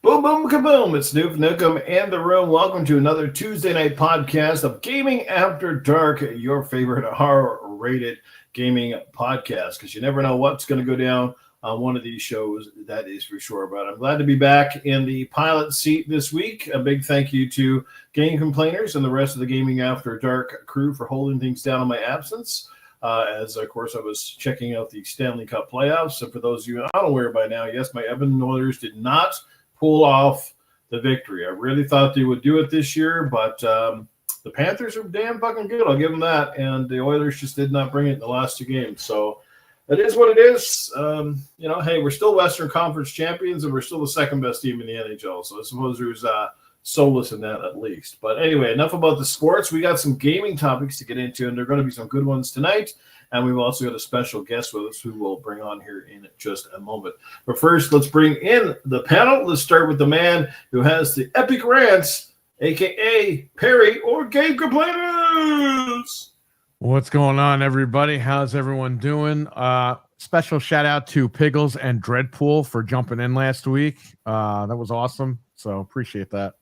Boom, boom, kaboom. It's Newf, Nukem, and the room. Welcome to another Tuesday night podcast of Gaming After Dark, your favorite horror-rated gaming podcast, because you never know what's going to go down on one of these shows, that is for sure. But I'm glad to be back in the pilot seat this week. A big thank you to GameComplainers and the rest of the Gaming After Dark crew for holding things down in my absence. As, of course, I was checking out the Stanley Cup playoffs. And for those of you unaware by now, yes, my Edmonton Oilers did not pull off the victory. I really thought they would do it this year, but the Panthers are damn fucking good. I'll give them that. And the Oilers just did not bring it in the last two games. So it is what it is. Hey, we're still Western Conference champions, and we're still the second best team in the NHL. So I suppose there's solace in that at least. But anyway, enough about the sports. We got some gaming topics to get into, and there are going to be some good ones tonight. And we've also got a special guest with us who we'll bring on here in just a moment. But first, let's bring in the panel. Let's start with the man who has the epic rants, a.k.a. Perry or GameComplainers. What's going on, everybody? How's everyone doing? Special shout-out to Piggles and Dreadpool for jumping in last week. That was awesome, so appreciate that.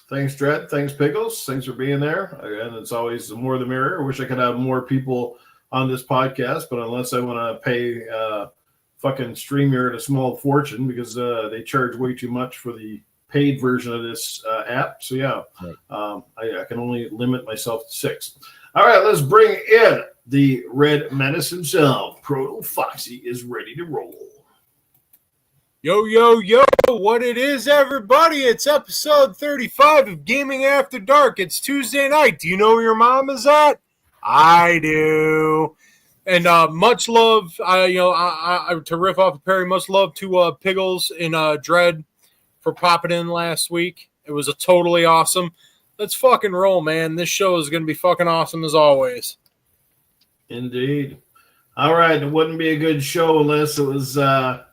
Thanks, Dred. Thanks, Pickles. Thanks for being there. Again, it's always the more the merrier. I wish I could have more people on this podcast, but unless I want to pay fucking StreamYard a small fortune because they charge way too much for the paid version of this app. So, yeah, right. I can only limit myself to 6. All right, let's bring in the Red Menace himself. Proto Foxy is ready to roll. Yo, yo, yo, what it is, everybody? It's episode 35 of Gaming After Dark. It's Tuesday night. Do you know where your mom is at? I do. And much love, to riff off of Perry, much love to Piggles and Dread for popping in last week. It was totally awesome. Let's fucking roll, man. This show is going to be fucking awesome as always. Indeed. All right, it wouldn't be a good show unless it was, a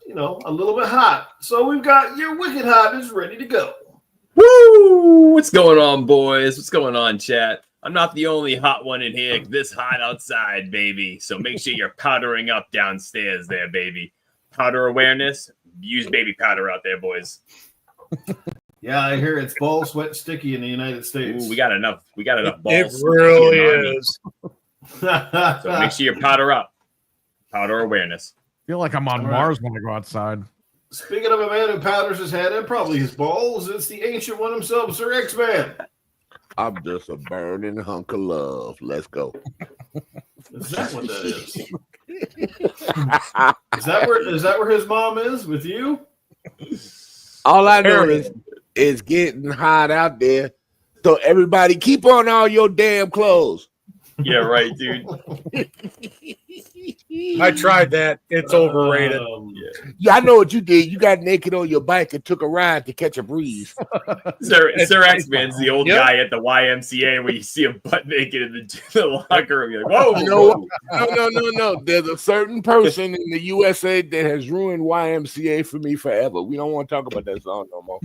little bit hot. So we've got your Wicked Hawt is ready to go. Woo! What's going on, boys? What's going on, chat? I'm not the only hot one in here. This hot outside, baby. So make sure you're powdering up downstairs there, baby. Powder awareness. Use baby powder out there, boys. Yeah, I hear it's ball sweat sticky in the United States. Ooh, we got enough balls. It really is. So make sure you powder up. Powder awareness. I feel like I'm on Mars when I go outside. Speaking of a man who powders his head and probably his balls, it's the ancient one himself, Sir X-Man. I'm just a burning hunk of love. Let's go. Is that what that is? Is that where his mom is with you? All I know is it's getting hot out there. So everybody keep on all your damn clothes. Yeah, right, dude. I tried that. It's overrated. Yeah, I know what you did. You got naked on your bike and took a ride to catch a breeze. Sir X-Man's the old guy at the YMCA where you see him butt naked in the locker room. You're like, whoa. No. There's a certain person in the USA that has ruined YMCA for me forever. We don't want to talk about that song no more.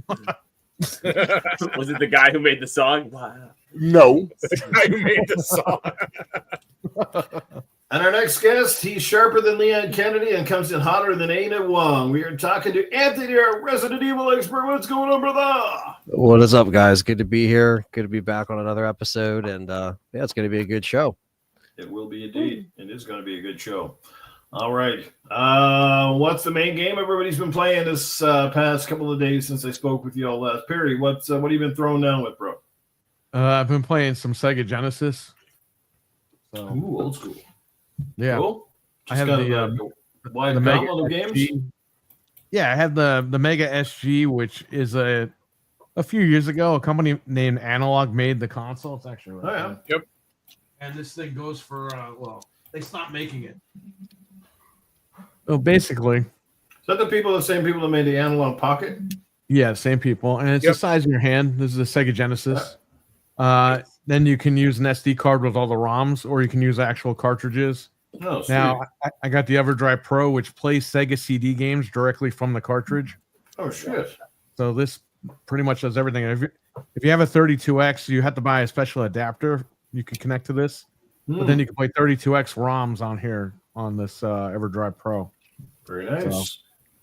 Was it the guy who made the song? Wow. No. The guy who made the song. And our next guest, he's sharper than Leon Kennedy and comes in hotter than Ada Wong. We are talking to Anthony, our Resident Evil expert. What's going on, brother? What is up, guys? Good to be here. Good to be back on another episode. And it's going to be a good show. It will be indeed. It is going to be a good show. All right. What's the main game everybody's been playing this past couple of days since I spoke with you all last? Perry, what have you been throwing down with, bro? I've been playing some Sega Genesis. So, ooh, old school. Yeah. Cool. I have the Mega games. Yeah, I have the Mega SG, which is a few years ago, a company named Analog made the console. It's actually Yep. And this thing goes for they stopped making it. Well, basically. Is that the same people that made the Analog Pocket? Yeah, same people. And it's the size of your hand. This is a Sega Genesis. Then you can use an SD card with all the ROMs, or you can use actual cartridges. Oh, now, I got the EverDrive Pro, which plays Sega CD games directly from the cartridge. Oh, shit. So this pretty much does everything. If you have a 32X, you have to buy a special adapter you can connect to this. But then you can play 32X ROMs on here on this EverDrive Pro. Very nice.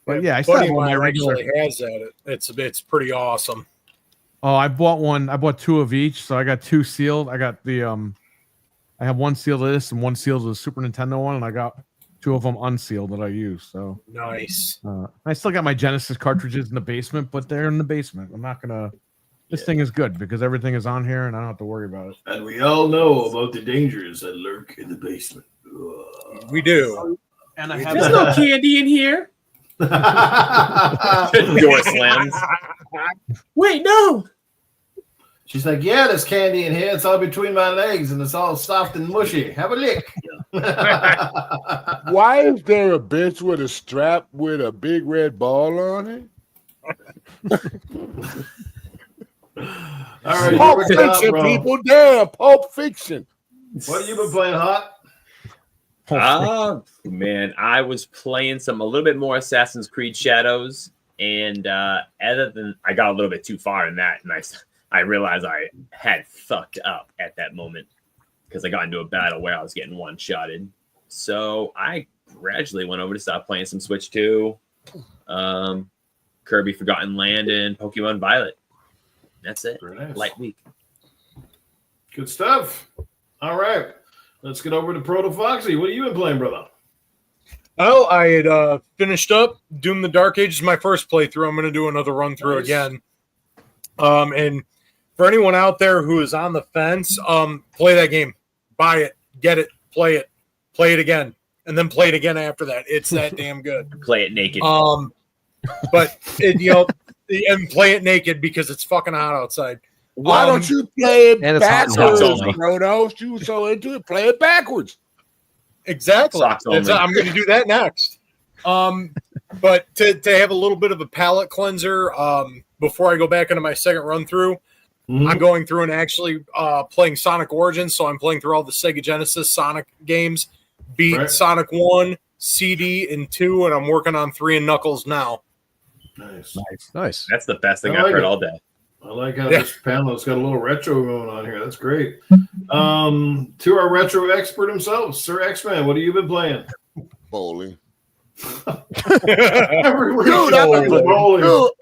But yeah, I still have Buddy all of my mine regular. actually has that. It's pretty awesome. Oh, I bought one. I bought 2 of each, so I got 2 sealed. I got the I have 1 sealed of this and 1 sealed of the Super Nintendo one, and I got 2 of them unsealed that I use. So Nice. I still got my Genesis cartridges in the basement, but they're in the basement. I'm not gonna. This thing is good because everything is on here, and I don't have to worry about it. And we all know about the dangers that lurk in the basement. We do. And I There's no candy in here. Door slams. Wait, no. She's like, yeah, there's candy in here. It's all between my legs, and it's all soft and mushy. Have a lick. Why is there a bench with a strap with a big red ball on it? All right, Pulp what's up, Fiction, bro? people. Damn, Pulp Fiction. What have you been playing, Hot? Man, I was playing a little bit more Assassin's Creed Shadows, and other than I got a little bit too far in that, and I realized I had fucked up at that moment because I got into a battle where I was getting one-shotted. So I gradually went over to stop playing some Switch 2, Kirby Forgotten Land, and Pokemon Violet. That's it. Very nice. Light week. Good stuff. All right. Let's get over to Proto Foxy. What have you been playing, brother? Oh, I had finished up Doom the Dark Ages, my first playthrough. I'm going to do another run through again. And for anyone out there who is on the fence, play that game. Buy it. Get it. Play it again. And then play it again after that. It's that damn good. Play it naked. But, and play it naked because it's fucking hot outside. Why don't you play it And it's hot backwards, only. Proto? You were so into it. Play it backwards. Exactly. Socks only. I'm going to do that next. But to have a little bit of a palate cleanser before I go back into my second run through, I'm going through and actually playing Sonic Origins. So I'm playing through all the Sega Genesis Sonic games, beat Sonic 1, CD, and 2, and I'm working on 3 and Knuckles now. Nice. That's the best thing I I've like heard it. all day. I like how this panel has got a little retro going on here. That's great. To our retro expert himself, Sir X-Man, what have you been playing? Bowling. Every week, Dude,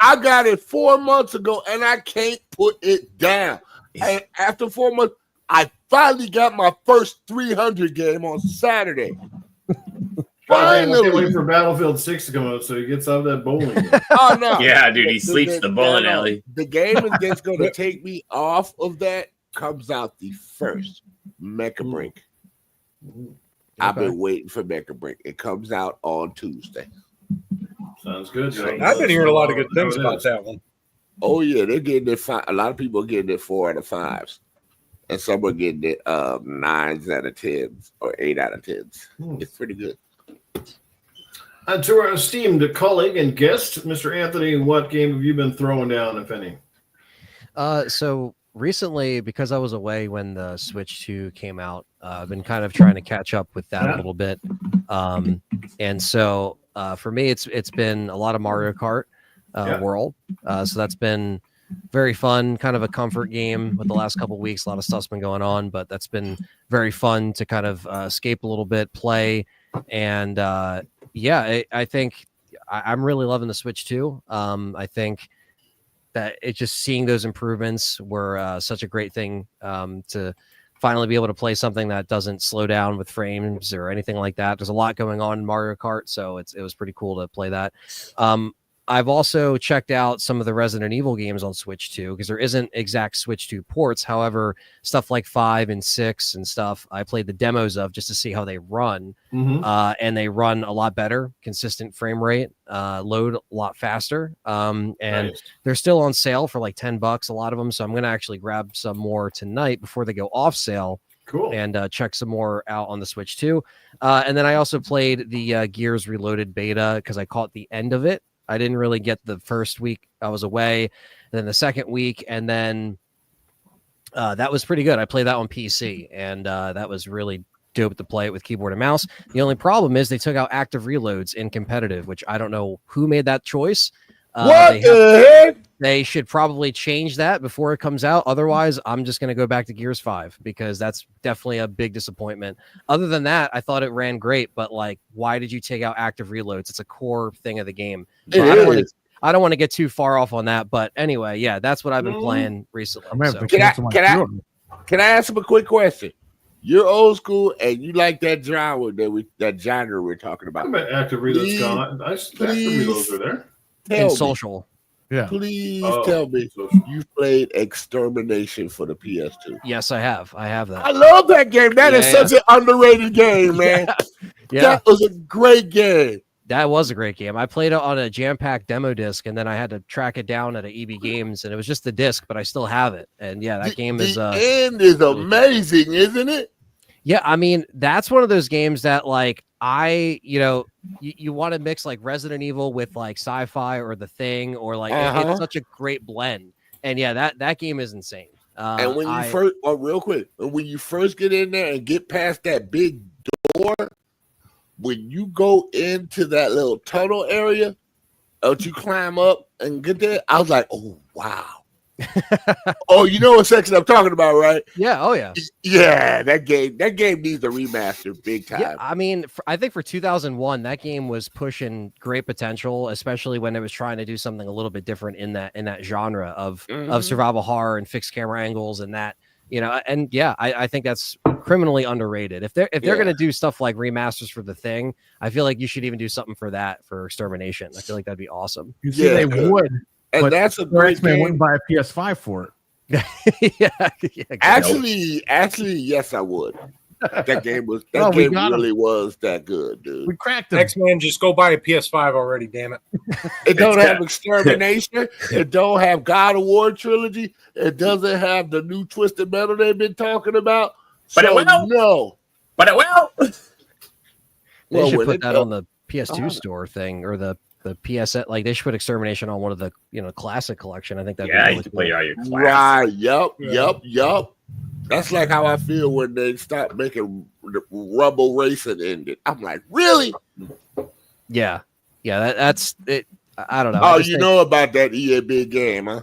I got it 4 months ago, and I can't put it down. And after 4 months, I finally got my first 300 game on Saturday. I can't wait Finally. for Battlefield 6 to come out so he gets out of that bowling game. Oh, no. Yeah, dude, he sleeps the bowling alley. The game that's going to take me off of that comes out the first. Mecha Brink. I've been waiting for Mecha Brink. It comes out on Tuesday. Sounds good. I've been hearing a lot of good things about that one. Oh, yeah. They're getting it. A lot of people are getting it 4 out of 5s. And some are getting it 9s out of 10s or 8 out of 10s. It's pretty good. And to our esteemed colleague and guest, Mr. Anthony, what game have you been throwing down, if any? So recently, because I was away when the Switch 2 came out, I've been kind of trying to catch up with that a little bit. And so for me, it's been a lot of Mario Kart World. So that's been very fun, kind of a comfort game with the last couple of weeks. A lot of stuff's been going on, but that's been very fun to kind of escape a little bit, play. And I think I'm really loving the Switch 2. I think that it's just seeing those improvements were such a great thing to finally be able to play something that doesn't slow down with frames or anything like that. There's a lot going on in Mario Kart, so it was pretty cool to play that. I've also checked out some of the Resident Evil games on Switch 2 because there isn't exact Switch 2 ports. However, stuff like 5 and 6 and stuff, I played the demos of just to see how they run. And they run a lot better, consistent frame rate, load a lot faster. And they're still on sale for like $10, a lot of them. So I'm going to actually grab some more tonight before they go off sale. Cool. And check some more out on the Switch 2. And then I also played the Gears Reloaded beta because I caught the end of it. I didn't really get the first week I was away, and then the second week, and then that was pretty good. I played that on PC, and that was really dope to play it with keyboard and mouse. The only problem is they took out active reloads in competitive, which I don't know who made that choice. What the heck? They should probably change that before it comes out. Otherwise, I'm just going to go back to Gears 5 because that's definitely a big disappointment. Other than that, I thought it ran great, but like, why did you take out active reloads? It's a core thing of the game. So I don't want to get too far off on that, but anyway, yeah, that's what I've been playing recently. So. Can I ask him a quick question? You're old school and you like that genre we're talking about. I bet active reloads gone. Active reloads are there. In social. Yeah. Please tell me you've played Extermination for the PS2. Yes, I have. I have that. I love that game. That is such an underrated game, man. Yeah. That was a great game. That was a great game. I played it on a jam-packed demo disc, and then I had to track it down at a EB Games, and it was just the disc, but I still have it. And yeah, that game is the end is amazing, isn't it? Yeah, I mean, that's one of those games that like you want to mix like Resident Evil with like sci-fi or The Thing or like it's such a great blend. And yeah, that game is insane. And when real quick, when you first get in there and get past that big door, when you go into that little tunnel area, you climb up and get there, I was like, oh wow. Oh, you know what section I'm talking about, right? Yeah. Oh, yeah. Yeah, that game needs a remaster, big time. Yeah, I mean, I think for 2001, that game was pushing great potential, especially when it was trying to do something a little bit different in that genre of survival horror and fixed camera angles and that, and yeah, I think that's criminally underrated. If they're gonna do stuff like remasters for The Thing, I feel like you should even do something for that for Extermination. I feel like that'd be awesome. You see, they would. And but that's a great game. Wouldn't buy a PS5 for it. Yeah, actually, yes, I would. That game was really was that good, dude. We cracked them. X-Men, just go buy a PS5 already, damn it. It don't have Extermination. It don't have God of War trilogy. It doesn't have the new Twisted Metal they've been talking about. But so, it will. No. But it will. They should put that on the PS2 store thing or the PS, like they should put Extermination on one of the classic collection. I think that you can play all your classics. Right. Yup. That's like how I feel when they stop making Rumble Racing ended. I'm like, really? Yeah. That's it. I don't know. Oh, you know about that EA big game, huh?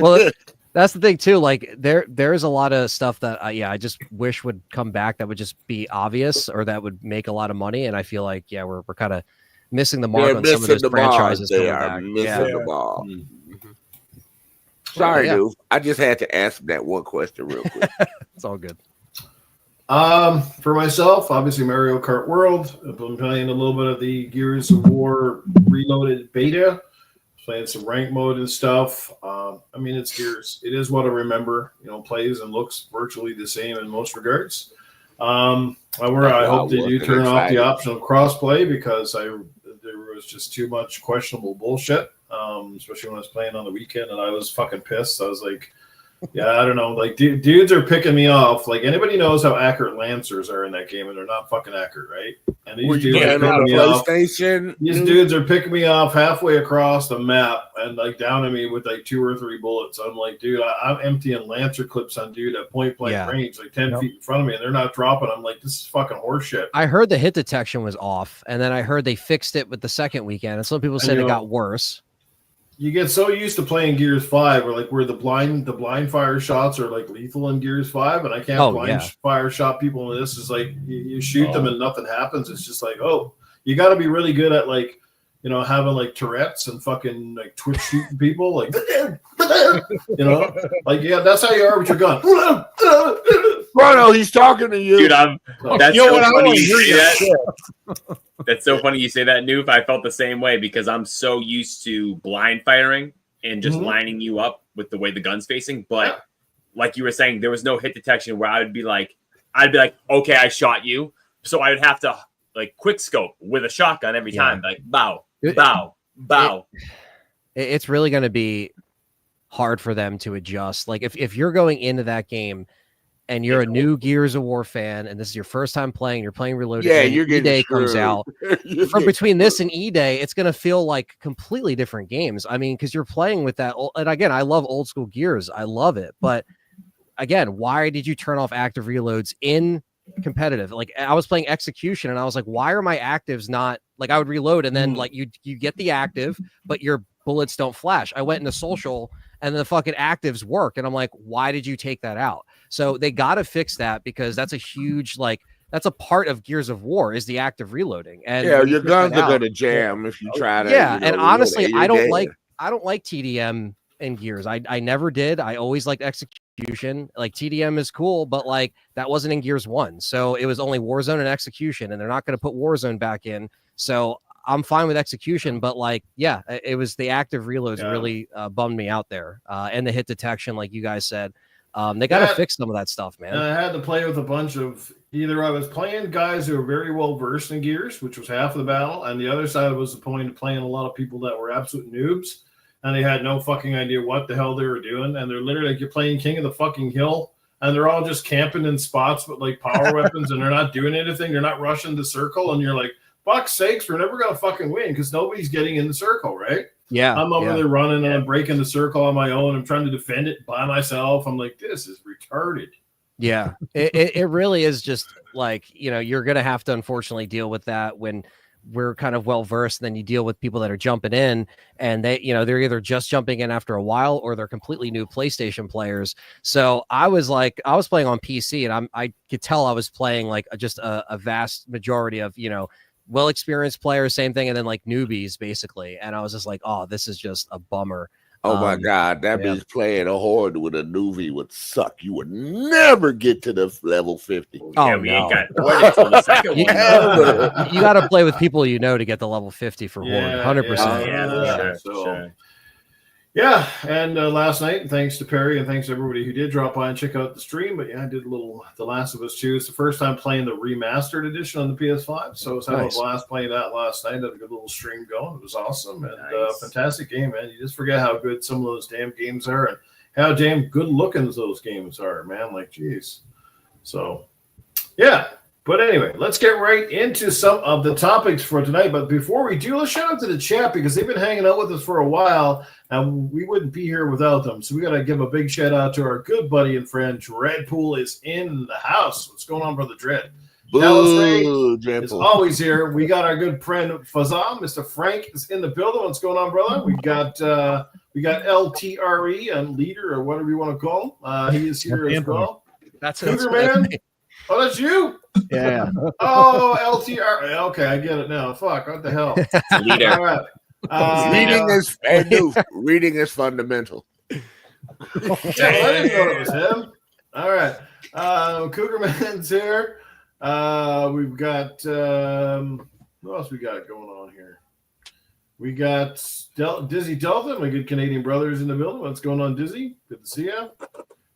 Well, that's the thing too. Like there's a lot of stuff that I just wish would come back that would just be obvious or that would make a lot of money. And I feel like we're kind of missing the mark on some of those franchises. They are missing the ball. Mm-hmm. Sorry, dude. I just had to ask that one question real quick. It's all good. For myself, obviously Mario Kart World. I've been playing a little bit of the Gears of War Reloaded beta, playing some rank mode and stuff. I mean, it's Gears. It is what I remember. Plays and looks virtually the same in most regards. However, I hope they do turn off the option of crossplay because there was just too much questionable bullshit. Especially when I was playing on the weekend, and I was fucking pissed. I was like, yeah, I don't know. Like, dudes are picking me off. Like, anybody knows how accurate Lancers are in that game, and they're not fucking accurate, right? And these dudes are picking me off. These dudes are picking me off halfway across the map and, like, down at me with, like, 2 or 3 bullets. I'm like, dude, I'm emptying Lancer clips on dude at point-blank range, like 10 feet in front of me, and they're not dropping. I'm like, this is fucking horseshit. I heard the hit detection was off, and then I heard they fixed it with the second weekend, and some people said it got worse. You get so used to playing Gears 5 where the blind fire shots are like lethal in Gears 5, and I can't fire shot people in this. Is like you shoot them and nothing happens. It's just like, you got to be really good at like, having like Tourette's and fucking like twitch shooting people like, like, yeah, that's how you are with your gun. Bruno, he's talking to you. Dude, that's so funny you say that. That's so funny you say that, Newf. I felt the same way because I'm so used to blind firing and just lining you up with the way the gun's facing. But like you were saying, there was no hit detection where I'd be like, okay, I shot you. So I would have to like quick scope with a shotgun every time. Like, bow. It's really going to be hard for them to adjust. Like if you're going into that game and you're a new Gears of War fan, and this is your first time playing, you're playing Reloaded, you're getting E-Day comes out. From between this and E-Day, it's going to feel like completely different games. I mean, because you're playing with that. And again, I love old school Gears. I love it. But again, why did you turn off active reloads in competitive? Like I was playing Execution, and I was like, why are my actives not like I would reload, and then like you get the active, but your bullets don't flash. I went into social and the fucking actives work. And I'm like, why did you take that out? So they got to fix that, because that's a huge, like, that's a part of Gears of War is the active reloading. And Yeah, when you your take guns that are out- gonna jam if you try to. Yeah, you know, and reload honestly, it. I You're don't dead. like TDM in Gears. I never did. I always liked execution. Like TDM is cool, but like that wasn't in Gears 1. So it was only Warzone and execution, and they're not going to put Warzone back in. So I'm fine with execution, but like, yeah, it was the active reloads really bummed me out there. And the hit detection, like you guys said. They got to fix some of that stuff, man. And I had to play with a bunch of either I was playing guys who were very well versed in Gears, which was half of the battle, and the other side was the point of playing a lot of people that were absolute noobs, and they had no fucking idea what the hell they were doing, and they're literally like, you're playing King of the fucking Hill, and they're all just camping in spots with like power weapons, and they're not doing anything. They're not rushing the circle, and you're like, fuck's sakes, we're never gonna fucking win because nobody's getting in the circle, right? Yeah, I'm over there running and I'm breaking the circle on my own. I'm trying to defend it by myself. I'm like, this is retarded. Yeah, it really is just like, you know, you're going to have to unfortunately deal with that when we're kind of well versed. Then you deal with people that are jumping in and they, you know, they're either just jumping in after a while or they're completely new PlayStation players. So I was playing on PC and I could tell I was playing like just a vast majority of, you know, well-experienced players, same thing, and then like newbies basically. And I was just like, oh, this is just a bummer. Oh my God, that means playing a horde with a newbie would suck. You would never get to the level 50. Oh, yeah, we no. ain't got Horde until the second You, one. you got to play with people you know to get the level 50 for Horde. 100%. Sure. Yeah, and last night, thanks to Perry and thanks to everybody who did drop by and check out the stream. But yeah, I did a little The Last of Us 2. It's the first time playing the remastered edition on the PS5. So I was having a blast playing that last night. Had a good little stream going. It was awesome and fantastic game, man. You just forget how good some of those damn games are and how damn good looking those games are, man. Like, geez. So, yeah. But anyway, let's get right into some of the topics for tonight. But before we do, let's shout out to the chat because they've been hanging out with us for a while, and we wouldn't be here without them. So we got to give a big shout out to our good buddy and friend, Dreadpool is in the house. What's going on, Brother Dread? Boo, is always here. We got our good friend Fazam, Mr. Frank is in the building. What's going on, brother? We got LTRE and leader or whatever you want to call him. He is here as well. That's Cougar Man. Oh, that's you. Yeah. Oh, LTR. Okay, I get it now. Fuck, what the hell? Leader. All right. Reading is fundamental. Yeah, well, I didn't know it was him. All right. Cougar Man's here. We've got what else we got going on here? We got Dizzy Delta, my good Canadian brothers in the building. What's going on, Dizzy? Good to see you.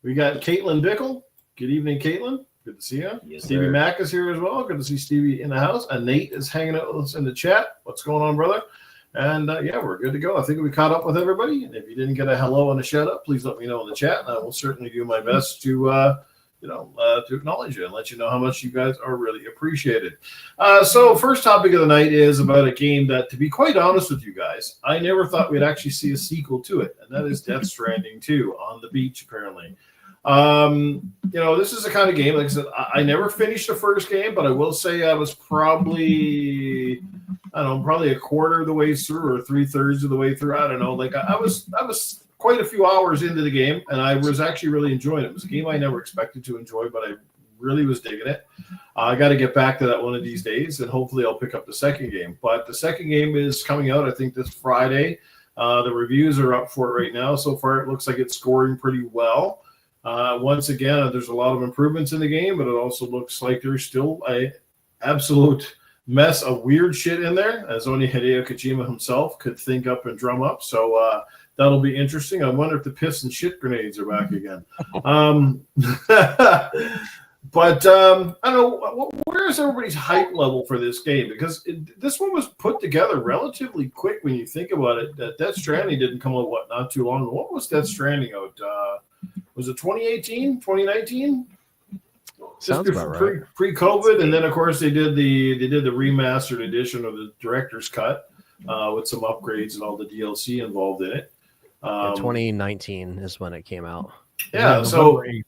We got Caitlin Bickle. Good evening, Caitlin. Good to see you. Yes, Stevie sir. Mack is here as well. Good to see Stevie in the house. And Nate is hanging out with us in the chat. What's going on, brother? And yeah, we're good to go. I think we caught up with everybody. And if you didn't get a hello and a shout out, please let me know in the chat. And I will certainly do my best to acknowledge you and let you know how much you guys are really appreciated. So first topic of the night is about a game that, to be quite honest with you guys, I never thought we'd actually see a sequel to it. And that is Death Stranding 2 on the beach, apparently. This is the kind of game, like I said, I never finished the first game, but I will say I was probably a quarter of the way through or 3/3 of the way through. I don't know. Like I was quite a few hours into the game, and I was actually really enjoying it. It was a game I never expected to enjoy, but I really was digging it. I got to get back to that one of these days, and hopefully I'll pick up the second game. But the second game is coming out, I think, this Friday. The reviews are up for it right now. So far, it looks like it's scoring pretty well. Once again, there's a lot of improvements in the game, but it also looks like there's still a absolute mess of weird shit in there, as only Hideo Kojima himself could think up and drum up. So that'll be interesting. I wonder if the piss and shit grenades are back again. But I don't know, where is everybody's hype level for this game? Because this one was put together relatively quick when you think about it. Death Stranding didn't come out, not too long ago. What was Death Stranding out? Was it 2018, 2019? Sounds about right. Pre-COVID, and then of course they did the remastered edition of the director's cut with some upgrades and all the DLC involved in it. 2019 is when it came out. Yeah, so I mean,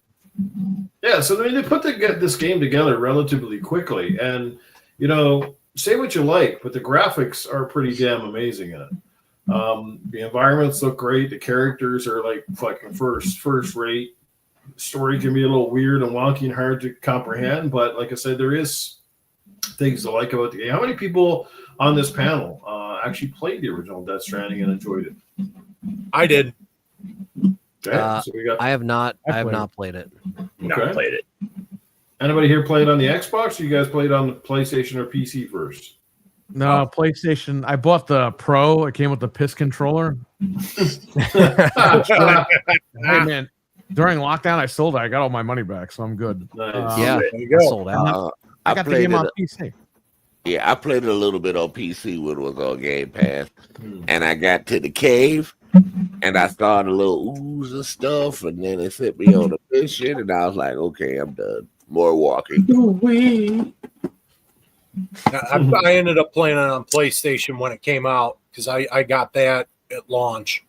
they put this game together relatively quickly, and say what you like, but the graphics are pretty damn amazing in it. The environments look great. The characters are like fucking first rate. Story can be a little weird and wonky and hard to comprehend, but like I said, there is things to like about the game. How many people on this panel actually played the original Death Stranding and enjoyed it? I did. Okay, so we got. I have not played it. Not played it. Anybody here played on the Xbox, or you guys played on the PlayStation or PC first? No, PlayStation. I bought the Pro. It came with the PIS controller. Hey man, during lockdown, I sold it. I got all my money back, so I'm good. Nice. Yeah, There you go. sold out. I got the game on PC. Yeah, I played it a little bit on PC when it was on Game Pass, and I got to the cave, and I saw the little ooze and stuff, and then it sent me on a mission, and I was like, okay, I'm done. More walking. I ended up playing it on PlayStation when it came out because I got that at launch.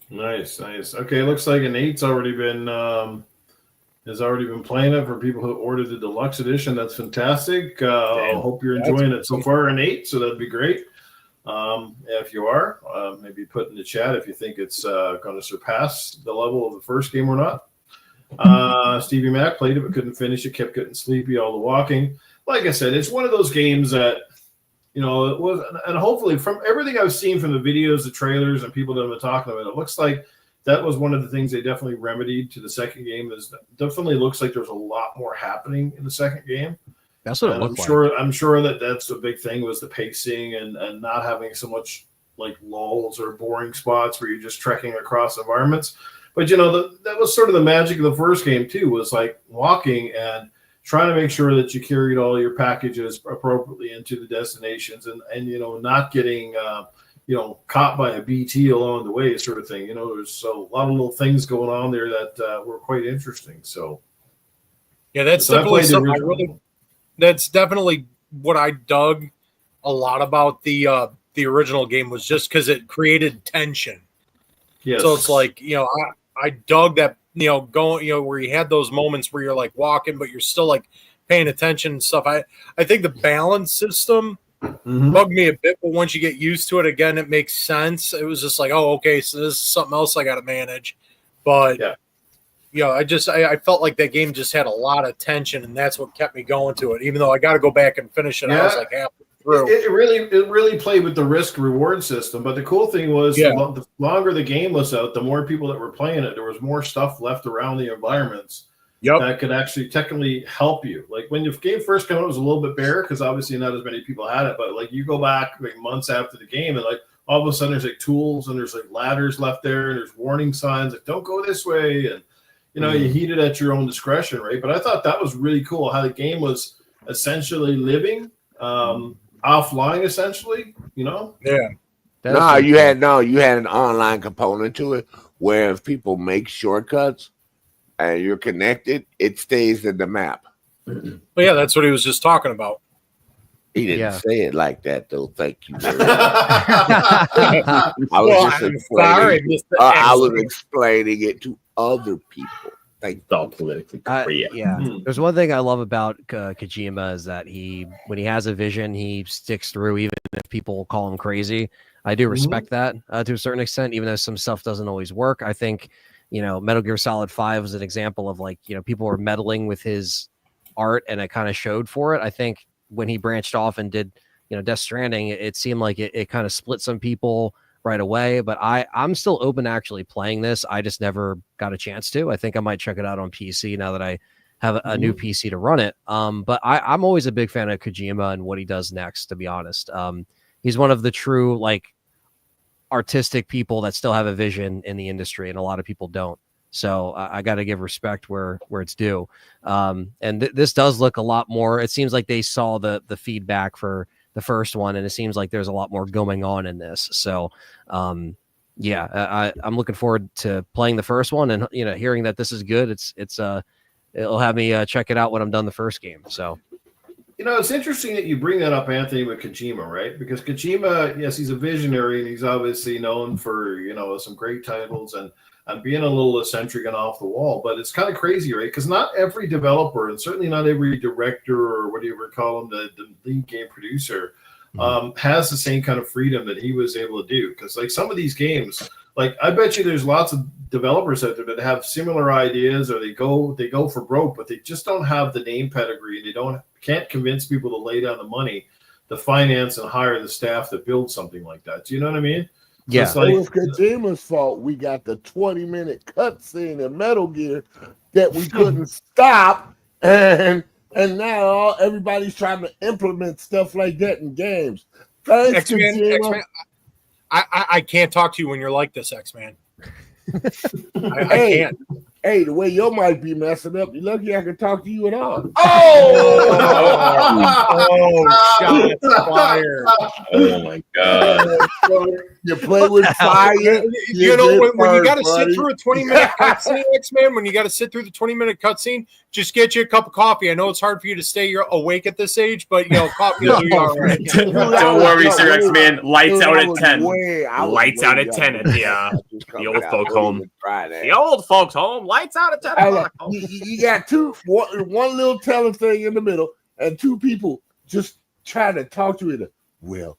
Nice. Okay, looks like Nate's already been playing it for people who ordered the deluxe edition. That's fantastic. I hope you're enjoying it so far, Nate. So that'd be great. If you are, maybe put in the chat if you think it's going to surpass the level of the first game or not. Stevie Mac played it but couldn't finish it. Kept getting sleepy. All the walking. Like I said, it's one of those games that, you know, it was, and hopefully from everything I've seen from the videos, the trailers, and people that have been talking about it, it looks like that was one of the things they definitely remedied to the second game. Is definitely looks like there's a lot more happening in the second game. That's what it looked like. I'm sure that's the big thing was the pacing and not having so much like lulls or boring spots where you're just trekking across environments. But you know, that was sort of the magic of the first game too, was like walking and trying to make sure that you carried all your packages appropriately into the destinations and you know, not getting you know, caught by a BT along the way, sort of thing. You know, there's a lot of little things going on there that were quite interesting. So yeah, that's definitely something that's definitely what I dug a lot about the original game, was just because it created tension. Yes. So it's like, you know, I dug that, you know, going, you know, where you had those moments where you're like walking, but you're still like paying attention and stuff. I think the balance system bugged me a bit, but once you get used to it, again, it makes sense. It was just like, oh, okay, so this is something else I got to manage. But yeah, you know, I felt like that game just had a lot of tension, and that's what kept me going to it. Even though I got to go back and finish it, I was like halfway through. It really played with the risk reward system. But the cool thing was, the longer the game was out, the more people that were playing it, there was more stuff left around the environments that could actually technically help you. Like when the game first came out, it was a little bit bare because obviously not as many people had it. But like you go back like months after the game, and like all of a sudden there's like tools and there's like ladders left there, and there's warning signs like don't go this way, and you know, you heat it at your own discretion, right? But I thought that was really cool how the game was essentially living offline, essentially, you know? Yeah. You had an online component to it where if people make shortcuts and you're connected, it stays in the map. But yeah, that's what he was just talking about. He didn't say it like that, though. Thank you very much. I was explaining it to other people. It's all politically correct. There's one thing I love about Kojima is that when he has a vision, he sticks through, even if people call him crazy. I do respect that to a certain extent, even though some stuff doesn't always work. I think, you know, Metal Gear Solid 5 was an example of like, you know, people were meddling with his art and it kind of showed for it. I think when he branched off and did, you know, Death Stranding, it seemed like it kind of split some people right away, but I'm still open to actually playing this. I just never got a chance to. I think I might check it out on PC now that I have a new PC to run it. But I'm always a big fan of Kojima and what he does next, to be honest. He's one of the true like artistic people that still have a vision in the industry, and a lot of people don't. So I got to give respect where it's due. And this does look a lot more. It seems like they saw the feedback for the first one, and it seems like there's a lot more going on in this. So, I'm looking forward to playing the first one, and you know, hearing that this is good. It'll have me check it out when I'm done the first game. So, you know, it's interesting that you bring that up, Anthony, with Kojima, right? Because Kojima, yes, he's a visionary, and he's obviously known for, you know, some great titles and being a little eccentric and off the wall. But it's kind of crazy, right? Because not every developer, and certainly not every director or what do you ever call them, the lead game producer, has the same kind of freedom that he was able to do. Because like some of these games, like I bet you there's lots of developers out there that have similar ideas, or they go for broke, but they just don't have the name pedigree. They can't convince people to lay down the money, the finance, and hire the staff to build something like that. Do you know what I mean? Yeah. It's like, it was Kojima's fault. We got the 20-minute cutscene in Metal Gear that we couldn't stop, and now everybody's trying to implement stuff like that in games. Thanks, Kojima. I can't talk to you when you're like this, X-Man. I can't. Hey, the way your mic be messing up, you're lucky I can talk to you at all. Oh, shots fired. Oh my god. You play with fire. You know, when you got to sit through a 20-minute cutscene, X-Man, when you got to sit through the 20-minute cutscene, just get you a cup of coffee. I know it's hard for you to stay awake at this age, but, you know, coffee will do you all right. Don't worry, Sir X-Man. Lights out at 10. Lights out at 10 at the old folk home. The old folks home. Lights out at 10 o'clock. You got one little telling thing in the middle, and two people just trying to talk to it. Well,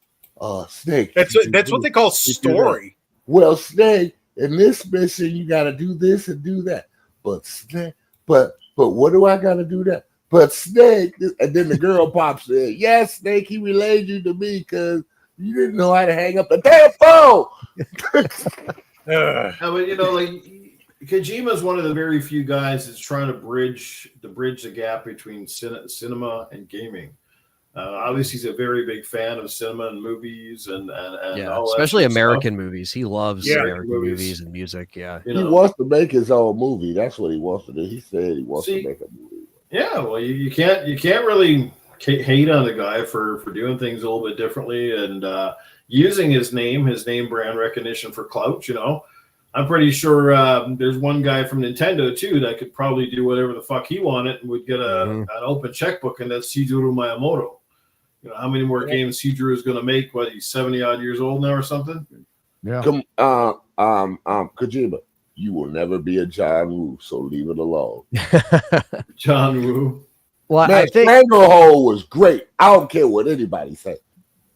Snake. That's what they call story. Well, Snake, in this mission, you got to do this and do that. But Snake, but what do I got to do that? But Snake, and then the girl pops in. Yes, Snake, he relayed you to me because you didn't know how to hang up the damn phone. but you know, like Kojima is one of the very few guys that's trying to bridge the gap between cinema and gaming. Obviously, he's a very big fan of cinema and movies and all especially that American stuff. movies. He loves American movies and music. Yeah, he wants to make his own movie. That's what he wants to do. He said he wants to make a movie. Yeah, well, you can't really hate on the guy for doing things a little bit differently and using his name brand recognition for clout. You know, I'm pretty sure there's one guy from Nintendo too that could probably do whatever the fuck he wanted and would get an open checkbook, and that's Shigeru Miyamoto. You know, how many more games Shigeru is going to make? What, he's 70-odd years old now or something? Yeah. Kojima, you will never be a John Woo, so leave it alone. John Woo. Well, Man, I think Stranglehold was great. I don't care what anybody says.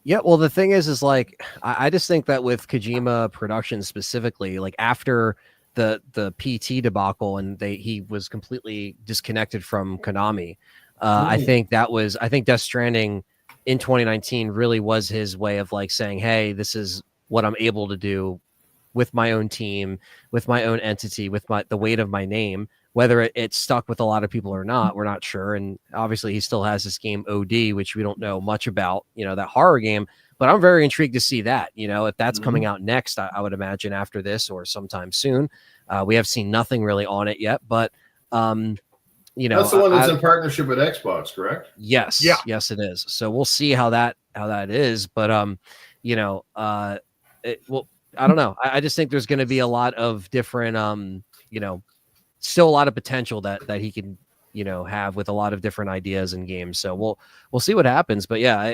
Yeah, well, the thing is like I just think that with Kojima Productions specifically, like after the PT debacle and he was completely disconnected from Konami, I think Death Stranding in 2019 really was his way of like saying, hey, this is what I'm able to do with my own team, with my own entity, with the weight of my name. Whether it stuck with a lot of people or not, we're not sure. And obviously he still has this game OD, which we don't know much about, you know, that horror game, but I'm very intrigued to see that, you know, if that's coming out next, I would imagine after this or sometime soon. We have seen nothing really on it yet, but you know, that's the one that's in partnership with Xbox, correct? Yes. Yeah. Yes, it is. So we'll see how that is. But you know, I don't know. I just think there's going to be a lot of different, you know, still a lot of potential that he can, you know, have with a lot of different ideas and games. So we'll see what happens. But yeah,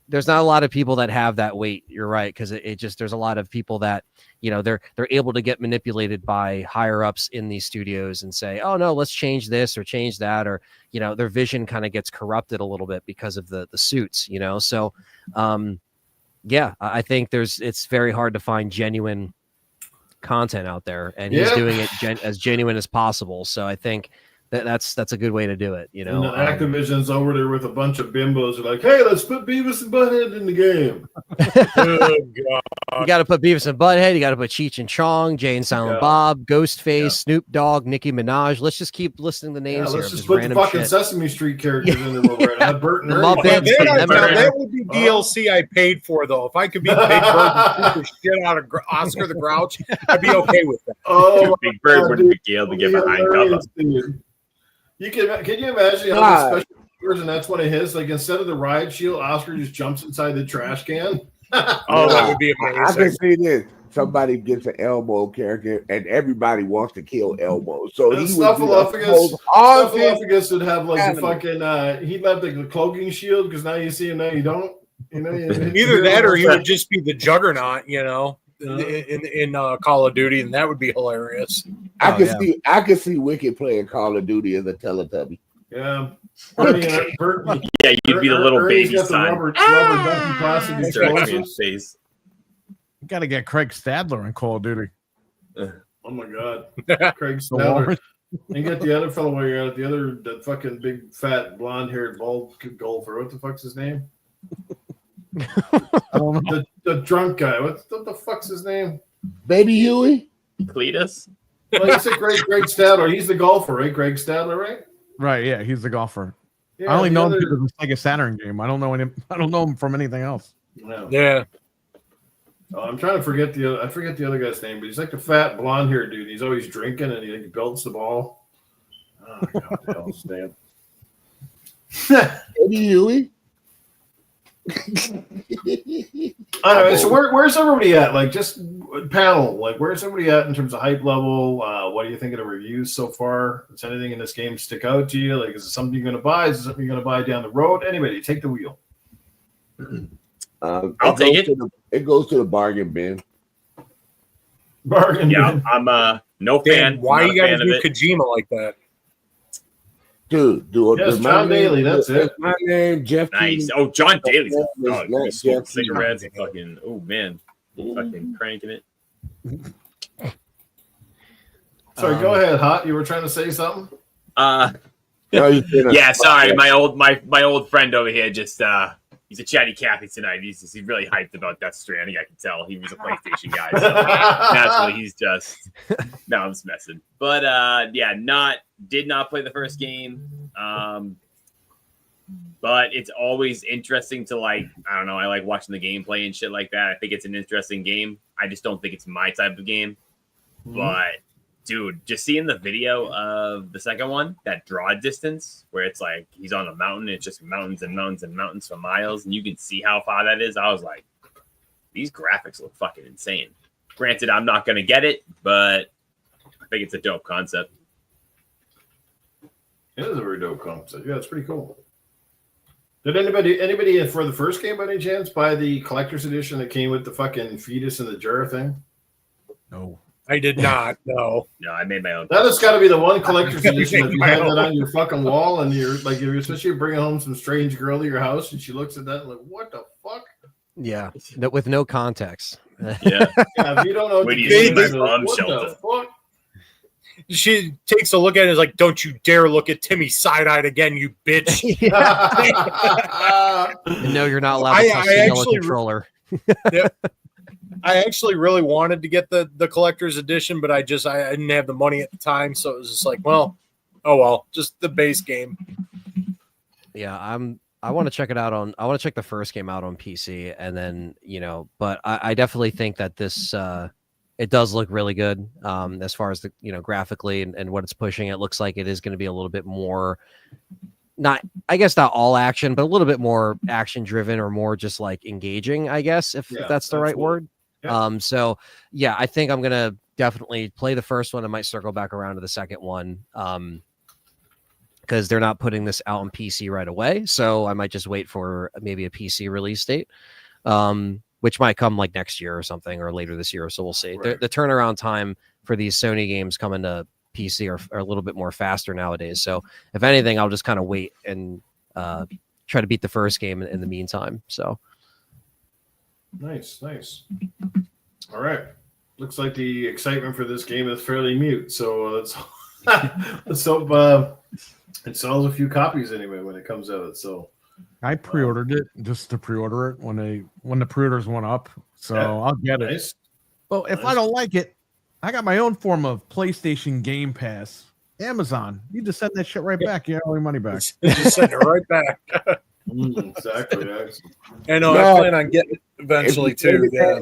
there's not a lot of people that have that weight. You're right, because there's a lot of people that, you know, they're able to get manipulated by higher ups in these studios and say, oh no, let's change this or change that, or, you know, their vision kind of gets corrupted a little bit because of the suits, you know. So yeah, I think it's very hard to find genuine content out there, and he's doing it as genuine as possible. So I think that's a good way to do it, you know. And Activision's over there with a bunch of bimbos who are like, hey, let's put Beavis and Butthead in the game. Oh, God. You got to put Beavis and Butthead, you got to put Cheech and Chong, Jay and Silent Bob, Ghostface, Snoop Dogg, Nicki Minaj. Let's just keep listing the names here. Let's just put the fucking Sesame Street characters in there while we're at it. Bert and Ernie. That would be DLC I paid for, though. If I could be Big Bird and shoot the shit out of Oscar the Grouch, I'd be okay with that. Oh, Big Bird wouldn't be able to get behind cover. Can you imagine how the special figures, and that's one of his, like instead of the riot shield, Oscar just jumps inside the trash can? Oh, that would be amazing. I can see this. Somebody gets an Elmo character, and everybody wants to kill Elmo. So and he Snuffleupagus would have like the fucking. He'd have like the cloaking shield because now you see him, now you don't. You know, either that or he would just be the Juggernaut. You know. In Call of Duty, and that would be hilarious. I can see Wicked playing Call of Duty as a Teletubby. Yeah, Yeah, you'd be the little Ernie's baby got the son. rubber ducky plastic explosives. Face. You got to get Craig Stadler in Call of Duty. Oh my God, Craig Sneller. And get the other fellow while you're at it. The fucking big fat blonde haired bald golfer. What the fuck's his name? I don't know. The drunk guy. What the fuck's his name? Baby Huey. Cletus? Well, you said Greg Stadler. He's the golfer, right? Greg Stadler, right? Right, yeah, he's the golfer. Yeah, I only the know other- him because of the Sega Saturn game. I don't know him from anything else. No. Yeah. Oh, I'm trying to forget I forget the other guy's name, but he's like the fat blonde haired dude. He's always drinking and he belts the ball. Oh, God, what the hell's his name? Baby Huey. I don't know. So where's everybody at? Like, just panel. Like, where's everybody at in terms of hype level? What do you think of the reviews so far? Does anything in this game stick out to you? Like, is it something you're going to buy? Is it something you're going to buy down the road? Anybody, take the wheel. I'll take it. It goes to the bargain bin. Bargain. Yeah, bin. I'm no fan. Dan, why Not you a got to fan do of it. Kojima like that? Dude, Yes, John Daly, that's it. My name, Jeff. Nice. Oh, John Daly's a Not dog. He smokes Jeff. cigarettes and fucking, oh man, fucking cranking it. Sorry, go ahead, Hot. You were trying to say something? Yeah, sorry, my old friend over here just he's a chatty Cathy tonight. He's really hyped about Death Stranding. I can tell he was a PlayStation guy. So naturally, he's just no, I'm just messing. But yeah, did not play the first game. But it's always interesting to I don't know. I like watching the gameplay and shit like that. I think it's an interesting game. I just don't think it's my type of game. But dude, just seeing the video of the second one, that draw distance where it's like he's on a mountain, it's just mountains and mountains and mountains for miles, and you can see how far that is. I was like, these graphics look fucking insane. Granted, I'm not gonna get it, but I think it's a dope concept. It is a very dope concept. Yeah, it's pretty cool. Did anybody for the first game by any chance buy the collector's edition that came with the fucking fetus in the jar thing? No. I did not. No. No, I made my own. That has got to be the one collector's edition. If you have that on your fucking wall, and you're like, especially bringing home some strange girl to your house, and she looks at that and like, what the fuck? Yeah, with no context. Yeah. Yeah, if you don't know, Where do you see my what bomb the shelter? fuck? She takes a look at it and is like, don't you dare look at Timmy side-eyed again, you bitch. And no, you're not allowed to touch the yellow controller. I actually really wanted to get the collector's edition, but I didn't have the money at the time, so it was just like, well, oh well, just the base game. Yeah, I want to check it out I want to check the first game out on PC, and then but I definitely think that this it does look really good as far as the graphically and what it's pushing. It looks like it is going to be a little bit more, not all action, but a little bit more action driven or more just like engaging, I guess, if that's the right word. Yeah. So yeah, I think I'm gonna definitely play the first one. I might circle back around to the second one. Because they're not putting this out on PC right away. So I might just wait for maybe a PC release date, which might come like next year or something, or later this year. So we'll see. Right. The turnaround time for these Sony games coming to PC are a little bit more faster nowadays. So if anything, I'll just kind of wait and try to beat the first game in the meantime. So Nice. All right. Looks like the excitement for this game is fairly mute. So let's hope it sells a few copies anyway when it comes out. So I pre-ordered it just to pre-order it when the pre-orders went up. So I'll get it. nice. Well, if I don't like it, I got my own form of PlayStation Game Pass. Amazon. You just send that shit right back. You have all your money back. Just send it right back. Exactly. I know. No. I plan on getting it eventually too. Yeah.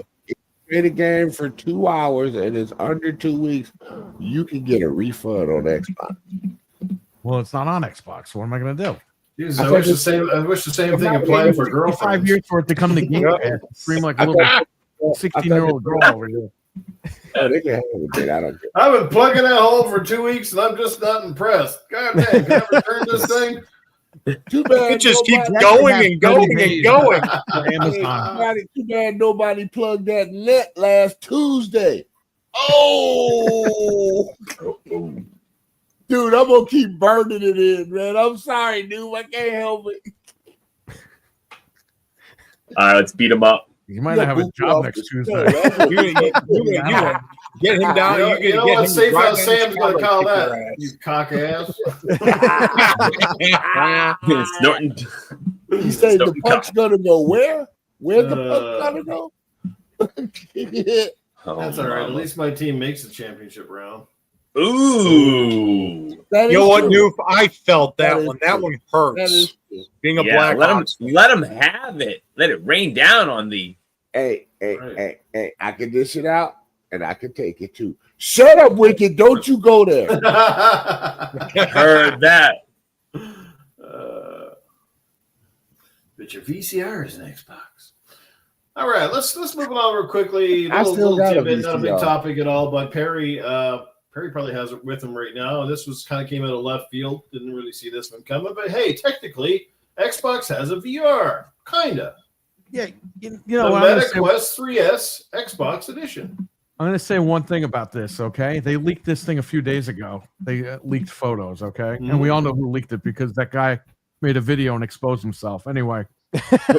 Play the game for 2 hours and it's under 2 weeks, you can get a refund on Xbox. Well, it's not on Xbox. So what am I going to do? Jesus, I wish the same thing applied for girlfriends. 5 years for it to come to Game Pass. Stream like a little 16-year-old girl over here. Oh, they can have it. I don't care. I've been plugging that hole for 2 weeks and I'm just not impressed. God dang, can I return this thing? Too bad It just keeps nobody- going and going and going. Amazon. Too bad nobody plugged that net last Tuesday. Oh, Dude, I'm gonna keep burning it in, man. I'm sorry, dude. I can't help it. All right, let's beat him up. You might not have a job next Tuesday. You gonna get him down. You know what Safe House Sam's going to call that? You cock ass. Snorting. He said the puck's gonna go where? Where's the puck gonna go? That's all right. At least my team makes the championship round. Ooh. That You know what, true. Newf? I felt that That is one. That true. one That hurts. is true. Being a Yeah, Black let him have it. Let it rain down on the. Hey, Right. hey, I can dish it out and I can take it too. Shut up, Wicked. Don't you go there. Heard that. But your VCR is an Xbox. All right, let's move on real quickly. I still got a tidbit, not a big VCR. topic at all, but Perry probably has it with him right now. This was kind of came out of left field. Didn't really see this one coming, but hey, technically, Xbox has a VR, kinda. Yeah, you The know, Meta Quest 3S Xbox Edition. I'm going to say one thing about this, okay? They leaked this thing a few days ago. They leaked photos, okay? And we all know who leaked it because that guy made a video and exposed himself. Anyway,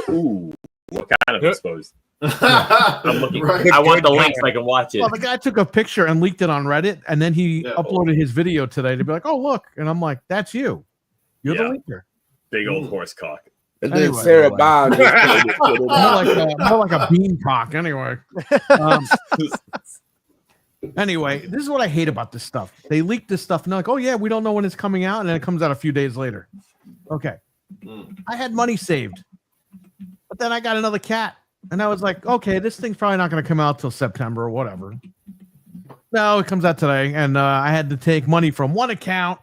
Ooh. What kind of exposed? I'm I'm looking. right. I want the link so I can watch it. well, the guy took a picture and leaked it on Reddit, and then he Yeah. uploaded his video today to be like, "Oh, look!" And I'm like, "That's you. You're Yeah. the leaker." Big old horse cock. And then Anyway, Sarah anyway. Bond just put it More out. like a beancock. Anyway. Anyway, this is what I hate about this stuff. They leaked this stuff and they're like, "Oh yeah, we don't know when it's coming out," and then it comes out a few days later. Okay, I had money saved, but then I got another cat, and I was like, "Okay, this thing's probably not going to come out till September or whatever." No, it comes out today, and I had to take money from one account,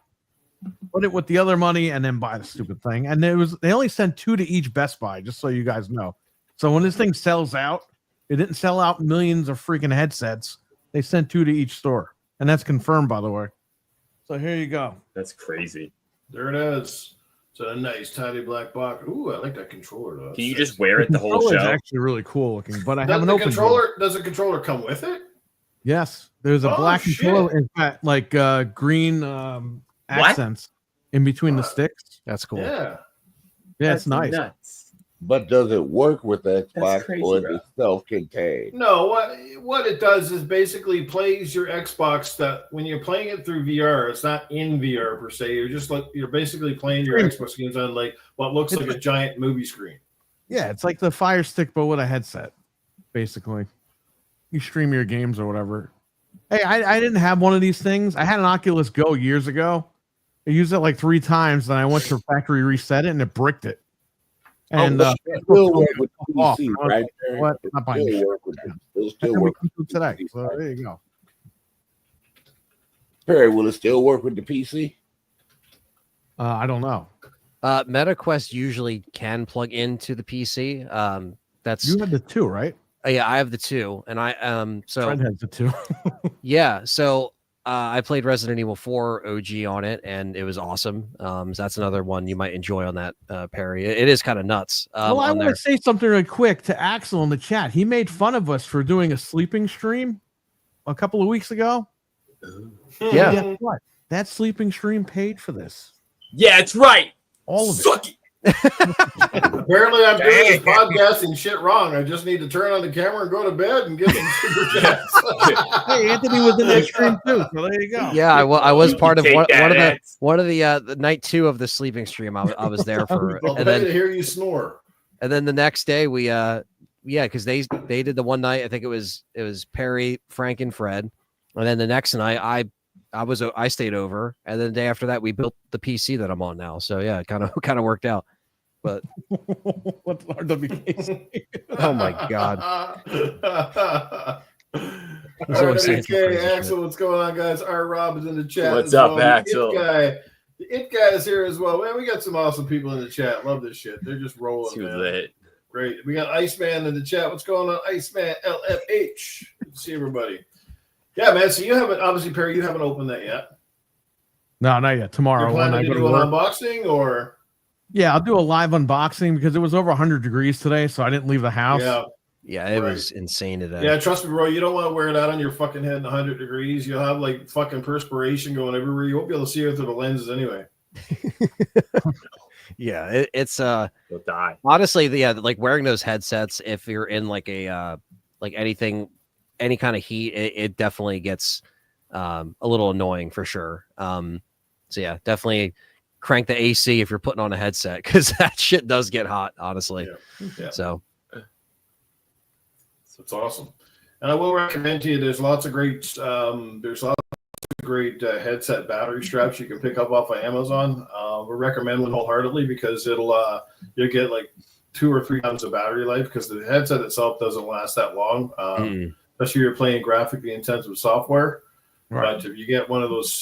put it with the other money, and then buy the stupid thing. And they only sent 2 to each Best Buy, just so you guys know. So when this thing sells out, it didn't sell out millions of freaking headsets. They sent 2 to each store, and that's confirmed, by the way. So here you go. That's crazy. There it is. It's a nice, tidy black box. Ooh, I like that controller, though. Can you just wear it the whole Controller's show? actually really cool looking, but I Does haven't the opened controller? it. Does the controller come with it? Yes, there's a Oh, black shit. controller in fact, like green accents in between the sticks. That's cool. Yeah. Yeah, it's That's nice. Nuts. But does it work with Xbox crazy, or is bro. it self-contained? No, what it does is basically plays your Xbox that when you're playing it through VR, it's not in VR per se. You're basically playing your Xbox games on like what looks like a giant movie screen. Yeah, it's like the Fire Stick, but with a headset, basically. You stream your games or whatever. Hey, I didn't have one of these things. I had an Oculus Go years ago. I used it like 3 times, then I went to factory reset it, and it bricked it. And it still work with off. PC, I was right? like, Terry? what? It Not buying still shit. work with it'll And still then we work come to with today. PC, So right? there you go. Perry, will it still work with the PC? I don't know. MetaQuest usually can plug into the PC. That's You had the 2, right? yeah, I have the 2, and I so Fred has the 2. yeah, so I played Resident Evil 4 OG on it, and it was awesome. So that's another one you might enjoy on that, Perry. It is kind of nuts. Well, I on want there. to say something really quick to Axel in the chat. He made fun of us for doing a sleeping stream a couple of weeks ago. Yeah. Guess what? That sleeping stream paid for this. Yeah, it's right. All of it. Suck it. Apparently, I'm doing this podcast and shit wrong. I just need to turn on the camera and go to bed and get some super chats. Hey, Anthony was in that stream too. So there you go. Yeah, I was You part of take one that, of the Eds. one of the night 2 of the sleeping stream. I was there for, I'll and pay to then hear you snore. the next day we because they did the one night. I think it was Perry, Frank, and Fred, and then the next night I stayed over, and then the day after that we built the PC that I'm on now. So yeah, it kind of worked out. But What's RWKC? oh my god. All There's always right, saying some crazy okay, shit. Axel, what's going on, guys? Our Rob is in the chat. What's as up, well. Axel? The It guy is here as well. Man, we got some awesome people in the chat. Love this shit. They're just rolling, Too man. lit. Great. We got Iceman in the chat. What's going on, Iceman LFH? Good to see everybody. Yeah, man. So you haven't, obviously, Perry, you haven't opened that yet. No, not yet. Tomorrow. You're when I planning go to to do an work. unboxing or? Yeah, I'll do a live unboxing because it was over 100 degrees today, so I didn't leave the house. Yeah. Yeah, it was insane today. Yeah, trust me, bro. You don't want to wear that on your fucking head in 100 degrees. You'll have like fucking perspiration going everywhere. You won't be able to see it through the lenses anyway. Yeah, it's You'll die. honestly, like wearing those headsets, if you're in like a like anything, any kind of heat, it definitely gets a little annoying for sure. So yeah, definitely crank the AC if you're putting on a headset because that shit does get hot, honestly. Yeah. So It's awesome. And I will recommend to you, there's lots of great headset battery straps you can pick up off of Amazon. We recommend one wholeheartedly because you'll get like 2 or 3 times the battery life because the headset itself doesn't last that long, especially if you're playing graphically intensive software. Right. But if you get one of those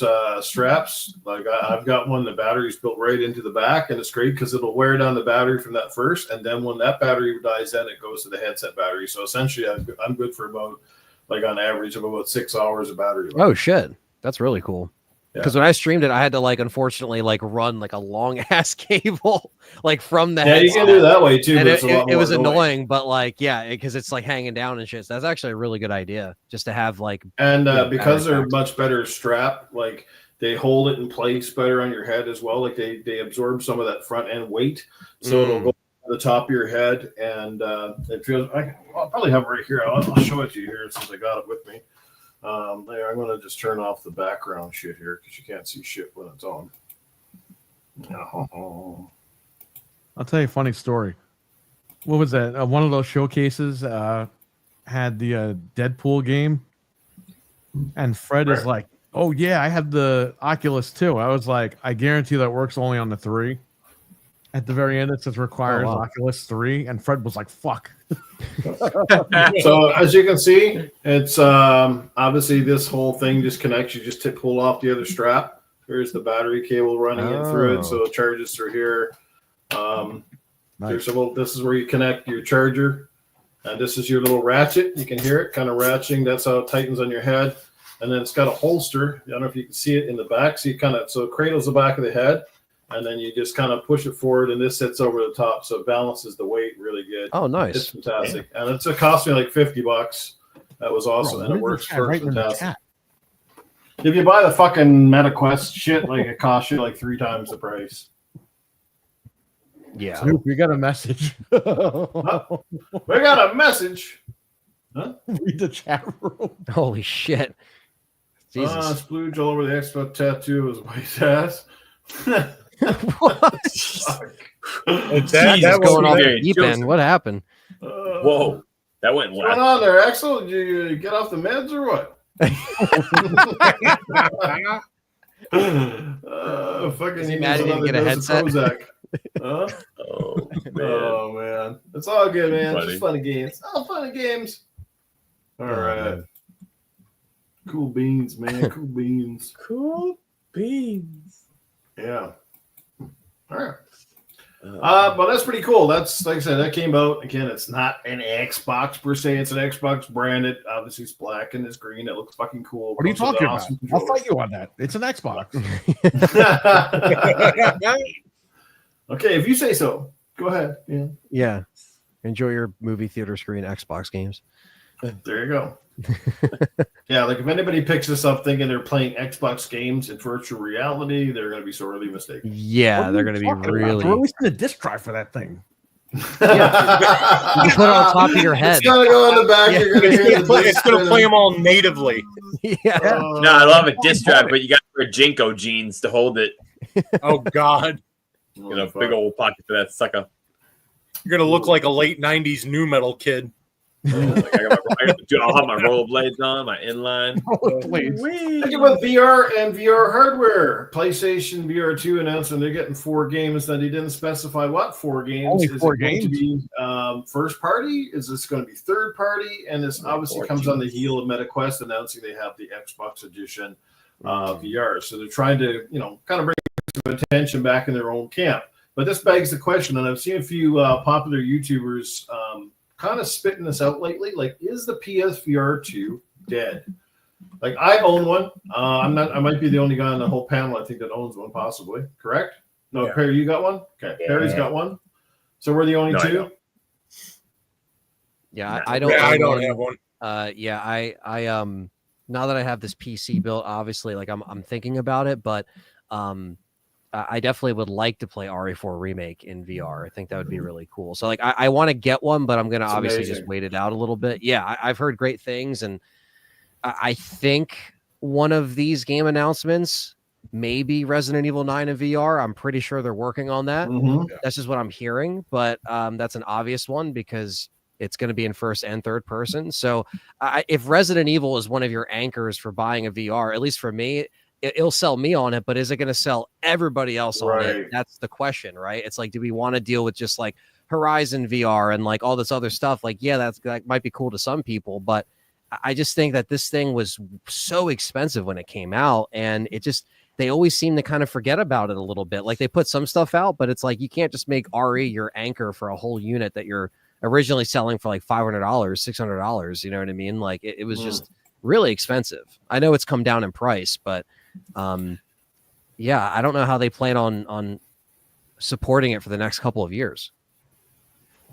straps, like I've got one, the battery's built right into the back, and it's great because it'll wear down the battery from that first, and then when that battery dies, then it goes to the headset battery. So essentially, I'm good for about, like on average, of about 6 hours of battery life. oh shit, that's really cool. Because when I streamed it, I had to like unfortunately like run like a long ass cable like from the headset. You can do it that way too. And but it was annoying, but like because it's like hanging down and shit. So that's actually a really good idea, just to have like. And because they're much better strap, like they hold it in place better on your head as well. Like they absorb some of that front end weight, so it'll go to the top of your head, and it feels. I'll probably have it right here. I'll show it to you here since I got it with me. There, I'm gonna just turn off the background shit here because you can't see shit when it's on. I'll tell you a funny story. What was that? One of those showcases had the Deadpool game, and Fred is like, "Oh yeah, I have the Oculus too." I was like, "I guarantee that works only on the 3." At the very end, it says requires Oculus 3, and Fred was like, "Fuck." So as you can see, it's obviously this whole thing just connects. You just pull off the other strap. Here's the battery cable running in through it, so it charges through here. Nice. This is where you connect your charger, and this is your little ratchet. You can hear it kind of ratcheting. That's how it tightens on your head. And then it's got a holster. I don't know if you can see it in the back. So it cradles the back of the head. And then you just kind of push it forward, and this sits over the top, so it balances the weight really good. Oh, nice! It's fantastic, and it cost me like $50. That was awesome, and it works fantastic. If you buy the fucking MetaQuest shit, like it costs you like 3 times the price. Yeah, Snoop, we got a message. We got a message. Huh? Read the chat room. Holy shit! Jesus, splooge all over the Xbox tattoo was white ass. What? That was going on the deep end. What happened? Whoa, that went left. What's going on there, Axel? Did you get off the meds or what? Fucking Is he mad he didn't get a headset? Huh? Oh man. Oh man, it's all good, man. Funny. It's just fun and games. All fun and games. All right. Cool beans, man. Cool beans. Cool beans. Yeah. All right. But that's pretty cool. That's, like I said, that came out. Again, it's not an Xbox per se. It's an Xbox branded. Obviously, it's black and it's green. It looks fucking cool. What are you talking about? I'll fight you on that. It's an Xbox. Okay, if you say so. Go ahead. Yeah. Yeah. Enjoy your movie theater screen Xbox games. There you go. Yeah, like if anybody picks this up thinking they're playing Xbox games in virtual reality, they're going to be sorely mistaken. Yeah, they're going to be really. We're releasing a disc drive for that thing. Yeah. You put it on top of your head. It's going to go in the back. Yeah. You're going to hear It's going to play them all natively. Yeah. No, I love a disc drive, but you got to wear Jinko jeans to hold it. Oh God! You know, big old pocket for that sucker. You're going to look like a late '90s new metal kid. Like I'll have my rollerblades on, my inline. Thinking with VR and VR hardware, PlayStation VR 2 announced they're getting 4 games. Then they didn't specify what 4 games. Only 4 games. games. Going to be first party? Is this going to be third party? And this obviously comes on the heel of MetaQuest announcing they have the Xbox edition VR. So they're trying to, kind of bring some attention back in their own camp. But this begs the question, and I've seen a few popular YouTubers kind of spitting this out lately. Like, is the PSVR 2 dead? Like, I own one. I might be the only guy on the whole panel I think that owns one, possibly. Correct? No, Yeah. Perry, you got one? Okay, Yeah. Perry's got one. So we're the only No, I two. don't. Yeah, I don't. Yeah, I own don't one. have one. Yeah, I now that I have this PC built, obviously, like I'm thinking about it, but I definitely would like to play RE4 Remake in VR. I think that would be really cool. So like I want to get one, but I'm gonna It's obviously amazing. just wait it out a little bit. Yeah, I've heard great things, and I think one of these game announcements may be Resident Evil 9 in VR. I'm pretty sure they're working on that. Mhm. That's just what I'm hearing, but that's an obvious one because it's going to be in first and third person. So if Resident Evil is one of your anchors for buying a VR, at least for me, it'll sell me on it, but is it going to sell everybody else on Right. it? That's the question, right? It's like, do we want to deal with just like Horizon VR and like all this other stuff? Like, yeah, that might be cool to some people, but I just think that this thing was so expensive when it came out, and it just, they always seem to kind of forget about it a little bit. Like they put some stuff out, but it's like, you can't just make RE your anchor for a whole unit that you're originally selling for like $500, $600. You know what I mean? Like it was just really expensive. I know it's come down in price, but yeah, I don't know how they plan on supporting it for the next couple of years.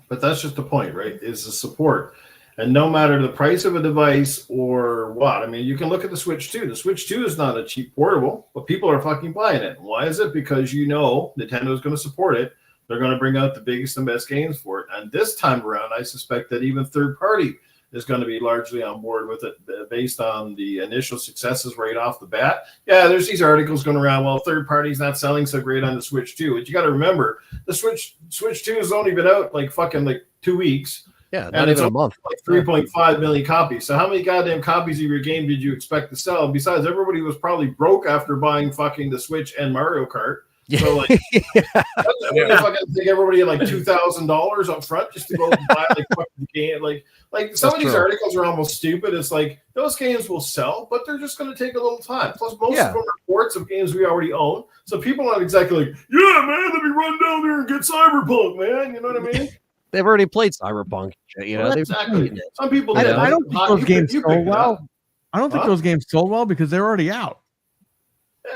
But that's just the point, right? Is the support. And no matter the price of a device or what, I mean, you can look at the Switch 2. The Switch 2 is not a cheap portable, but people are fucking buying it. Why is it? Because you know Nintendo is going to support it. They're going to bring out the biggest and best games for it. And this time around, I suspect that even third party is going to be largely on board with it based on the initial successes right off the bat. Yeah, there's these articles going around, well, third party's not selling so great on the Switch 2. But you got to remember, the Switch 2 has only been out like fucking like 2 weeks. Yeah, And not it's even a month. like 3.5 million copies. So how many goddamn copies of your game did you expect to sell? Besides, everybody was probably broke after buying fucking the Switch and Mario Kart. So like, I fucking think everybody had like $2,000 up front just to go and buy like fucking game. Like some of these articles are almost stupid. It's like those games will sell, but they're just going to take a little time. Plus, most of them are ports of games we already own. So people aren't exactly like, yeah, man, let me run down there and get Cyberpunk, man. You know what I mean? They've already played Cyberpunk. You know, exactly. Some people. I don't think those games sold well. I don't think those games sold well because they're already out.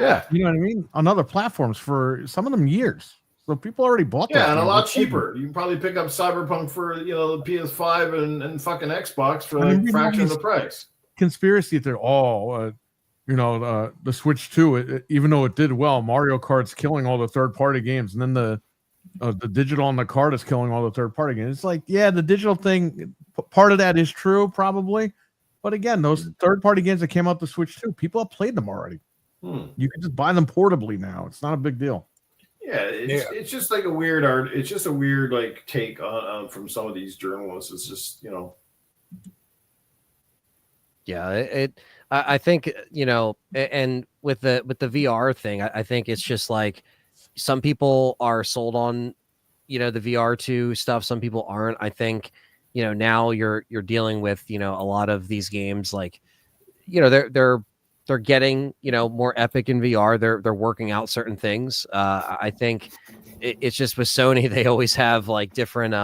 Yeah, you know what I mean? On other platforms for some of them years. So people already bought that. Yeah, and a lot cheaper. You can probably pick up Cyberpunk for the PS5 and fucking Xbox for like a fraction of the price. Conspiracy theory. The Switch 2, even though it did well, Mario Kart's killing all the third-party games, and then the digital on the card is killing all the third-party games. It's like, yeah, the digital thing, part of that is true, probably. But again, those third-party games that came out the Switch 2, people have played them already. You can just buy them portably now. It's not a big deal. Yeah, it's just like a weird art. It's just a weird like take on from some of these journalists. It's just Yeah, I think and with the VR thing, I think it's just like some people are sold on the VR2 stuff. Some people aren't. I think now you're dealing with a lot of these games like they're getting more epic in VR. They're working out certain things. I think it's just with Sony, they always have like different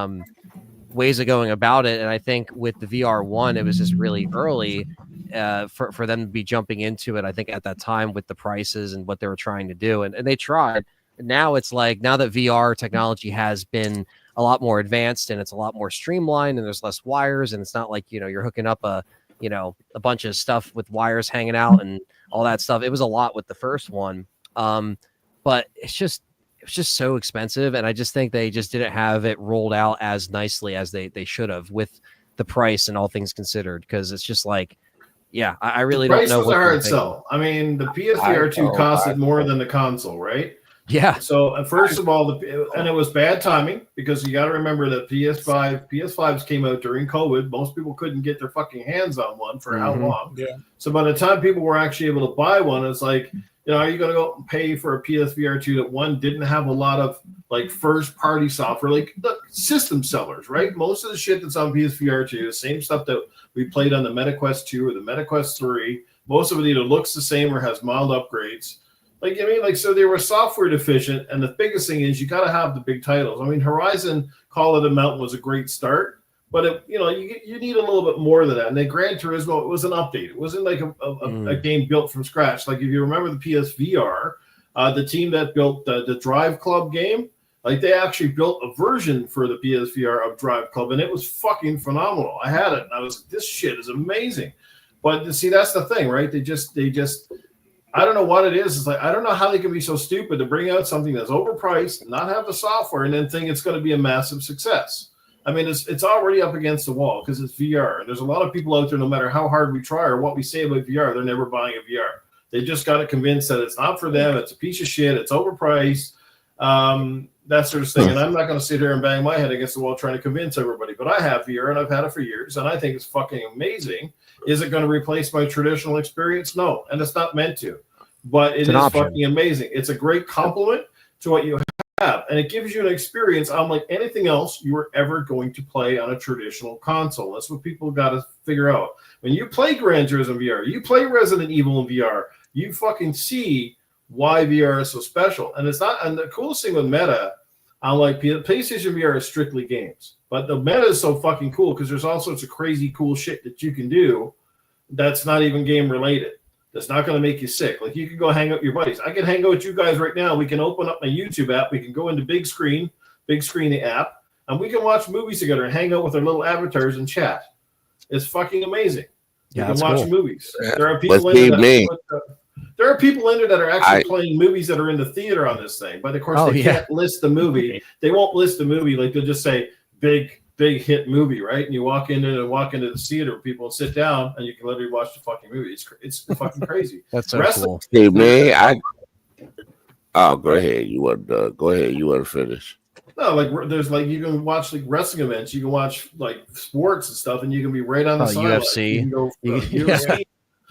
ways of going about it. And I think with the VR1, it was just really early for them to be jumping into it. I think at that time with the prices and what they were trying to do, and they tried. Now it's like, now that VR technology has been a lot more advanced and it's a lot more streamlined and there's less wires, and it's not like you're hooking up a bunch of stuff with wires hanging out and all that stuff. It was a lot with the first one. But it was just so expensive. And I just think they just didn't have it rolled out as nicely as they should have with the price and all things considered. Cause it's just like, yeah, I really don't know. Price was a hard sell. I mean, the PSVR2 costed more than the console, right? Yeah. So first of all, and it was bad timing because you got to remember that PS5s came out during COVID. Most people couldn't get their fucking hands on one for how long? Yeah. So by the time people were actually able to buy one, it's like, are you going to go and pay for a PSVR2 that one didn't have a lot of like first party software, like the system sellers, right? Most of the shit that's on PSVR2, the same stuff that we played on the MetaQuest 2 or the MetaQuest 3, most of it either looks the same or has mild upgrades. So they were software deficient, and the biggest thing is you got to have the big titles. I mean, Horizon Call of the Mountain was a great start, but you need a little bit more than that. And then Gran Turismo, it was an update. It wasn't like a game built from scratch. Like if you remember the PSVR, the team that built the Drive Club game, Like they actually built a version for the PSVR of Drive Club, and it was fucking phenomenal. I had it, and I was like, this shit is amazing. But see, that's the thing, right? They just I don't know what it is. It's like I don't know how they can be so stupid to bring out something that's overpriced, not have the software, and then think it's going to be a massive success. I mean, it's already up against the wall because it's VR. And there's a lot of people out there, no matter how hard we try or what we say about VR, they're never buying a VR. They just got to convince that it's not for them. It's a piece of shit. It's overpriced. That sort of thing. And I'm not going to sit here and bang my head against the wall trying to convince everybody. But I have VR, and I've had it for years, and I think it's fucking amazing. Is it going to replace my traditional experience? No, and it's not meant to. But it is fucking amazing. It's a great compliment to what you have, and it gives you an experience unlike anything else you were ever going to play on a traditional console. That's what people got to figure out. When you play Gran Turismo VR, you play Resident Evil in VR, you fucking see why VR is so special. And it's not. And the coolest thing with Meta, unlike PlayStation VR, is strictly games. But the Meta is so fucking cool because there's all sorts of crazy cool shit that you can do that's not even game related. That's not going to make you sick. Like you can go hang out with your buddies. I can hang out with you guys right now. We can open up my YouTube app. We can go into big screen the app, and we can watch movies together and hang out with our little avatars and chat. It's fucking amazing. Yeah, you can watch movies. Yeah. There are people in there. There are people in there that are actually playing movies that are in the theater on this thing. But of course, they can't list the movie. They won't list the movie. Like they'll just say big hit movie, right? And you walk into the theater with people and sit down, and you can literally watch the fucking movie. It's fucking crazy. That's so cool. Hey man, go ahead. You want to finish? No, like there's like you can watch like wrestling events, you can watch like sports and stuff, and you can be right on the side. UFC. You can go, UFC.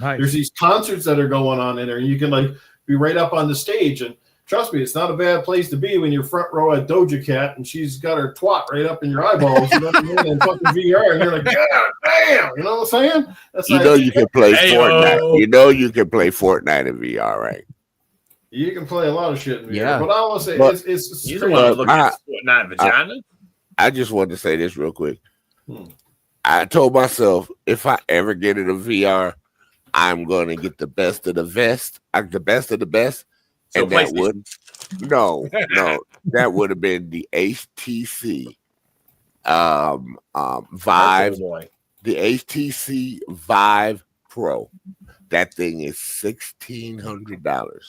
Nice. There's these concerts that are going on in there, and you can like be right up on the stage. And trust me, it's not a bad place to be when you're front row at Doja Cat and she's got her twat right up in your eyeballs, you know what I mean? And fucking VR, and you're like, God damn, you know what I'm saying? That's you can play Fortnite. You know you can play Fortnite in VR, right? You can play a lot of shit in VR. Yeah. But I want to say it's you don't want to look at Fortnite vagina. I just wanted to say this real quick. I told myself if I ever get into VR, I'm gonna get the best of the best. The best of the best. So and that would have been the HTC Vive, the HTC Vive Pro. That thing is $1,600,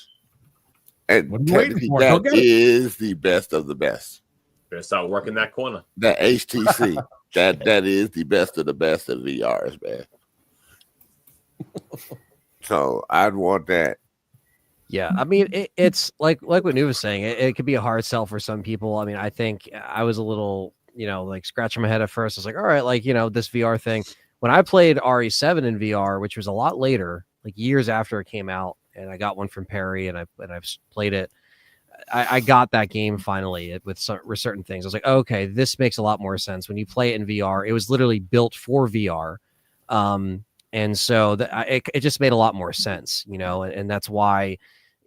and technically that is the best of the best. Better start working that corner. That HTC, that is the best of the best of VRs, man. So I'd want that. Yeah, I mean, it's like what Newf was saying. It could be a hard sell for some people. I mean, I think I was a little, like scratching my head at first. I was like, all right, like, this VR thing. When I played RE7 in VR, which was a lot later, like years after it came out, and I got one from Perry, and I've played it. I got that game finally with certain things. I was like, okay, this makes a lot more sense. When you play it in VR, it was literally built for VR. And so it just made a lot more sense, and that's why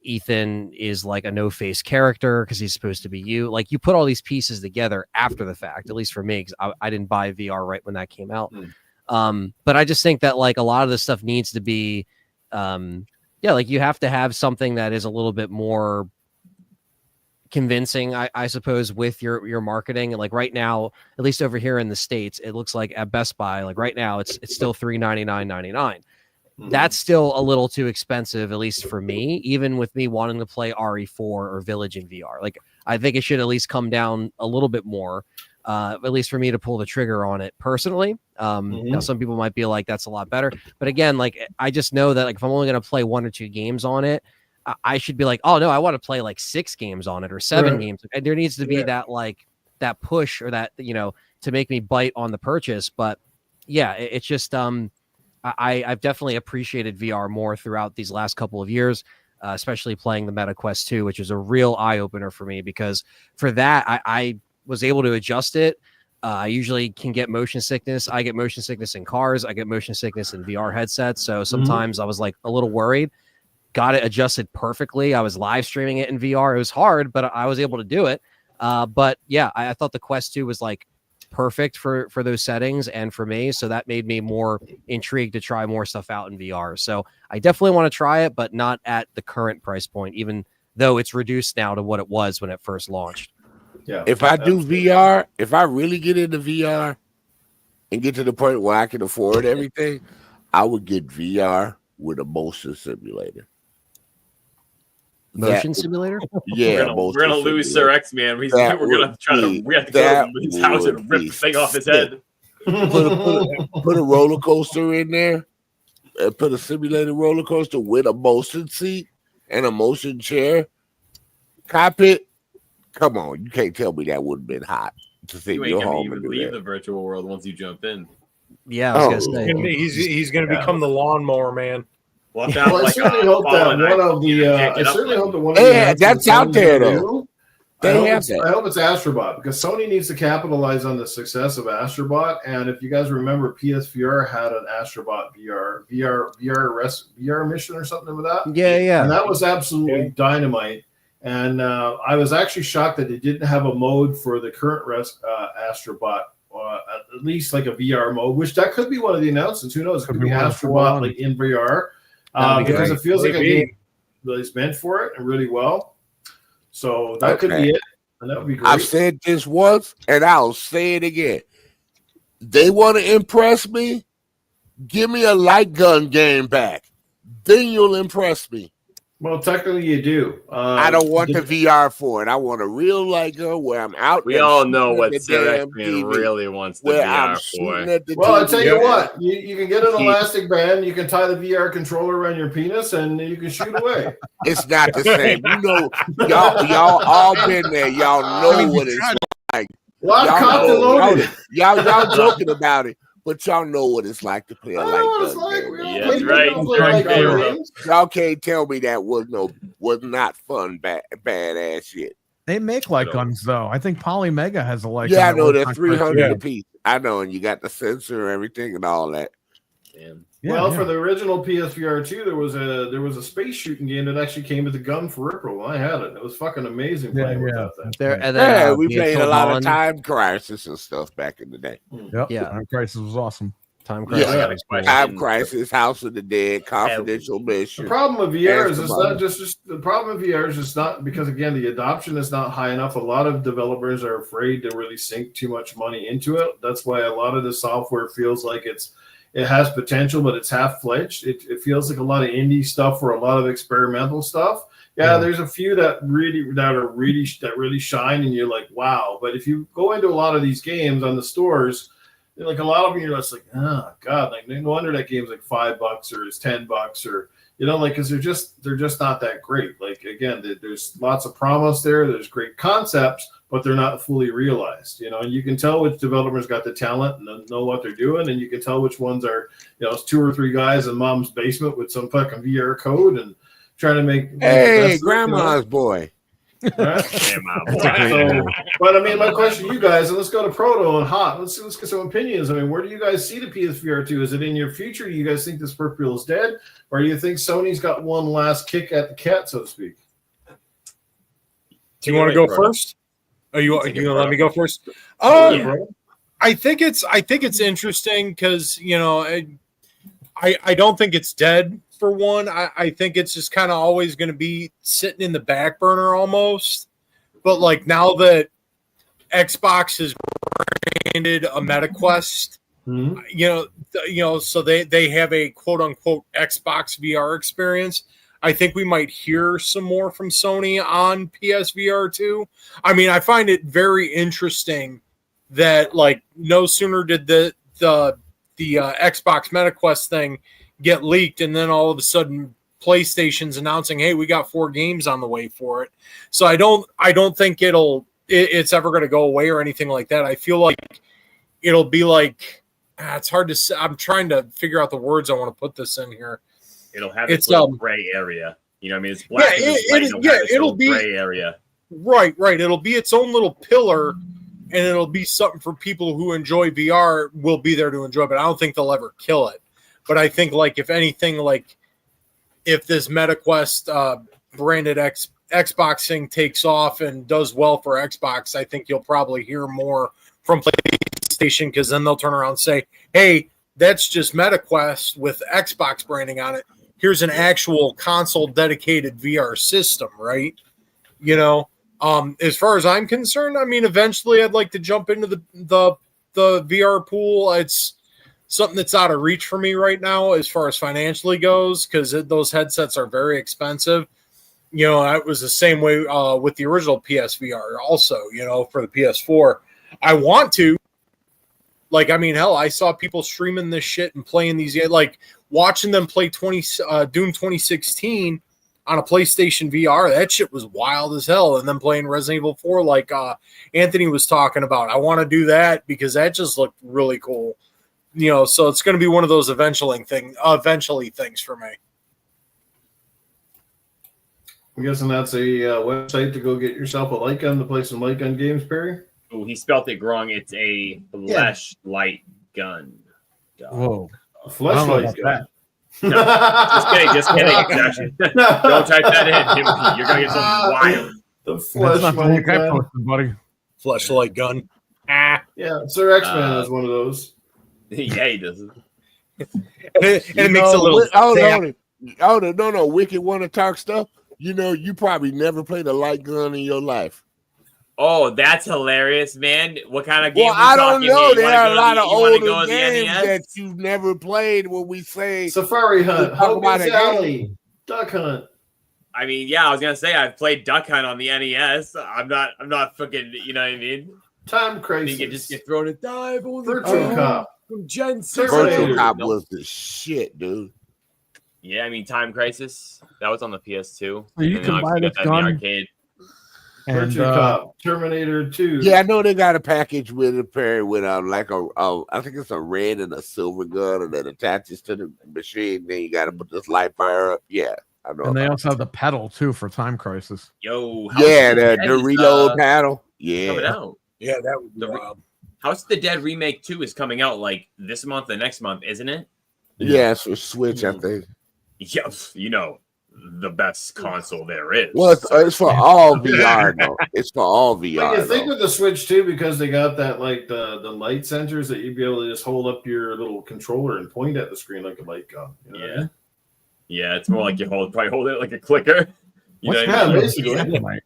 Ethan is like a no-face character because he's supposed to be you. Like you put all these pieces together after the fact, at least for me, because I didn't buy VR right when that came out. But I just think that like a lot of this stuff needs to be, like you have to have something that is a little bit more convincing, I suppose, with your marketing. And like right now, at least over here in the States, it looks like at Best Buy, like right now, it's still $399.99. That's still a little too expensive, at least for me, even with me wanting to play RE4 or Village in VR. Like I think it should at least come down a little bit more, at least for me to pull the trigger on it personally. Now some people might be like, that's a lot better. But again, like I just know that like if I'm only going to play 1 or 2 games on it, I should be like, oh no, I want to play like 6 games on it or 7 games. And there needs to be that like that push or that, to make me bite on the purchase. But yeah, it's just, I've definitely appreciated VR more throughout these last couple of years, especially playing the Meta Quest 2, which is a real eye opener for me because for that, I was able to adjust it. I usually can get motion sickness. I get motion sickness in cars. I get motion sickness in VR headsets. So sometimes I was like a little worried. Got it adjusted perfectly. I was live streaming it in VR. It was hard, but I was able to do it. But yeah, I thought the Quest 2 was like perfect for those settings and for me. So that made me more intrigued to try more stuff out in VR. So I definitely want to try it, but not at the current price point, even though it's reduced now to what it was when it first launched. Yeah. If I do VR, if I really get into VR and get to the point where I can afford everything, I would get VR with a motion simulator. Motion simulator? Yeah, we're gonna lose Sir X Man. We have to go to his house and rip the thing off his head. Put a roller coaster in there, and put a simulated roller coaster with a motion seat and a motion chair. Cockpit. Come on, you can't tell me that wouldn't have been hot to think You you're ain't gonna home even and do leave that. the virtual world once you jump in. Yeah, I was gonna say. He's going to become the lawnmower man. Well, I certainly hope that one of the. I certainly hope that one of the. Yeah, that's out there though. I hope it's Astrobot because Sony needs to capitalize on the success of Astrobot. And if you guys remember, PSVR had an Astrobot VR mission or something like that. Yeah. And that was absolutely dynamite. And I was actually shocked that they didn't have a mode for the current Astrobot, at least like a VR mode, which that could be one of the announcements. Who knows? It could be Astrobot like in VR because it feels like a game that is meant for it and really well. So that could be it, and that would be great. I've said this once, and I'll say it again. They want to impress me. Give me a light gun game back. Then you'll impress me. Well, technically, you do. I don't want the VR for it. I want a real light gun where I'm out. We all know what Sir X-Man really wants the VR for. Well, I'll tell you what. You can get an elastic band. You can tie the VR controller around your penis, and you can shoot away. It's not the same. You know, y'all all been there. Y'all know what it's like. Well, I'm cocked and loaded. Y'all joking about it. But y'all know what it's like to play a light gun. Yeah, that's right. Y'all can't tell me that was not fun, badass shit. They make light guns though. I think Polymega has a light gun. Yeah, I know they're 300 yeah. a piece. I know, and you got the sensor and everything and all that. Damn. For the original PSVR 2, there was a space shooting game that actually came with a gun for peripheral. I had it. It was fucking amazing playing with that thing. We played a lot of Time Crisis and stuff back in the day. Yep. Yeah, Time Crisis was awesome. Time Crisis, Time Crisis, House of the Dead, Confidential Mission. The problem with VR is it's not just the problem with VR is just not because again the adoption is not high enough. A lot of developers are afraid to really sink too much money into it. That's why a lot of the software feels like it has potential, but it's half-fledged. It feels like a lot of indie stuff or a lot of experimental stuff. Yeah, there's a few that really shine, and you're like, wow. But if you go into a lot of these games on the stores, like a lot of them, you're just like, oh god, like no wonder that game's like $5 or it's $10 or because they're just not that great. Like again, there's lots of promise there. There's great concepts, but they're not fully realized, and you can tell which developers got the talent and know what they're doing, and you can tell which ones are, it's 2 or 3 guys in mom's basement with some fucking VR code and trying to make grandma's boy. Right? But I mean, my question to you guys, and let's go to Proto and Hot. Let's get some opinions. I mean, where do you guys see the PSVR 2? Is it in your future? Do you guys think this peripheral is dead, or do you think Sony's got one last kick at the cat, so to speak? Do you want to go first? Are you going to let me go first? I think it's interesting because I don't think it's dead. For one, I think it's just kind of always going to be sitting in the back burner almost. But like now that Xbox has branded a MetaQuest, so they have a quote unquote Xbox VR experience. I think we might hear some more from Sony on PSVR 2. I mean, I find it very interesting that like no sooner did the Xbox MetaQuest thing get leaked, and then all of a sudden PlayStation's announcing, hey, we got 4 games on the way for it. So I don't think it's ever going to go away or anything like that. I feel like it'll be like it's hard to say. I'm trying to figure out the words I want to put this in here. It'll have its little gray area. You know what I mean? It's black. It'll be gray area. Right. It'll be its own little pillar, and it'll be something for people who enjoy VR will be there to enjoy. But I don't think they'll ever kill it. But I think, like, if anything, like, if this MetaQuest branded Xbox thing takes off and does well for Xbox, I think you'll probably hear more from PlayStation because then they'll turn around and say, hey, that's just MetaQuest with Xbox branding on it. Here's an actual console dedicated VR system, right? As far as I'm concerned, I mean, eventually I'd like to jump into the VR pool. It's something that's out of reach for me right now as far as financially goes, because those headsets are very expensive. You know, it was the same way with the original PSVR also, you know, for the PS4. I want to. Like, I mean, hell, I saw people streaming this shit and playing these, like watching them play Doom 2016 on a PlayStation VR. That shit was wild as hell. And then playing Resident Evil 4, like Anthony was talking about. I want to do that because that just looked really cool. You know, so it's going to be one of those eventually things for me. I'm guessing that's a website to go get yourself a light gun to play some light gun games, Perry. Oh, he spelt it wrong. It's a flashlight gun. Whoa. A flashlight gun. No, just kidding. Josh. Don't type that in. You're gonna get something wild. The That's not the flashlight link I gun. posted, buddy. Fleshlight gun. Yeah, Sir X-Man is one of those. Yeah, he does. And it makes a little. No. Wicked want to talk stuff. You know, you probably never played a light gun in your life. Oh, that's hilarious, man. What kind of game? Well, I don't know. There are a lot of older games games that you've never played when we say Safari Hunt, talk about Hogan's a Alley, Duck Hunt. I mean, yeah, I was gonna say I've played Duck Hunt on the NES. I'm not fucking, you know what I mean? Time You Crisis. can just get thrown a dive on the Virtual Cop. from Gen Virtual Cop was the shit, dude. Yeah, I mean, Time Crisis. That was on the PS2. You And can then buy obviously this got that in the gun. arcade. And Virtual Cop, Terminator 2. Yeah, I know they got a package with a pair with like I think it's a red and a silver gun, and then attaches to the machine. Then you got to put this light fire up. Yeah, I know. and they also have the pedal too for Time Crisis. Yo, Yeah, the reload paddle. coming Yeah, out. Yeah, that would be The wild. House of the Dead Remake 2 is coming out like this month or next month, isn't it? yeah, it's for Switch, I think. Yep, you know, the best console there is. Well, it's for all VR though. It's for all VR. But you think though. with the Switch too, because they got that like the light sensors that you'd be able to just hold up your little controller and point at the screen like a light gun. You know what I Yeah. mean? Yeah, it's more like you probably hold it like a clicker. You know What's what I mean? Yeah, basically. Like,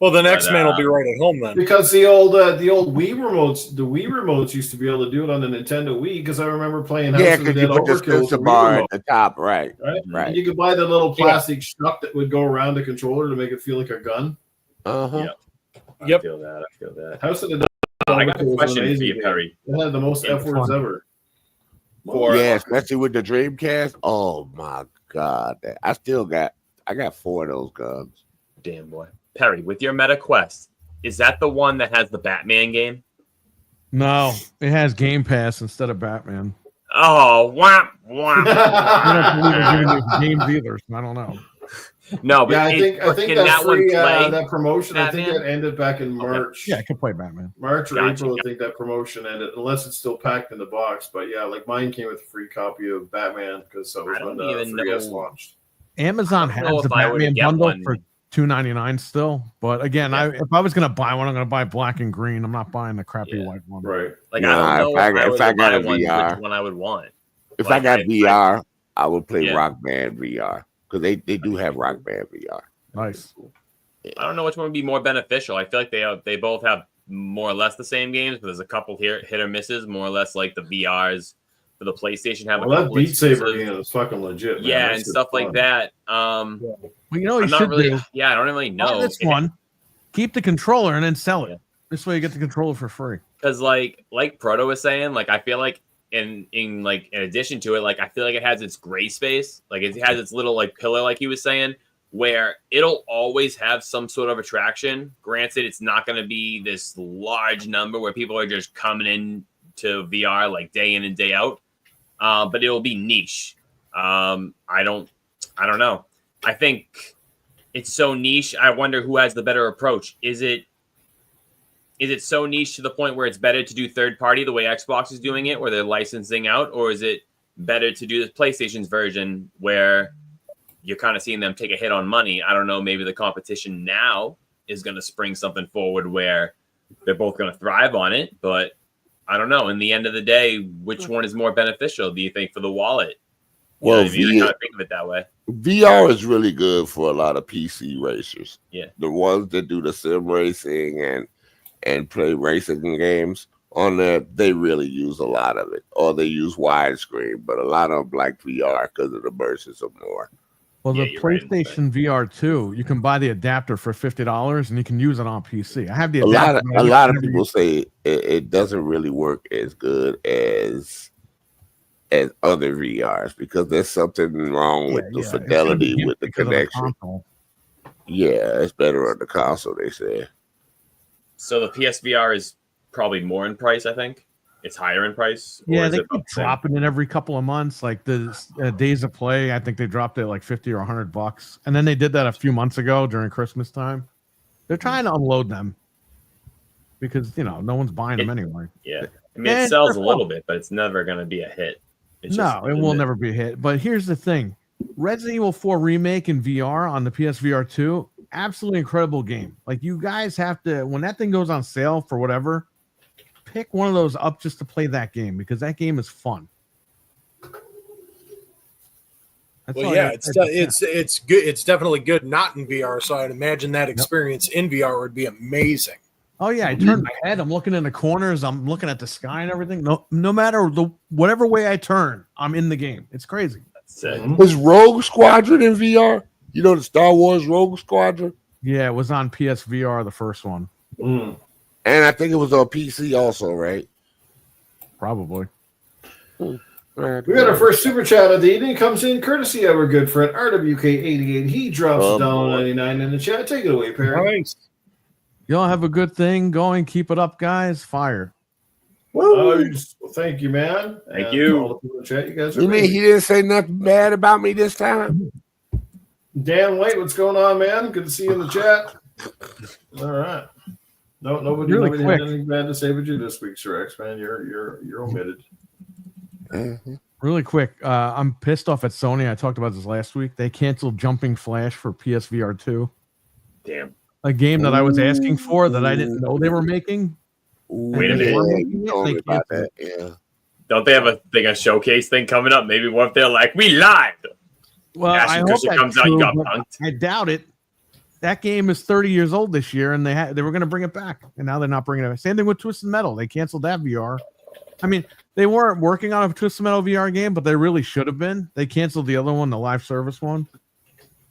Well, the next But, man will be right at home then. Because the old Wii remotes used to be able to do it on the Nintendo Wii. Because I remember playing House Yeah, of the because you Dead put the Overkill with the sensor Wii bar remote, at the top, right? right? Right. And you could buy the little plastic stuff that would go around the controller to make it feel like a gun. Uh-huh. Yeah. Yep. I feel that. House of the Dead I got Overkill a was an question for amazing you, game. Perry. It had the most Yeah, F words fun. ever. Yeah, especially with the Dreamcast. Oh my god, I got 4 of those guns. Damn boy. Perry, with your Meta Quest, is that the one that has the Batman game? no, it has Game Pass instead of Batman. Oh, wham, wham. I don't believe they're giving these games either. So I don't know. No, but Yeah, I think can that that free one play? that promotion. I think Batman? that ended back in March. Yeah, I can play Batman. March or Gotcha. April, I think that promotion ended, unless it's still packed in the box. But yeah, like mine came with a free copy of Batman because that was I when don't the even 3DS know. launched. Amazon I don't know has the if I were to Batman get bundle one. for $2.99 still. But again, Yeah. if I was gonna buy one, I'm gonna buy black and green. I'm not buying the crappy Yeah. white one. Right. Like, Nah, I don't know if I got a one, VR. which one I would want. If Like, I got VR, I would play Yeah. Rock Band VR because they do have Rock Band VR. Nice. I don't know which one would be more beneficial. I feel like they both have more or less the same games, but there's a couple here hit or misses. More or less like the VRs for the PlayStation have a Well, that couple Beat Saber exclusives. game is fucking legit. Man. Yeah, That's and good stuff like fun. that. Well, you know what you I'm not should really. do? Yeah, I don't really Buy know. this one, keep the controller, and then sell it. Yeah. This way, you get the controller for free. Because like Proto was saying, like I feel like in addition to it, like I feel like it has its gray space, like it has its little like pillar, like he was saying, where it'll always have some sort of attraction. Granted, it's not going to be this large number where people are just coming in to VR like day in and day out, but it'll be niche. I don't know. I think it's so niche. I wonder who has the better approach. Is it so niche to the point where it's better to do third party the way Xbox is doing it, where they're licensing out, or is it better to do the PlayStation's version where you're kind of seeing them take a hit on money? I don't know. Maybe the competition now is going to spring something forward where they're both going to thrive on it, but I don't know. In the end of the day, which one is more beneficial, do you think, for the wallet? You know Well, what I mean? I kind of think of it that way. VR is really good for a lot of PC racers. Yeah. The ones that do the sim racing and play racing games on there, they really use a lot of it. Or they use widescreen, but a lot of them like VR because of the bursts of more. Well, Yeah, the you're right. PlayStation VR 2, you can buy the adapter for $50 and you can use it on PC. I have the A adapter. lot of people say it doesn't really work as good as other VRs because there's something wrong with the fidelity with the connection. Yeah, it's better on the console, they say. So the PSVR is probably more in price, I think. It's higher in price. Yeah, is they it keep dropping it every couple of months. Like the Days of Play, I think they dropped it like $50 or $100. And then they did that a few months ago during Christmas time. They're trying to unload them because, no one's buying them anyway. Yeah. I mean, it sells a little bit, but it's never going to be a hit. It will never be a hit. But here's the thing. Resident Evil 4 Remake in VR on the PSVR 2, absolutely incredible game. Like, you guys have to, when that thing goes on sale for whatever, pick one of those up just to play that game because that game is fun. It's good. It's definitely good not in VR. So I'd imagine that experience in VR would be amazing. Oh yeah, I turn my head. I'm looking in the corners. I'm looking at the sky and everything. No matter whatever way I turn, I'm in the game. It's crazy. That's it. Was Rogue Squadron in VR? You know the Star Wars Rogue Squadron? Yeah, it was on PSVR, the first one. And I think it was on PC also, right? Probably. We got our first super chat of the evening. Comes in courtesy of our good friend RWK88. He drops $1.99 in the chat. Take it away, Perry. Nice. Y'all have a good thing going. Keep it up, guys. Fire. Well, thank you, man. Thank you. All the people in the chat, you guys are You mean he didn't say nothing bad about me this time? Dan White, what's going on, man? Good to see you in the chat. All right. Nobody had anything bad to say about you this week, Sir X, man. You're omitted. Really quick, I'm pissed off at Sony. I talked about this last week. They canceled Jumping Flash for PSVR 2. Damn. A game that I was asking for that I didn't know they were making. Wait a minute. Yeah. Don't they have a showcase thing coming up? Maybe what if they're like, we lied? Well, I hope that comes out, you got punked. I doubt it. That game is 30 years old this year, and they were going to bring it back, and now they're not bringing it back. Same thing with Twisted Metal. They canceled that VR. I mean, they weren't working on a Twisted Metal VR game, but they really should have been. They canceled the other one, the live service one.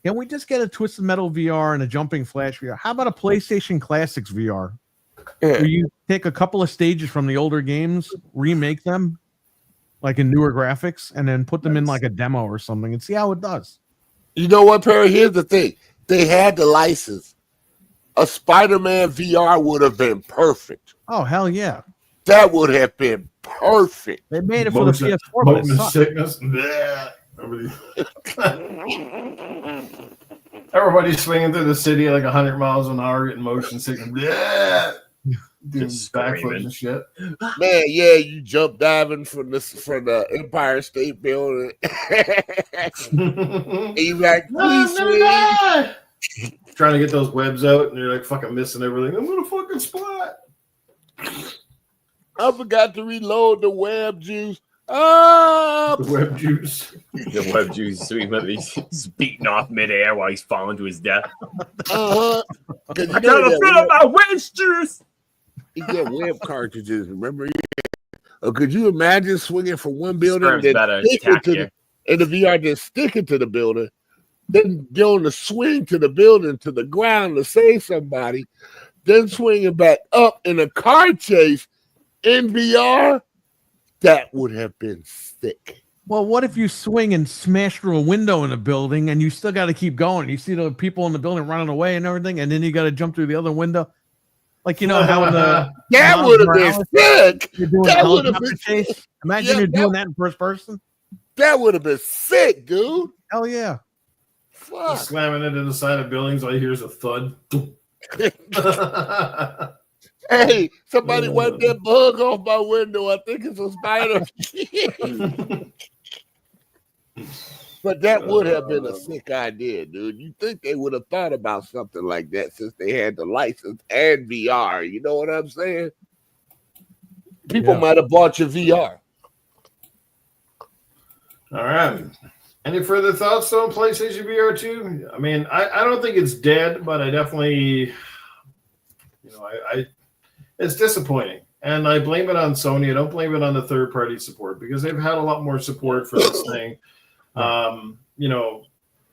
Can we just get a Twisted Metal VR and a Jumping Flash VR? How about a PlayStation Classics VR? Where you take a couple of stages from the older games, remake them, like in newer graphics, and then put them in like a demo or something and see how it does. You know what, Perry? Here's the thing. They had the license. A Spider-Man VR would have been perfect. Oh, hell yeah. That would have been perfect. They made it for the PS4, but it sickness. Everybody's swinging through the city like 100 miles an hour, getting motion sickness. Doing backflips and shit. Man, yeah, you jump diving from the Empire State Building. You like, trying to get those webs out, and you're like fucking missing everything. I'm gonna fucking splat. I forgot to reload the web juice. Oh, the web juice. The web juice. He's beating off midair while he's falling to his death. I gotta fill up my web juice. You get web cartridges. Remember? Could you imagine swinging from one building and the VR just sticking to the building, then going to swing to the building to the ground to save somebody, then swinging back up in a car chase in VR? That would have been sick. Well, what if you swing and smash through a window in a building and you still got to keep going? You see the people in the building running away and everything, and then you got to jump through the other window. Like, you know how the that would have been sick. That would have been chase. Imagine you're doing that in first person. That would have been sick, dude. Hell yeah. Fuck. Slamming into the side of buildings, all you hear is a thud. Hey, somebody wiped that bug off my window. I think it's a spider. But that would have been a sick idea, dude. You think they would have thought about something like that since they had the license and VR? You know what I'm saying? People might have bought your VR. All right. Any further thoughts on PlayStation VR 2? I mean, I don't think it's dead, but I definitely, it's disappointing. And I blame it on Sony. I don't blame it on the third-party support because they've had a lot more support for this thing,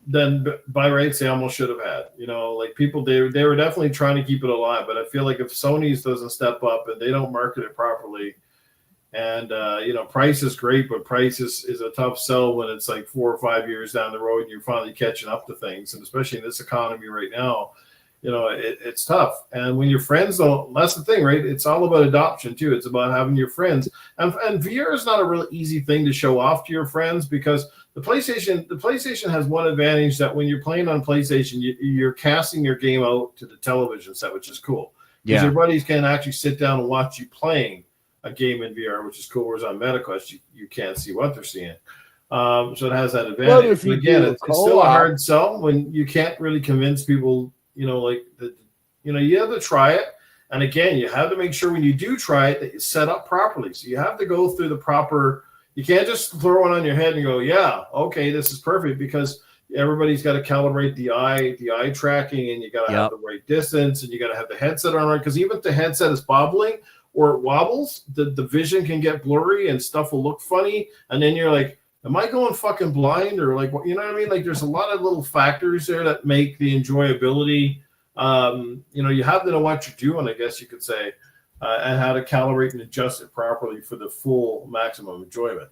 than by rights they almost should have had. Like people, they were definitely trying to keep it alive. But I feel like if Sony's doesn't step up and they don't market it properly, and price is great, but price is a tough sell when it's like 4 or 5 years down the road and you're finally catching up to things. And especially in this economy right now, it's tough. And when your friends don't, that's the thing, right? It's all about adoption too. It's about having your friends. And VR is not a really easy thing to show off to your friends because the PlayStation has one advantage that when you're playing on PlayStation, you're casting your game out to the television set, which is cool. Because your buddies can actually sit down and watch you playing a game in VR, which is cool. Whereas on MetaQuest, you can't see what they're seeing. So it has that advantage. But again, it's still a hard sell when you can't really convince people. You have to try it. And again, you have to make sure when you do try it that you set up properly. So you have to go through the proper, you can't just throw it on your head and go, yeah, okay, this is perfect, because everybody's got to calibrate the eye tracking, and you got to have the right distance, and you got to have the headset on right. Because even if the headset is bobbling or it wobbles, the vision can get blurry and stuff will look funny. And then you're like, am I going fucking blind, or like, you know what I mean? Like, there's a lot of little factors there that make the enjoyability. You have to know what you're doing, I guess you could say, and how to calibrate and adjust it properly for the full maximum enjoyment.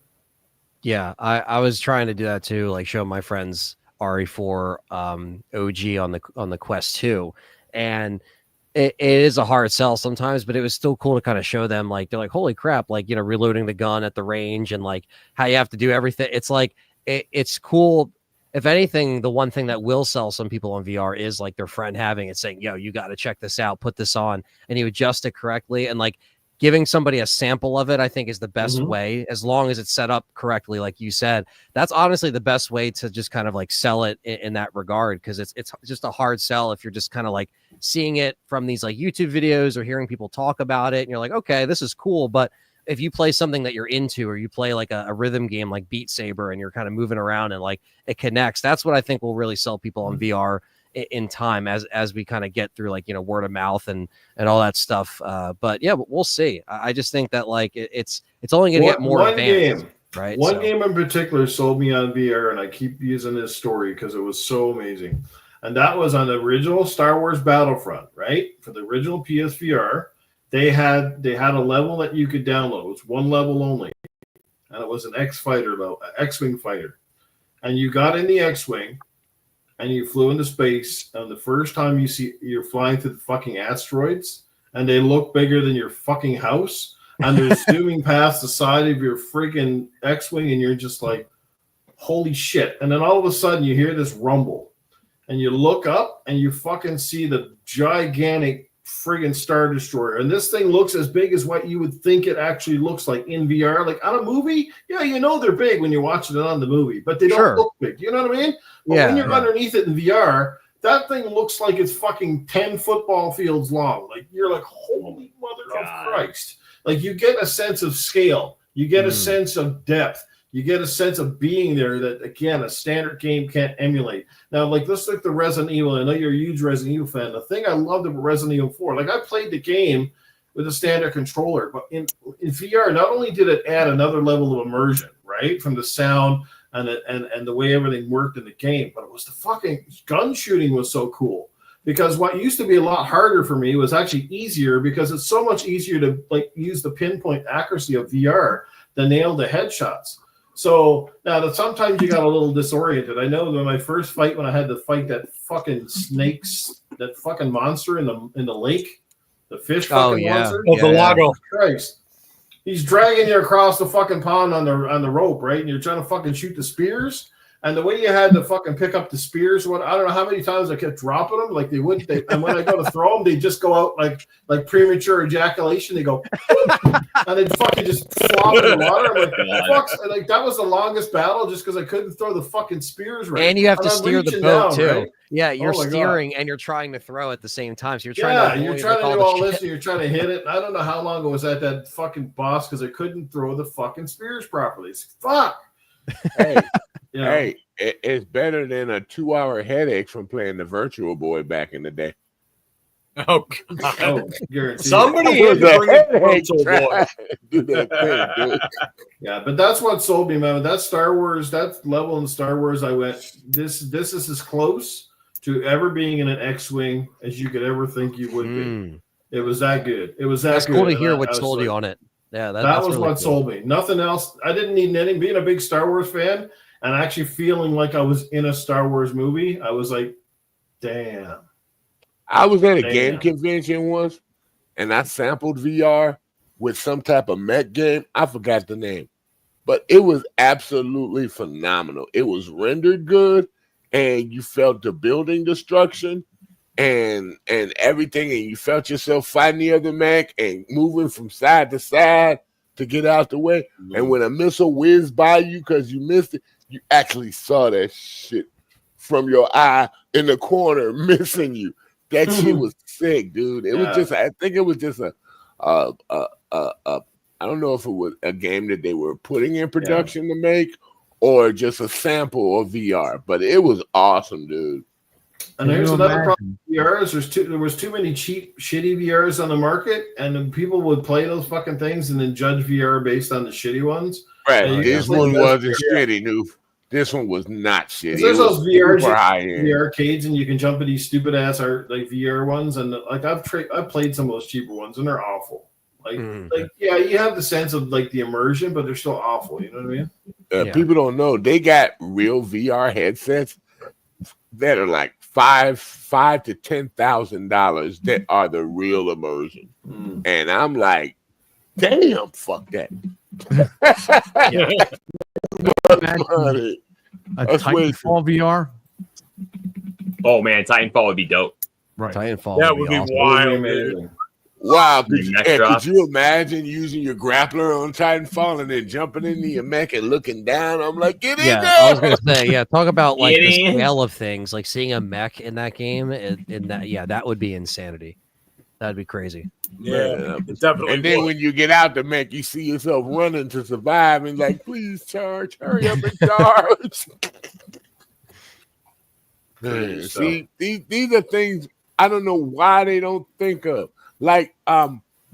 Yeah, I was trying to do that too, like show my friends RE4 OG on the Quest 2, and it is a hard sell sometimes, but it was still cool to kind of show them, like, they're like, holy crap, like, reloading the gun at the range and like how you have to do everything. It's like, it's cool. If anything, the one thing that will sell some people on VR is like their friend having it, saying, yo, you got to check this out, put this on, and you adjust it correctly. And like giving somebody a sample of it, I think, is the best way, as long as it's set up correctly. Like you said, that's honestly the best way to just kind of like sell it in that regard. Cause it's just a hard sell if you're just kind of like seeing it from these like YouTube videos or hearing people talk about it. And you're like, okay, this is cool. But if you play something that you're into, or you play like a rhythm game like Beat Saber, and you're kind of moving around and like it connects, that's what I think will really sell people on VR in time, as we kind of get through like, word of mouth and all that stuff. But yeah, we'll see. I just think that like it's only going to get more advanced. Right. One game in particular sold me on VR, and I keep using this story because it was so amazing. And that was on the original Star Wars Battlefront, right? For the original PSVR, they had a level that you could download. It was one level only, and it was an X-wing fighter. And you got in the X-wing, and you flew into space. And the first time you're flying through the fucking asteroids, and they look bigger than your fucking house, and they're zooming past the side of your freaking X-wing, and you're just like, holy shit. And then all of a sudden you hear this rumble, and you look up and you fucking see the gigantic friggin' Star Destroyer. And this thing looks as big as what you would think it actually looks like in VR. Like on a movie, yeah, they're big when you're watching it on the movie, but they don't look big. You know what I mean? But when you're underneath it in VR, that thing looks like it's fucking 10 football fields long. Like you're like, holy mother of Christ. Like you get a sense of scale. You get a sense of depth. You get a sense of being there that, again, a standard game can't emulate. Now, like, let's look at the Resident Evil. I know you're a huge Resident Evil fan. The thing I loved about Resident Evil 4, like, I played the game with a standard controller, but in VR, not only did it add another level of immersion, right, from the sound and the way everything worked in the game, but it was the fucking gun shooting was so cool. Because what used to be a lot harder for me was actually easier, because it's so much easier to, like, use the pinpoint accuracy of VR than nail the headshots. So now that sometimes you got a little disoriented. I know when my first fight, when I had to fight that fucking that fucking monster in the lake, the fish fucking monster. Oh, the Lago. Christ. He's dragging you across the fucking pond on the rope, right? And you're trying to fucking shoot the spears. And the way you had to fucking pick up the spears, I don't know how many times I kept dropping them. Like they wouldn't. And when I go to throw them, they just go out like premature ejaculation. They go, and they fucking just flop in the water. I'm like, fuck. Like that was the longest battle, just because I couldn't throw the fucking spears right. And you have to steer the boat too. Right? Yeah, you're steering and you're trying to throw at the same time. So you're trying to do all this, and you're trying to hit it. And I don't know how long I was at that fucking boss because I couldn't throw the fucking spears properly. It's fuck. Hey, You know? hey, it's better than a 2-hour headache from playing the Virtual Boy back in the day. Oh, God. Oh, guaranteed. Somebody had to bring it Virtual Boy. Do that thing, dude. Yeah, but that's what sold me, man. That Star Wars, that level in Star Wars, I went, this is as close to ever being in an X-Wing as you could ever think you would be. It was that good. It was that That's good. cool to And hear I what was sold like, you on it. Yeah, that that's was really what cool. sold me. Nothing else. I didn't need anything. Being a big Star Wars fan and actually feeling like I was in a Star Wars movie, I was like, damn. I was at a Damn. game convention once, and I sampled VR with some type of mech game. I forgot the name, but it was absolutely phenomenal. It was rendered good, and you felt the building destruction and everything, and you felt yourself fighting the other mech and moving from side to side to get out the way. And when a missile whizzed by you because you missed it, you actually saw that shit from your eye in the corner missing you. That shit was sick, dude. It was just, I think it was just I don't know if it was a game that they were putting in production to make or just a sample of VR, but it was awesome, dude. And here's another problem with VRs. There was too many cheap, shitty VRs on the market, and then people would play those fucking things and then judge VR based on the shitty ones. Right. This one wasn't shitty, Newf. This one was not shitty. There's those VR high-end. the arcades, and you can jump in these stupid ass like VR ones, and like I've played some of those cheaper ones, and they're awful. Like yeah, you have the sense of like the immersion, but they're still awful. You know what I mean? People don't know they got real VR headsets that are like $5,000 to $10,000 that are the real immersion, and I'm like, damn, fuck that. A Titanfall VR. Oh man, Titanfall would be dope. Right, Titanfall. That would be awesome. wild, dude. Wow, could you imagine using your grappler on Titanfall and then jumping into your mech and looking down? I'm like, get in there! I was gonna say, talk about like the scale of things, like seeing a mech in that game, that would be insanity. That'd be crazy. Yeah, definitely. And then when you get out the mech, you see yourself running to survive and like, please charge, hurry up and charge. See, these are things I don't know why they don't think of. Like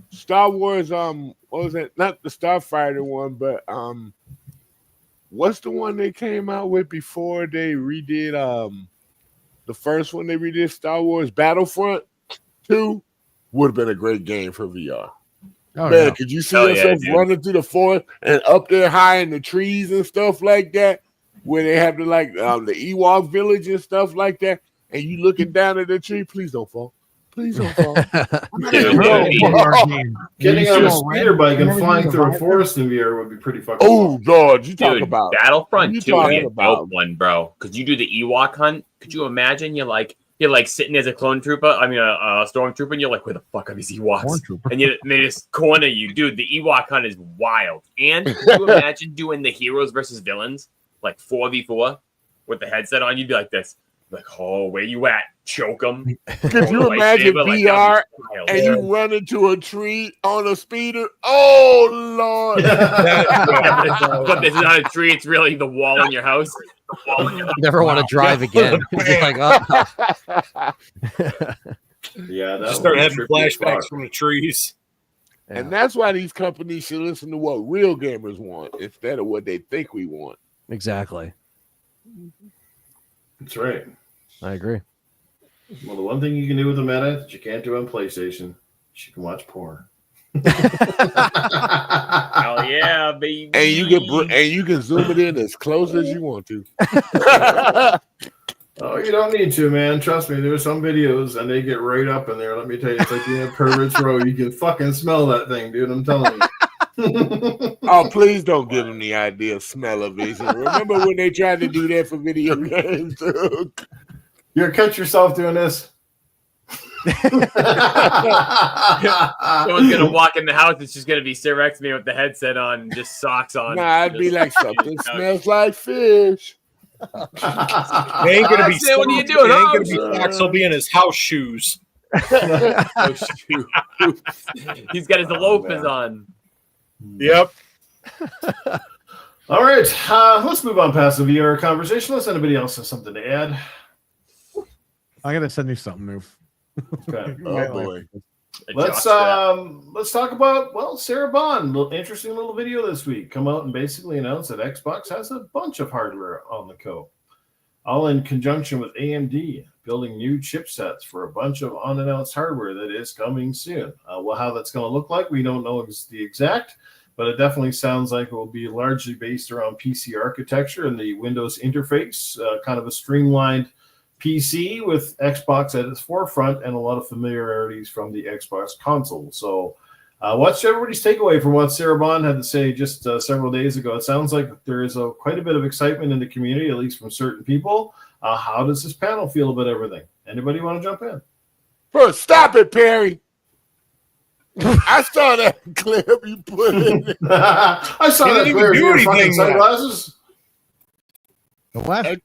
Star Wars, what was it? Not the Starfighter one, but what's the one they came out with before they redid the first one they redid, Star Wars Battlefront 2 would have been a great game for VR. Oh, man, could you see yourself running through the forest and up there high in the trees and stuff like that, where they have the the Ewok village and stuff like that, and you looking down at the tree, please don't fall. Please don't fall. Getting on a speeder bike and flying through a forest in VR would be pretty fucking. Oh, God, you talk about Battlefront 2 would be a dope one, bro. Because you do the Ewok hunt. Could you imagine you're like sitting as a clone trooper? I mean, a stormtrooper, and you're like, where the fuck are these Ewoks? And they just corner you, dude. The Ewok hunt is wild. And could you imagine doing the heroes versus villains, like 4v4 with the headset on? You'd be like this. Like, oh, where you at? Choke them. Could you imagine VR and you run into a tree on a speeder? Oh, Lord. But this is not a tree. It's really the wall in your house. Never want to drive again. It's like, yeah, just start having flashbacks from the trees. Yeah. And that's why these companies should listen to what real gamers want instead of what they think we want. Exactly. That's right. I agree. Well, the one thing you can do with the meta that you can't do on PlayStation is you can watch porn. Hell yeah, baby! And you can zoom it in as close as you want to. Oh, you don't need to, man. Trust me. There's some videos and they get right up in there. Let me tell you, it's like being a pervert's row. You can fucking smell that thing, dude. I'm telling you. Oh, please don't give them the idea of smell-o-vision. Remember when they tried to do that for video games? You're catch yourself doing this. Someone's gonna walk in the house. It's just gonna be Sir X me with the headset on, and just socks on. Nah, I'd be like, something smells like fish. They ain't gonna be. What are you doing? They ain't gonna be socks. He'll be in his house shoes. He's got his loafers on. Yep. All right, let's move on past the VR conversation. Unless anybody else has something to add. I gotta send you something new. Okay. Oh boy. Let's talk about Sarah Bond. Interesting little video this week. Come out and basically announce that Xbox has a bunch of hardware on the go, all in conjunction with AMD, building new chipsets for a bunch of unannounced hardware that is coming soon. Well, how that's going to look like, we don't know the exact, but it definitely sounds like it will be largely based around PC architecture and the Windows interface, kind of a streamlined PC with Xbox at its forefront and a lot of familiarities from the Xbox console. So what's everybody's takeaway from what Sarah Bond had to say just several days ago? It sounds like there is quite a bit of excitement in the community, at least from certain people. How does this panel feel about everything? Anybody want to jump in? Bro, stop it, Perry. I saw that clip you put in. I saw that didn't clear even do your anything fucking yet. sunglasses. The what?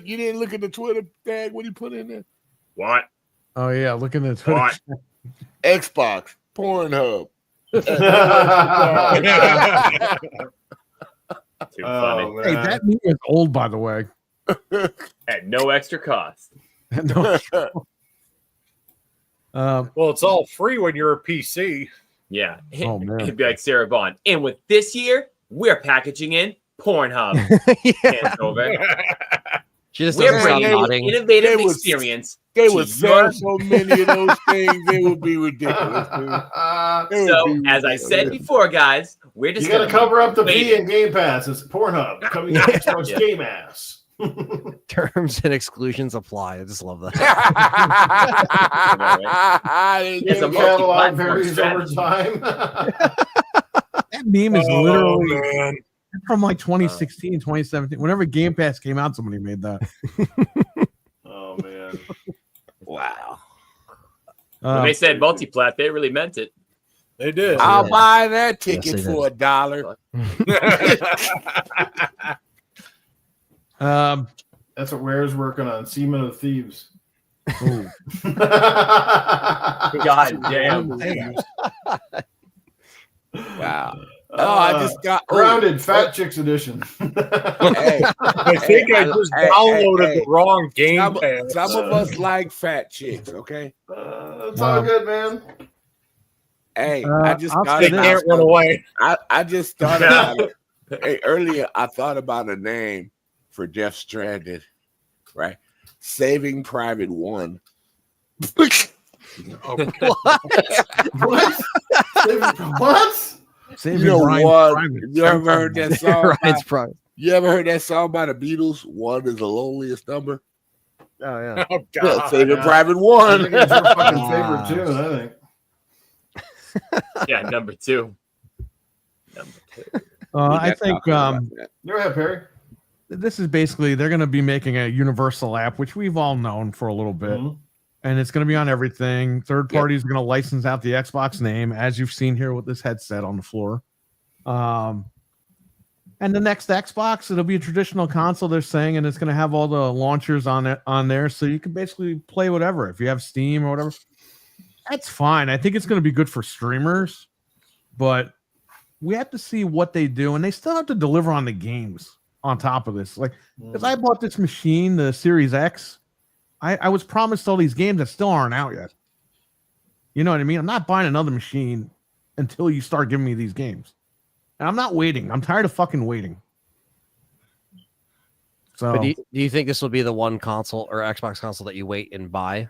You didn't look at the Twitter tag what he put in there? What? Oh yeah, look at the Twitter. What? Xbox, Pornhub. Too funny. Oh, Hey, man. that meme is old, by the way. At no extra cost. No. Well, it's all free when you're a PC. Yeah. Oh, man. It'd be like Sarah Bond. And with this year, we're packaging in Pornhub. Yeah. It's over. She just We're doesn't stop bringing nodding. innovative They was- experience. They to would sell your- so many of those things, it would be ridiculous. Dude. It would So, be as I said ridiculous. before, guys, we're just You got to gonna cover up the wait. P in Game Pass. It's Pornhub coming out Xbox Yeah. Game Ass. Terms and exclusions apply. I just love that. It's a Game catalog multi-platform varies over strategy. time. That meme is Oh, literally man. from like 2016, 2017. Whenever Game Pass came out, somebody made that. Oh man. Wow. When they said multi-plat, they really meant it. They did. I'll Yeah. buy that ticket Yes, they for $1. That's what Ware's working on. Seamen of Thieves. ooh. God damn. Wow. Oh, I just got Grounded Fat Chicks Edition. Hey, I think I just downloaded the wrong Game Pass. some of us like fat chicks, okay? It's all good, man. Hey, I just I'll thought They say about can't run away. I just thought about it. Hey, earlier I thought about a name for Jeff Stranded, right? Saving Private One. Okay. What? What? Saving You know Ryan's what? Private. You ever heard that song? Ryan's prime. You ever heard that song by the Beatles? One is the loneliest number. Oh yeah. Oh, Yeah, God. Saving yeah. Private I One. think it's your fucking Wow. favorite tune, I think. Yeah, number two. Number two. I think Go ahead, Perry. this is basically they're going to be making a universal app, which we've all known for a little bit, Mhm. and it's going to be on everything. Third parties are going to license out the Xbox name, as you've seen here with this headset on the floor. And the next Xbox, it'll be a traditional console, they're saying, and it's going to have all the launchers on there, so you can basically play whatever. If you have Steam or whatever, that's fine. I think it's going to be good for streamers, but we have to see what they do, and they still have to deliver on the games on top of this. Like, because I bought this machine, the Series X, I was promised all these games that still aren't out yet. You know what I mean? I'm not buying another machine until you start giving me these games. And I'm not waiting. I'm tired of fucking waiting. So But do you think this will be the one console or Xbox console that you wait and buy?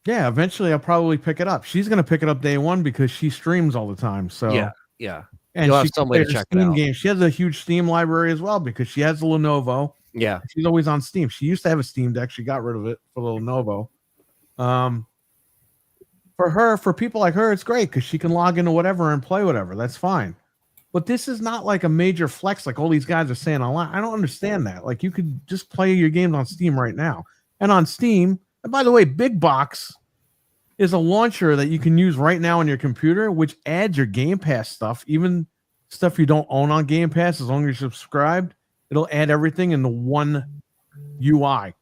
yeah, eventually I'll probably pick it up. She's gonna pick it up day one because she streams all the time. So Yeah. and You'll have she can some way to play her check it Steam out. games. She has a huge Steam library as well because she has the Lenovo. Yeah. She's always on Steam. She used to have a Steam Deck. She got rid of it for the Lenovo. For people like her, it's great because she can log into whatever and play whatever. That's fine. But this is not like a major flex like all these guys are saying online. I don't understand that. Like, you could just play your games on Steam right now. And on Steam, and by the way, Big Box is a launcher that you can use right now on your computer, which adds your Game Pass stuff, even stuff you don't own on Game Pass, as long as you're subscribed. It'll add everything into one UI.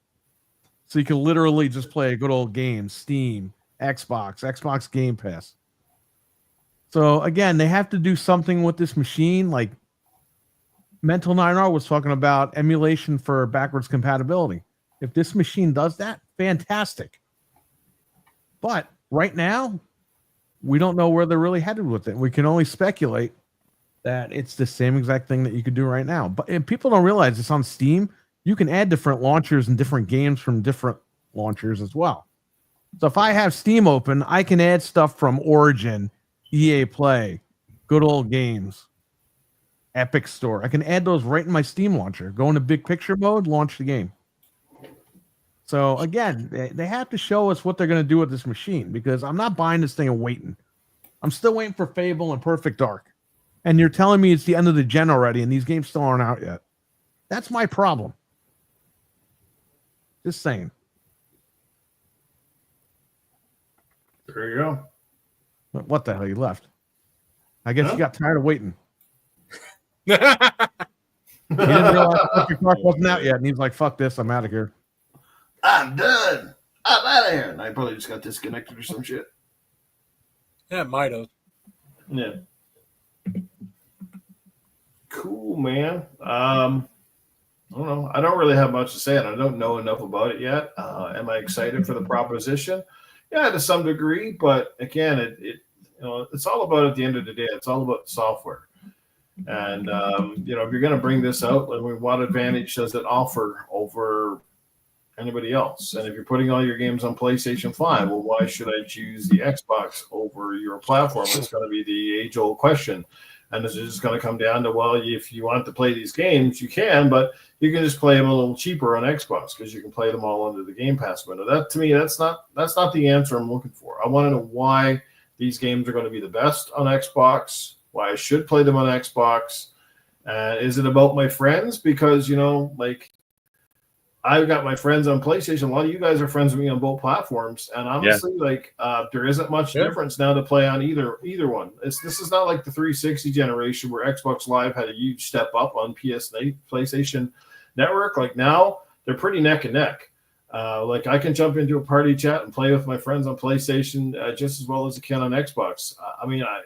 So you can literally just play good old games, Steam, Xbox Game Pass. So again, they have to do something with this machine. Like, Mental 9R was talking about emulation for backwards compatibility. If this machine does that, fantastic. But right now, we don't know where they're really headed with it. We can only speculate that it's the same exact thing that you could do right now. But and people don't realize it's on Steam. You can add different launchers and different games from different launchers as well. So if I have Steam open, I can add stuff from Origin, EA Play, Good Old Games, Epic Store. I can add those right in my Steam launcher. Go into big picture mode, launch the game. So again, they have to show us what they're going to do with this machine, because I'm not buying this thing and waiting. I'm still waiting for Fable and Perfect Dark. And you're telling me it's the end of the gen already and these games still aren't out yet. That's my problem. Just saying. There you go. What the hell? You left. I guess you got tired of waiting. He didn't realize Perfect Dark wasn't out yet. And he's like, fuck this. I'm out of here. I'm done. I'm out of here. And I probably just got disconnected or some shit. Yeah, it might have. Yeah. Cool, man. I don't know. I don't really have much to say, and I don't know enough about it yet. Am I excited for the proposition? Yeah, to some degree. But again, it's all about, at the end of the day, it's all about software. And if you're going to bring this out, what advantage does it offer over anybody else? And if you're putting all your games on PlayStation 5, well, why should I choose the Xbox over your platform? It's going to be the age-old question. And this is just going to come down to, well, if you want to play these games, you can, but you can just play them a little cheaper on Xbox because you can play them all under the Game Pass window. That, to me, that's not the answer I'm looking for. I want to know why these games are going to be the best on Xbox, why I should play them on Xbox. Is it about my friends? Because, I've got my friends on PlayStation. A lot of you guys are friends with me on both platforms, and honestly, there isn't much difference now to play on either one. This is not like the 360 generation where Xbox Live had a huge step up on PlayStation Network. Like now, they're pretty neck and neck. I can jump into a party chat and play with my friends on PlayStation just as well as I can on Xbox.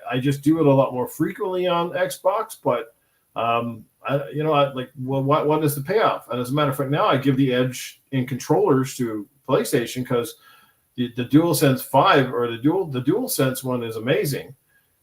I just do it a lot more frequently on Xbox, but what is the payoff? And as a matter of fact, now I give the edge in controllers to PlayStation because the DualSense 5 or the DualSense one is amazing.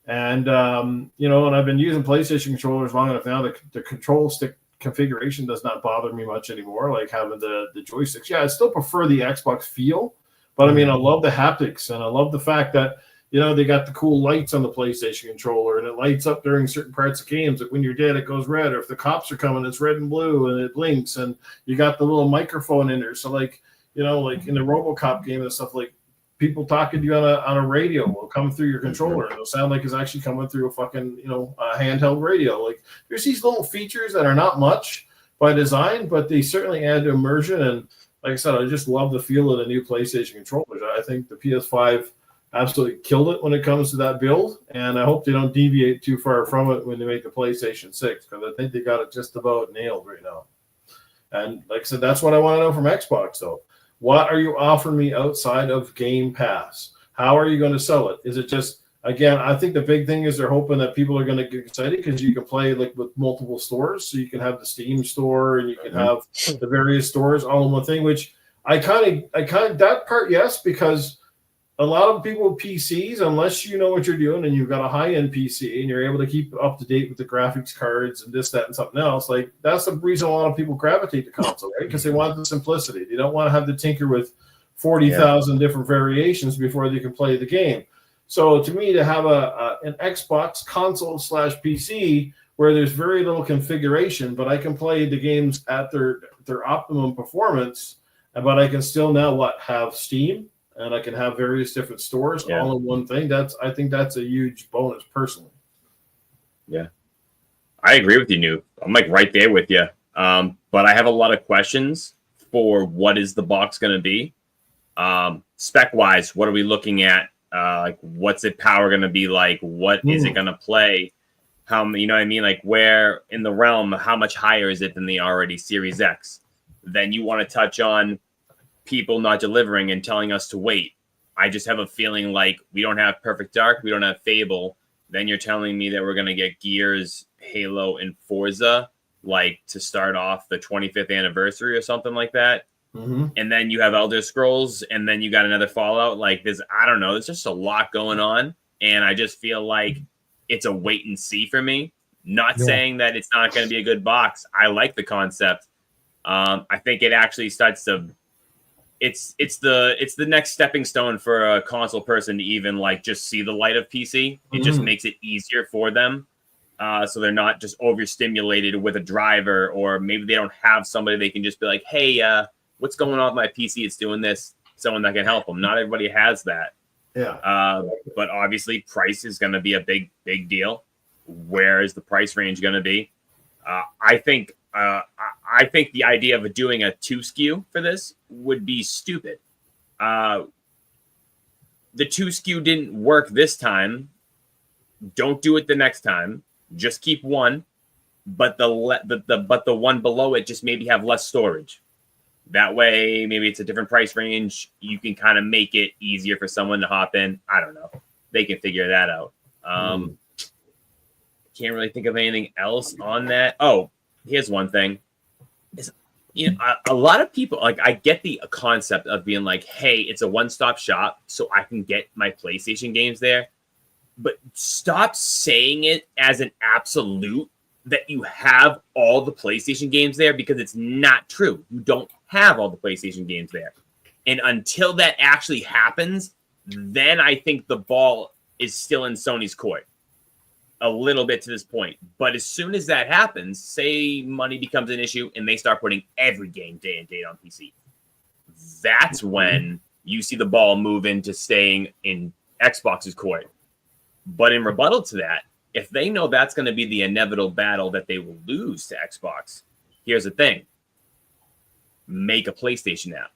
And, and I've been using PlayStation controllers long enough now that the control stick configuration does not bother me much anymore, like having the joysticks. Yeah, I still prefer the Xbox feel, but I love the haptics, and I love the fact that they got the cool lights on the PlayStation controller, and it lights up during certain parts of games. Like when you're dead, it goes red, or if the cops are coming, it's red and blue, and it blinks, and you got the little microphone in there. So like in the RoboCop game and stuff, like people talking to you on a radio will come through your controller, and it'll sound like it's actually coming through a fucking a handheld radio. Like there's these little features that are not much by design, but they certainly add to immersion. And like I said, I just love the feel of the new PlayStation controllers. I think the PS5 absolutely killed it when it comes to that build, and I hope they don't deviate too far from it when they make the PlayStation 6, because I think they got it just about nailed right now. And like I said, that's what I want to know from Xbox, though. What are you offering me outside of Game Pass? How are you going to sell it? Is it just, again, I think the big thing is they're hoping that people are going to get excited because you can play with multiple stores. So you can have the Steam store and you can have the various stores all in one thing, which I kind of that part, yes, because a lot of people with PCs, unless you know what you're doing and you've got a high-end PC and you're able to keep up to date with the graphics cards and this, that, and something else, like that's the reason a lot of people gravitate to console, right? Because they want the simplicity. They don't want to have to tinker with 40,000 different variations before they can play the game. So to me, to have an Xbox console / PC where there's very little configuration, but I can play the games at their optimum performance, but I can still now have Steam, and I can have various different stores all in one thing. I think that's a huge bonus personally. Yeah. I agree with you, Newf. I'm right there with you. But I have a lot of questions for what is the box going to be. Spec wise, what are we looking at? What's it power going to be like? What is it going to play? How, you know what I mean? Like where in the realm, how much higher is it than the already Series X? Then you want to touch on people not delivering and telling us to wait. I just have a feeling like we don't have Perfect Dark, we don't have Fable. Then you're telling me that we're going to get Gears, Halo, and Forza like to start off the 25th anniversary or something like that. Mm-hmm. And then you have Elder Scrolls, and then you got another Fallout. Like I don't know, there's just a lot going on, and I just feel like it's a wait and see for me. Not saying that it's not going to be a good box. I like the concept. I think it actually starts to. It's the next stepping stone for a console person to even like just see the light of PC. It just makes it easier for them, so they're not just overstimulated with a driver, or maybe they don't have somebody they can just be like, hey, what's going on with my PC? It's doing this. Someone that can help them. Not everybody has that. Yeah. But obviously, price is going to be a big deal. Where is the price range going to be? I think the idea of doing a 2 SKU for this would be stupid. The 2 SKU didn't work this time. Don't do it the next time. Just keep one, but the one below it just maybe have less storage. That way, maybe it's a different price range. You can kind of make it easier for someone to hop in. I don't know. They can figure that out. Can't really think of anything else on that. Oh, here's one thing. A lot of people, like, I get the concept of being like, hey, it's a one-stop shop, so I can get my PlayStation games there. But stop saying it as an absolute that you have all the PlayStation games there, because it's not true. You don't have all the PlayStation games there. And until that actually happens, then I think the ball is still in Sony's court a little bit to this point. But as soon as that happens, say money becomes an issue and they start putting every game day and date on PC, that's when you see the ball move into staying in Xbox's court. But in rebuttal to that, if they know that's going to be the inevitable battle that they will lose to Xbox, here's the thing. Make a PlayStation app.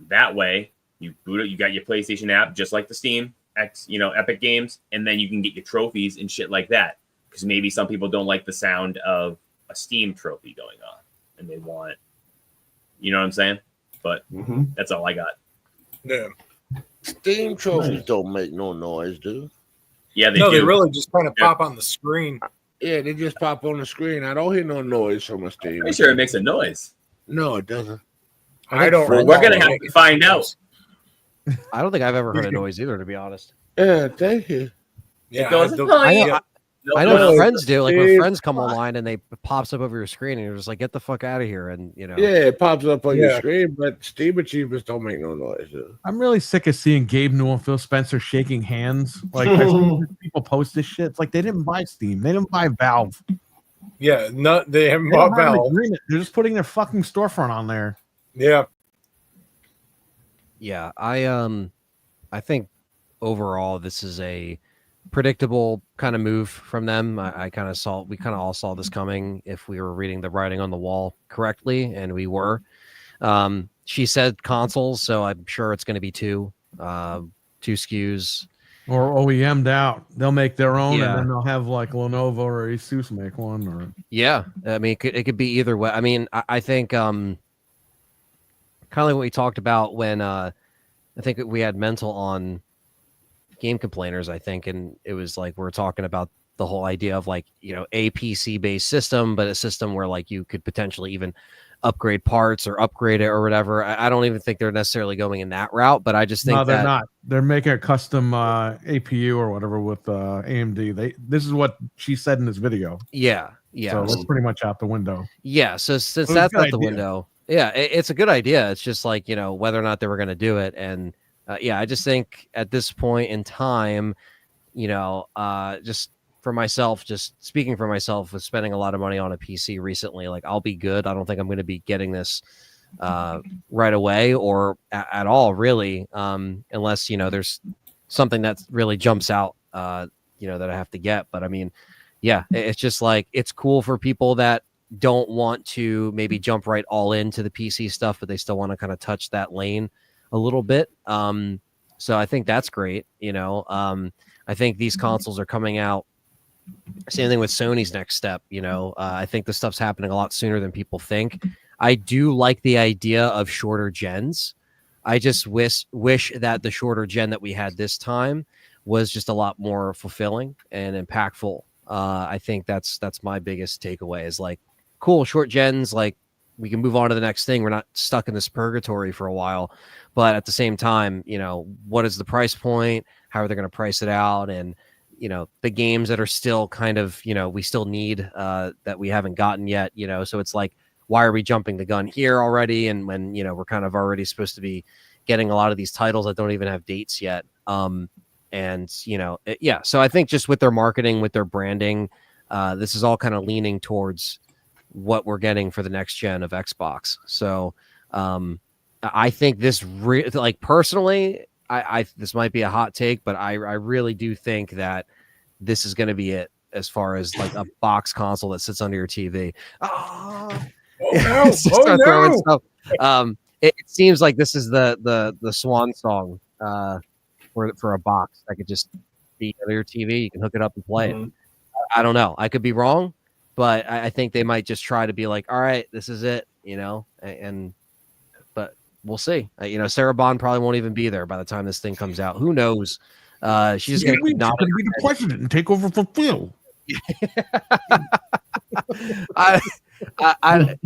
That way, you boot it, you got your PlayStation app, just like the Steam, Epic Games, and then you can get your trophies and shit like that. Because maybe some people don't like the sound of a Steam trophy going on, and they want, you know what I'm saying? But that's all I got. Yeah. Steam trophies don't make no noise, dude. Yeah, they do. they really just kind of pop on the screen. Yeah, they just pop on the screen. I don't hear no noise from a Steam. I'm pretty sure it makes a noise. No, it doesn't. I don't. Well, we're gonna have to find out. I don't think I've ever heard a noise either, to be honest. Yeah, thank you. Yeah, It goes, I know No, friends do. Like when it's- friends come online and they pops up over your screen and you're just like, get the fuck out of here. And Yeah, it pops up on your screen, but Steam achievements don't make no noise. Dude. I'm really sick of seeing Gabe Newell and Phil Spencer shaking hands. Like I see people post this shit. It's like they didn't buy Steam. They didn't buy Valve. Yeah, they haven't They don't bought have an Valve. agreement. They're just putting their fucking storefront on there. Yeah. yeah, I think overall this is a predictable kind of move from them. We kind of all saw this coming if we were reading the writing on the wall correctly, and we were. She said consoles, so I'm sure it's going to be two SKUs. Or OEM'd out. They'll make their own, Yeah. and then they'll have like Lenovo or Asus make one. Or Yeah, I mean, it could be either way. I mean, I think kind of like what we talked about when I think we had Mental on GameComplainers, I think, and it was like we're talking about the whole idea of like, a PC based system, but a system where like you could potentially even upgrade parts or upgrade it or whatever. I don't even think they're necessarily going in that route, but I just think no, they're not. They're making a custom APU or whatever with AMD. This is what she said in this video. Yeah. So that's pretty much out the window. Yeah. So since Well, that's it's a out good the idea. window, yeah, it's a good idea. It's just like, whether or not they were going to do it. And I just think at this point in time, just for myself, just speaking for myself, with spending a lot of money on a PC recently, like I'll be good. I don't think I'm going to be getting this right away or at all, really, unless, there's something that really jumps out, that I have to get. But I mean, yeah, it's just like, it's cool for people that don't want to maybe jump right all into the PC stuff, but they still want to kind of touch that lane a little bit. So I think that's great. I think these consoles are coming out. Same thing with Sony's next step. I think the stuff's happening a lot sooner than people think. I do like the idea of shorter gens. I just wish that the shorter gen that we had this time was just a lot more fulfilling and impactful. I think that's my biggest takeaway is like cool, short gens, like we can move on to the next thing. We're not stuck in this purgatory for a while. But at the same time, what is the price point? How are they going to price it out? And, the games that are still kind of, we still need that we haven't gotten yet, so it's like, why are we jumping the gun here already? And when, we're kind of already supposed to be getting a lot of these titles that don't even have dates yet. So I think just with their marketing, with their branding, this is all kind of leaning towards what we're getting for the next gen of Xbox. So I think this personally, I this might be a hot take, but I really do think that this is going to be it as far as like a box console that sits under your TV. Start throwing stuff. It seems like this is the swan song for a box that could just be under your TV. You can hook it up and play it. I don't know. I could be wrong, but I think they might just try to be like, all right, this is it, but we'll see. Sarah Bond probably won't even be there by the time this thing comes out. Who knows? She's going to be the president and take over for Phil. I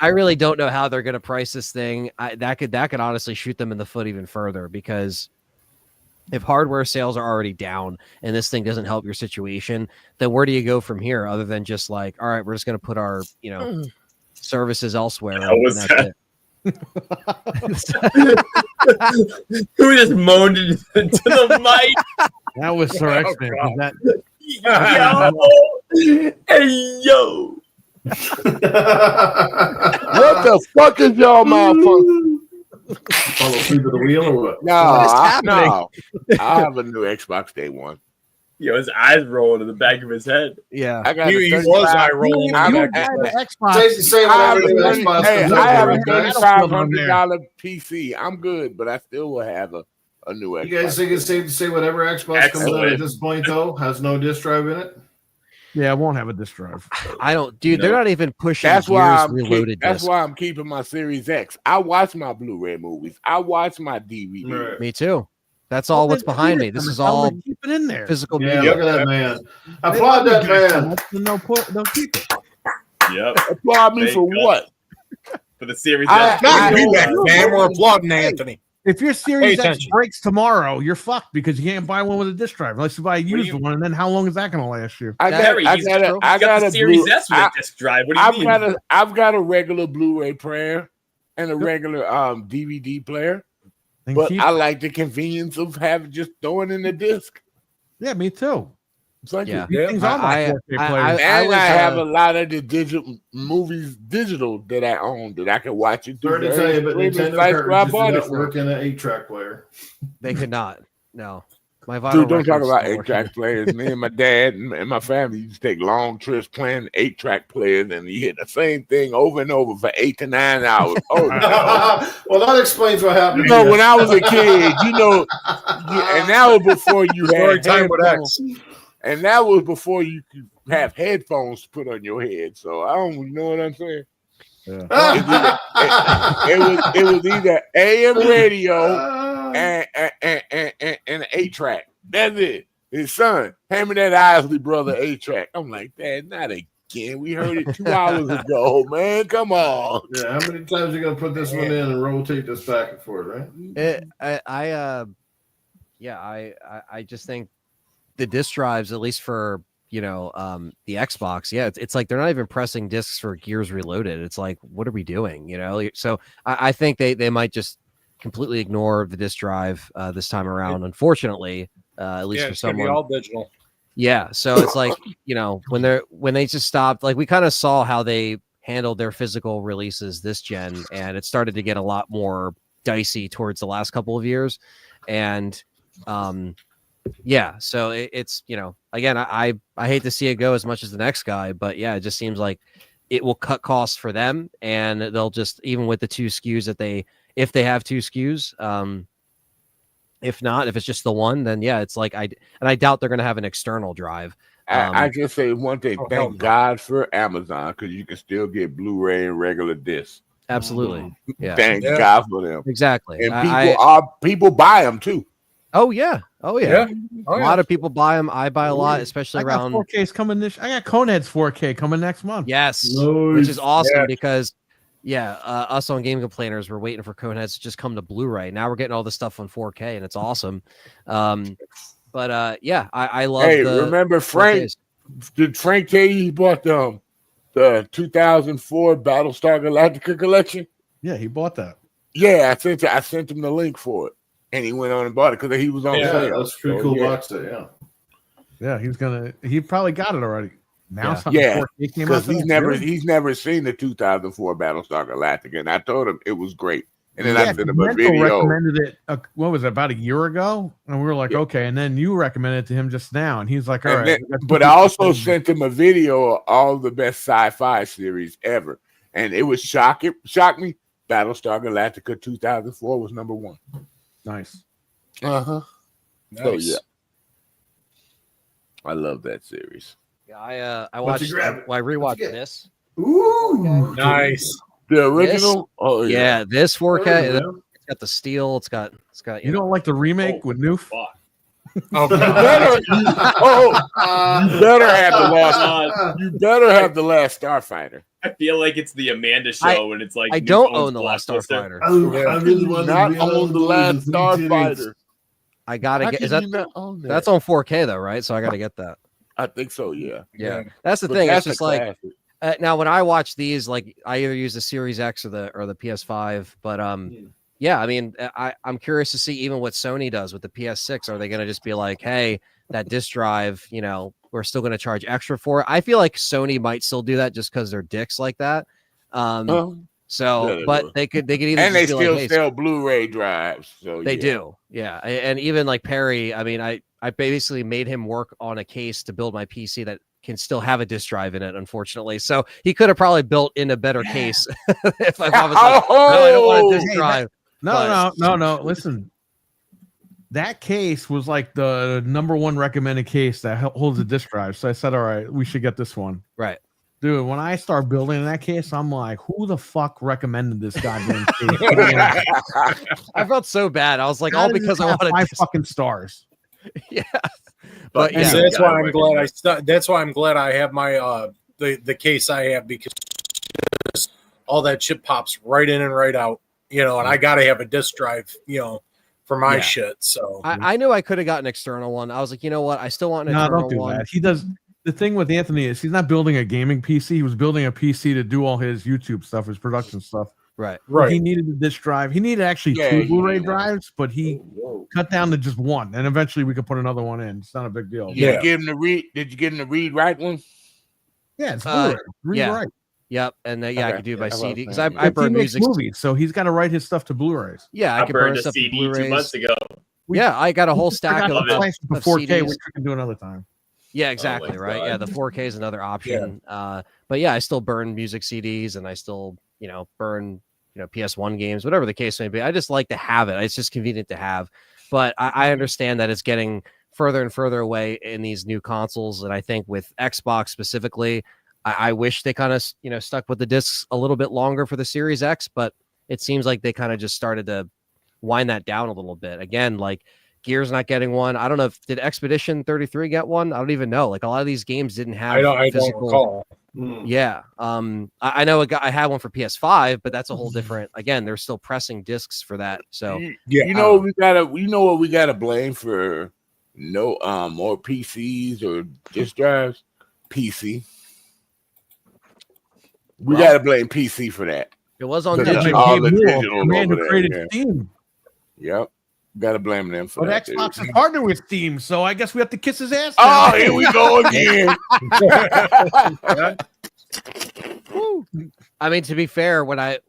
really don't know how they're going to price this thing. That could honestly shoot them in the foot even further, because if hardware sales are already down and this thing doesn't help your situation, then where do you go from here other than just like, all right, we're just going to put our, services elsewhere. And that's it. Who just moaned into the mic? That was Sir X-Man. Hey, yo. What the fuck is y'all malfunction? Follow through to the wheel or what? No, I have a new Xbox Day One. Yo, his eyes rolled in the back of his head. Yeah, I got he was eye rolling. Say whatever Xbox. I have a $3,500 PC. I'm good, but I still will have a new Xbox. You guys think it's safe to say whatever Xbox comes out at this point, though, has no disc drive in it? Yeah, I won't have a disc drive. I don't, dude. They're not even pushing. That's why I'm keeping my Series X. I watch my Blu-ray movies. I watch my DVD. Right. Me too. That's all what's behind me. This is all keep it in there. Physical media. media. Look at that man. Applaud that man. They'll keep it. Yep. Applaud me for what? For the Series X. Man, we're applauding Anthony. If your Series X breaks tomorrow, you're fucked because you can't buy one with a disc drive unless you buy a used one. And then how long is that going to last you? I got a Series S with a disc drive. What do you mean? I've got a regular Blu-ray player and a regular DVD player, but I like the convenience of having just throwing in the disc. Yeah, me too. Thank you. I have a lot of the digital that I own that I can watch it through. Sorry to tell you, but Nintendo cartridges do not work in an 8-track player. They could not. No. My Dude, don't talk about 8-track players. Me and my dad and my family used to take long trips playing 8-track players, and you hit the same thing over and over for 8 to 9 hours. Oh, no. Well, that explains what happened. When I was a kid, and that was before you had time with X. And that was before you could have headphones to put on your head. So I don't know what I'm saying. Yeah. It was either AM radio and an 8-track. That's it. His son, hand me that Isley Brother 8-track. I'm like, Dad, not again. We heard it 2 hours ago, man. Come on. Yeah, how many times are you gonna put this one in and rotate this back and forth, right? I just think the disc drives, at least for the Xbox, it's like they're not even pressing discs for Gears Reloaded. It's like, what are we doing? So I think they might just completely ignore the disc drive this time around. Unfortunately, at least for someone, all digital. Yeah, so it's like when they just stopped. Like we kind of saw how they handled their physical releases this gen, and it started to get a lot more dicey towards the last couple of years, and so it's again, I hate to see it go as much as the next guy, but it just seems like it will cut costs for them, and they'll just, even with the 2 SKUs if they have 2 SKUs, if not, if it's just the one, then it's like I doubt they're going to have an external drive. I just say one thing: thank God for Amazon, because you can still get Blu-ray and regular discs. Absolutely, Thank God for them. Exactly, and people buy them too. Oh yeah. Oh yeah. Yeah. A lot of people buy them. I buy a lot, especially I got around 4K's coming this. I got Coneheads 4K coming next month. yes, Nice. which is awesome Yeah. because us on GameComplainers we're waiting for Coneheads to just come to Blu-ray. Now we're getting all this stuff on 4K and it's awesome. But I love. Hey, the remember Frank? 4Ks. Did Frank tell you he bought the 2004 Battlestar Galactica collection? Yeah, he bought that. Yeah, I sent him the link for it, and he went on and bought it because he was on Yeah, sale. that's a pretty So, cool yeah. box set. Yeah. Yeah, he probably got it already. Now Yeah. something Yeah, 4K came out. Because he's never seen the 2004 Battlestar Galactica, and I told him it was great. And then I sent him a Mental video. recommended it. What was it, about a year ago? And we were like, Yeah. okay. And then you recommended it to him just now, and he's like, all And right. then- but I also sent him a video of all the best sci-fi series ever, and it was shocked me. Battlestar Galactica 2004 was number one. Nice. So Nice. yeah, I love that series. Yeah, I What'd you watched. grab? I rewatched What'd you get? this. Ooh. Nice. The original. Oh Yeah, this 4K. Yeah. It's got the steel. It's got. You don't like the remake Oh, with Newf? Fuck. Oh, You God. better, you better have the last. You better have the last Starfighter. I feel like it's the Amanda show when it's like I New don't Phone's own the last Blockbuster. Starfighter. I really wanted Not to be able on to the do last the 3 titties. Starfighter. I gotta How get. can Is that you not own that? that's on 4K though, right? So I gotta get that. I think so. Yeah. Yeah, that's the But thing. It's that's just a like classic. now when I watch these, like I either use the Series X or the PS5. But yeah, I mean, I'm curious to see even what Sony does with the PS6. Are they going to just be like, hey, that disc drive, we're still going to charge extra for it? I feel like Sony might still do that just because they're dicks like that. So, Yeah, they but will. they could either And they just be still like, hey, sell Blu-ray drives. So they yeah. do, yeah. And even like Perry, I mean, I basically made him work on a case to build my PC that can still have a disc drive in it, unfortunately. So he could have probably built in a better case if I was like, no, I don't want a disc Hey, drive. No. Listen, that case was like the #1 recommended case that holds a disc drive. So I said, all right, we should get this one. Right. Dude, when I start building that case, I'm like, who the fuck recommended this goddamn case? I felt so bad. I was like, How all does because this I have wanted 5 disc. fucking stars. Yeah. But yeah. So you that's gotta why I'm work glad it. that's why I'm glad I have my the case I have, because all that shit pops right in and right out, and I gotta have a disk drive, for my Yeah. shit. So I knew I could have gotten an external one. I was like, you know what? I still want an No, internal don't do one. that. He does. The thing with Anthony is he's not building a gaming PC. He was building a PC to do all his YouTube stuff, his production stuff. Right. He needed a disc drive. He needed actually Yeah, 2 he Blu-ray needed one. drives, but he cut down to just 1, and eventually we could put another one in. It's not a big deal. Did Yeah. you get him to read? Did you get him to read right one? Yeah, it's Uh, Blu-ray. Read yeah. right. Yep. And I Okay. could do it by Yeah, I CD was because saying, I He burn makes music. movies, so he's got to write his stuff to Blu-rays. Yeah, I I could burn burned a stuff to CD 2 Blu-rays. months ago. Yeah, I got a whole stack Forgot of, to of, slice it to of 4K, CDs. which we can do another time. Yeah, exactly. my Right. God. Yeah, the 4K is another option. But yeah, I still burn music CDs, and I still, burn, PS1 games, whatever the case may be. I just like to have it. It's just convenient to have. But I understand that it's getting further and further away in these new consoles, and I think with Xbox specifically, I wish they kind of, stuck with the discs a little bit longer for the Series X, but it seems like they kind of just started to wind that down a little bit. Again, like Gears not getting one. I don't know did Expedition 33 get one? I don't even know. Like a lot of these games didn't have I don't physical. recall. Yeah. I know I had one for PS5, but that's a whole different. Again, they're still pressing discs for that. So Yeah. You know what we gotta blame for no more PCs or disk drives? PC. We Well, gotta blame PC for that. it was on Because digital. all the Gabe Newell, digital the man over who there, created yeah. Steam. Yep. Gotta blame them for But that. Xbox dude. is partnered with Steam, so I guess we have to kiss his ass. Oh, now. here we go again. Woo. I mean, to be fair, when I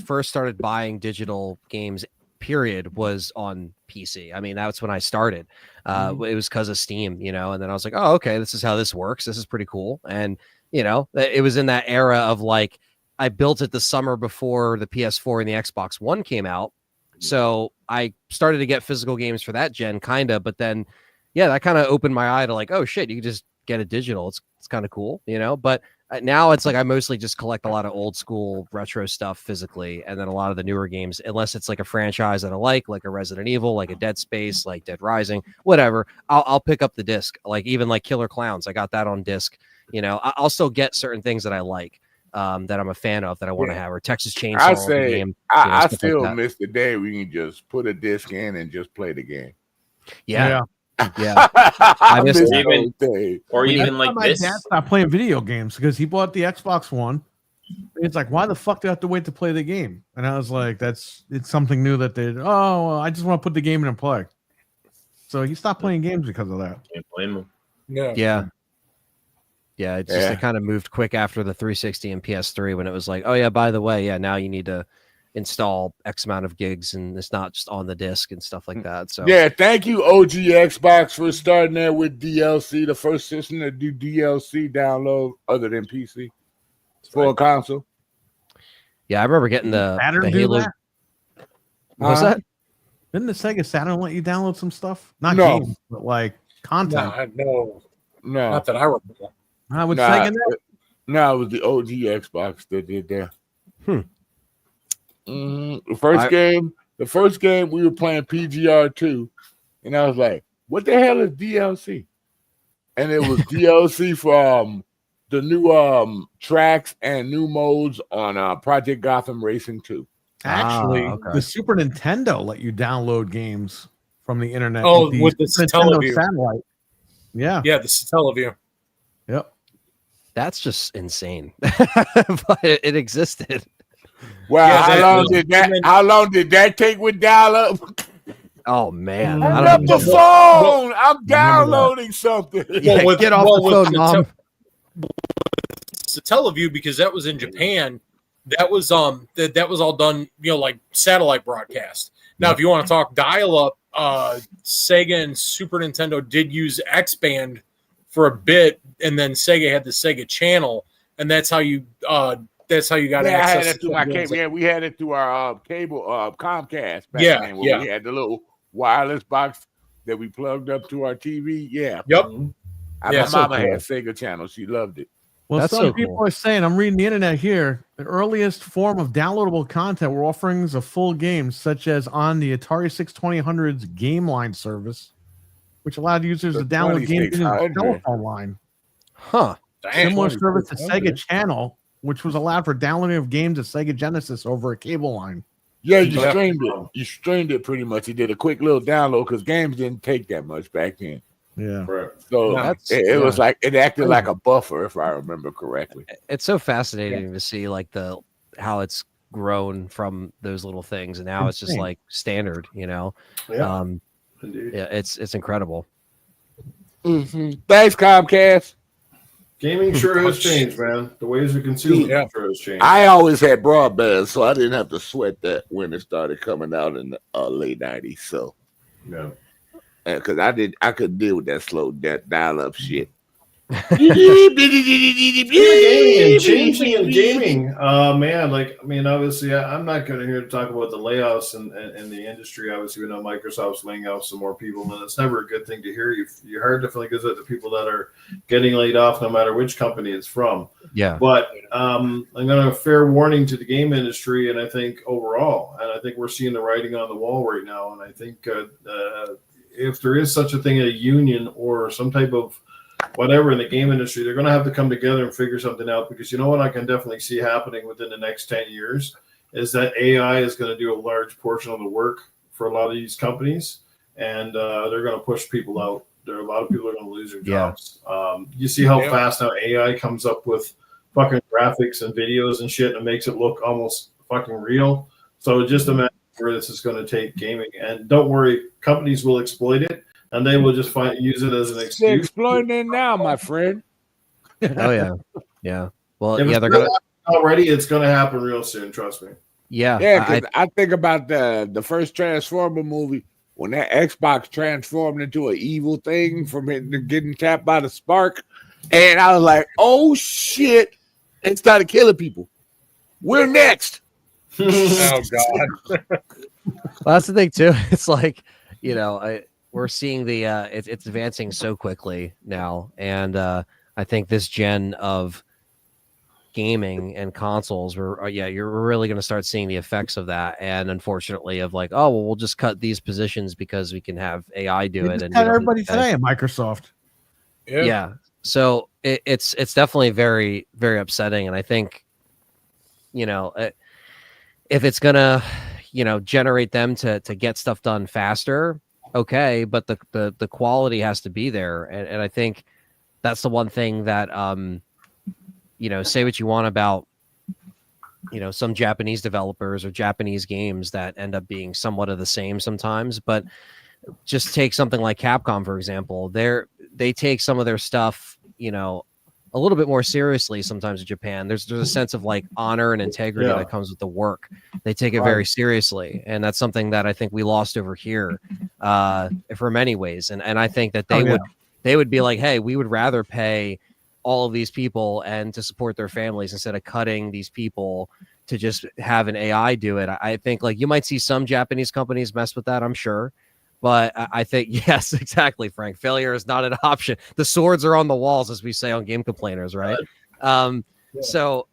first started buying digital games, period, was on PC. I mean, that's when I started. It was because of Steam, and then I was like, oh, okay, this is how this works. This is pretty cool. And, it was in that era of like, I built it the summer before the PS4 and the Xbox One came out. So I started to get physical games for that gen, kind of. But then, yeah, that kind of opened my eye to like, oh, shit, you can just get a digital. It's kind of cool, But now it's like I mostly just collect a lot of old school retro stuff physically, and then a lot of the newer games, unless it's like a franchise that I like a Resident Evil, like a Dead Space, like Dead Rising, whatever. I'll pick up the disc, like even like Killer Clowns. I got that on disc. You know, I'll still get certain things that I like, that I'm a fan of, that I want to have, or Texas Chainsaw. I say, game, I still miss the day we can just put a disc in and just play the game. Yeah. I miss it. those days. Or even like my this. dad stopped playing video games because he bought the Xbox One. It's like, why the fuck do I have to wait to play the game? And I was like, it's something new that they. Oh, well, I just want to put the game in and play. So he stopped playing games because of that. Can't blame him. Yeah, it's just it kind of moved quick after the 360 and PS3 when it was like, oh yeah, by the way, now you need to install X amount of gigs and it's not just on the disc and stuff like that. So yeah, thank you OG Xbox for starting there with DLC, the first system to do DLC download other than PC for a console. Yeah, I remember getting the Saturn Halo. that? What's that? Didn't the Sega Saturn let you download some stuff? Not No. games, but like content. No, No, not that I remember. I would Nah, Sega that. no, it was the OG Xbox that did that. The first game we were playing PGR2, and I was like, "What the hell is DLC?" And it was DLC from the new tracks and new modes on Project Gotham Racing 2. Actually, okay. the Super Nintendo let you download games from the internet. Oh, with the Nintendo Satellaview. satellite. Yeah. Yeah, the Satellaview. Yep. That's just insane. But it existed. Wow, Yeah, how long did that take with dial-up? Oh man. Hang I up don't the even know. phone. I'm downloading something. Yeah, get off the phone, Mom. Satellaview, because that was in Japan. That was that was all done, like satellite broadcast. Now, if you want to talk dial-up, Sega and Super Nintendo did use X-band for a bit, and then Sega had the Sega Channel, and that's how you got access. I had it through our cable. Yeah, we had it through our cable Comcast back then, where we had the little wireless box that we plugged up to our TV. Yeah. Yep. My mama had Sega Channel. She loved it. Well, That's some so people cool. are saying, I'm reading the internet here, the earliest form of downloadable content were offerings of full games, such as on the Atari 2620's Game Line service, which allowed users to download games using the telephone line. Huh. Similar service to Sega Channel, which was allowed for downloading of games of Sega Genesis over a cable line. Yeah, you streamed it. You streamed it pretty much. You did a quick little download because games didn't take that much back then. Yeah. Right. So it was like it acted like a buffer, if I remember correctly. It's so fascinating to see like how it's grown from those little things, and now it's just like standard, Yeah. Indeed. Yeah, it's incredible. Thanks, Comcast. Gaming sure has changed, man. The ways we consume it sure has changed. I always had broadband, so I didn't have to sweat that when it started coming out in the late 90s. So, yeah. Because I couldn't deal with that slow dial-up shit. Changing in gaming, man. Like, I mean, obviously, I'm not going to here to talk about the layoffs in the industry. Obviously, we know Microsoft's laying off some more people, and it's never a good thing to hear. Your heart definitely goes out to people that are getting laid off, no matter which company it's from. Yeah. But I'm going to have fair warning to the game industry, and I think overall, and I think we're seeing the writing on the wall right now. And I think if there is such a thing, a union or some type of whatever in the game industry, they're going to have to come together and figure something out, because you know what I can definitely see happening within the next 10 years is that AI is going to do a large portion of the work for a lot of these companies, and they're going to push people out. There are a lot of people are going to lose their jobs. You see how fast now AI comes up with fucking graphics and videos and shit, and makes it look almost fucking real. So just imagine where this is going to take gaming, and don't worry, companies will exploit it. And they will just use it as an excuse. They're exploiting it now, my friend. Oh yeah, yeah. Well, If yeah, it's they're gonna already. It's going to happen real soon. Trust me. Yeah, Yeah, because I think about the first Transformer movie when that Xbox transformed into an evil thing from it getting tapped by the spark, and I was like, "Oh shit!" and started killing people. We're next. Oh God. Well, that's the thing too. It's like, we're seeing the it's advancing so quickly now, and I think this gen of gaming and consoles, you're really going to start seeing the effects of that. And unfortunately, of like, oh well, we'll just cut these positions because we can have AI do it. And cut everybody today at Microsoft. Yeah. So it's definitely very, very upsetting. And I think, if it's gonna, generate them to get stuff done faster, okay, but the quality has to be there. And I think that's the one thing that say what you want about some Japanese developers or Japanese games that end up being somewhat of the same sometimes, but just take something like Capcom, for example. They take some of their stuff, a little bit more seriously sometimes in Japan. There's a sense of like honor and integrity that comes with the work. They take it very seriously. And that's something that I think we lost over here for many ways. And I think that they would be like, hey, we would rather pay all of these people and to support their families instead of cutting these people to just have an AI do it. I think like you might see some Japanese companies mess with that, I'm sure. But I think, yes, exactly, Frank. Failure is not an option. The swords are on the walls, as we say on GameComplainers, right? So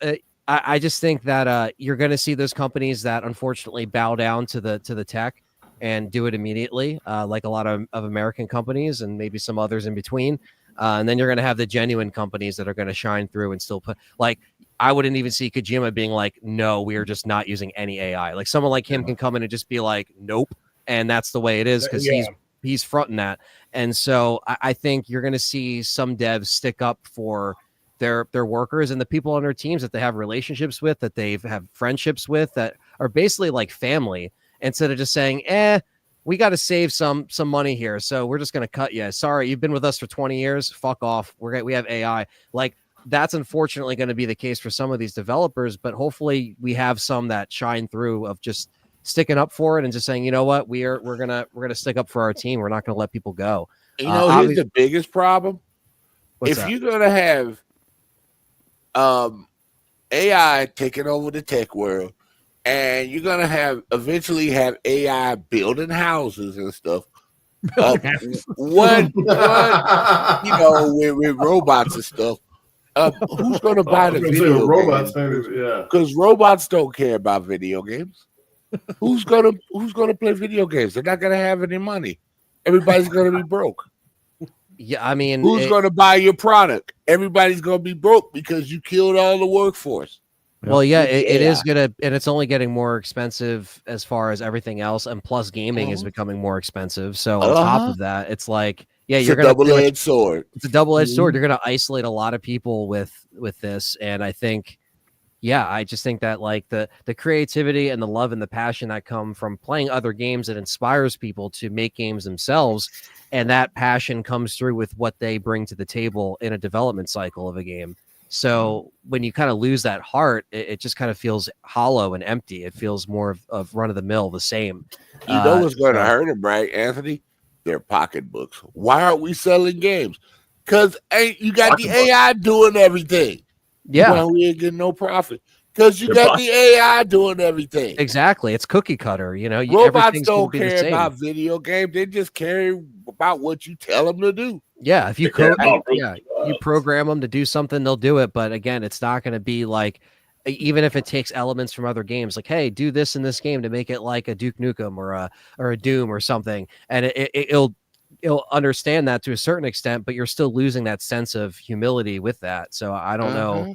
I just think that you're going to see those companies that unfortunately bow down to the tech and do it immediately, like a lot of American companies and maybe some others in between. And then you're going to have the genuine companies that are going to shine through and still put, like, I wouldn't even see Kojima being like, no, we are just not using any AI. Like someone like him can come in and just be like, nope. And that's the way it is because he's fronting that. And so I think you're going to see some devs stick up for their workers and the people on their teams that they have relationships with, that they have friendships with, that are basically like family, instead of just saying, we got to save some money here, so we're just going to cut you. Sorry, you've been with us for 20 years. Fuck off. We have AI. Like that's unfortunately going to be the case for some of these developers, but hopefully we have some that shine through of just sticking up for it and just saying, you know what, we're gonna stick up for our team. We're not gonna let people go. Here's the biggest problem. If you're gonna have AI taking over the tech world, and you're gonna eventually have AI building houses and stuff, with robots and stuff, who's gonna buy the video robots? Because robots don't care about video games. Who's gonna play video games? They're not gonna have any money. Everybody's gonna be broke. Yeah, I mean, who's gonna buy your product? Everybody's gonna be broke because you killed all the workforce. Well, it is gonna, and it's only getting more expensive as far as everything else, and plus gaming is becoming more expensive. So on top of that, it's like, you're gonna double-edged sword. It's a double-edged sword. You're gonna isolate a lot of people with this, and I think. Yeah, I just think that like the creativity and the love and the passion that come from playing other games that inspires people to make games themselves, and that passion comes through with what they bring to the table in a development cycle of a game. So when you kind of lose that heart, it just kind of feels hollow and empty. It feels more of run of the mill, the same. You know what's going to hurt them, right, Anthony? Their pocketbooks. Why aren't we selling games? Because you got the AI doing everything. Yeah, well, we ain't getting no profit because you got the AI doing everything. Exactly, it's cookie cutter. Robots don't care about video games; they just care about what you tell them to do. Yeah, if you you program them to do something, they'll do it. But again, it's not going to be like, even if it takes elements from other games, like, hey, do this in this game to make it like a Duke Nukem or a Doom or something, and it'll understand that to a certain extent, but you're still losing that sense of humility with that. So I don't know.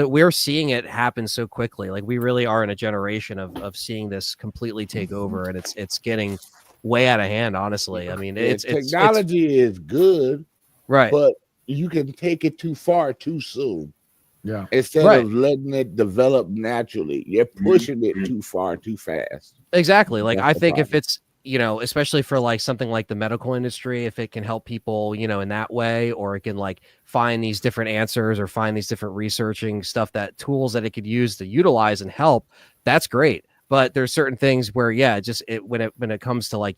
We're seeing it happen so quickly. Like we really are in a generation of seeing this completely take over, and it's getting way out of hand. Honestly, I mean, technology is good, right? But you can take it too far too soon. Yeah. Instead of letting it develop naturally, you're pushing it too far too fast. Exactly. Like I think if it's especially for like something like the medical industry, if it can help people, in that way, or it can like find these different answers or find these different researching stuff, that tools that it could use to utilize and help, that's great. But there's certain things where, when it comes to like,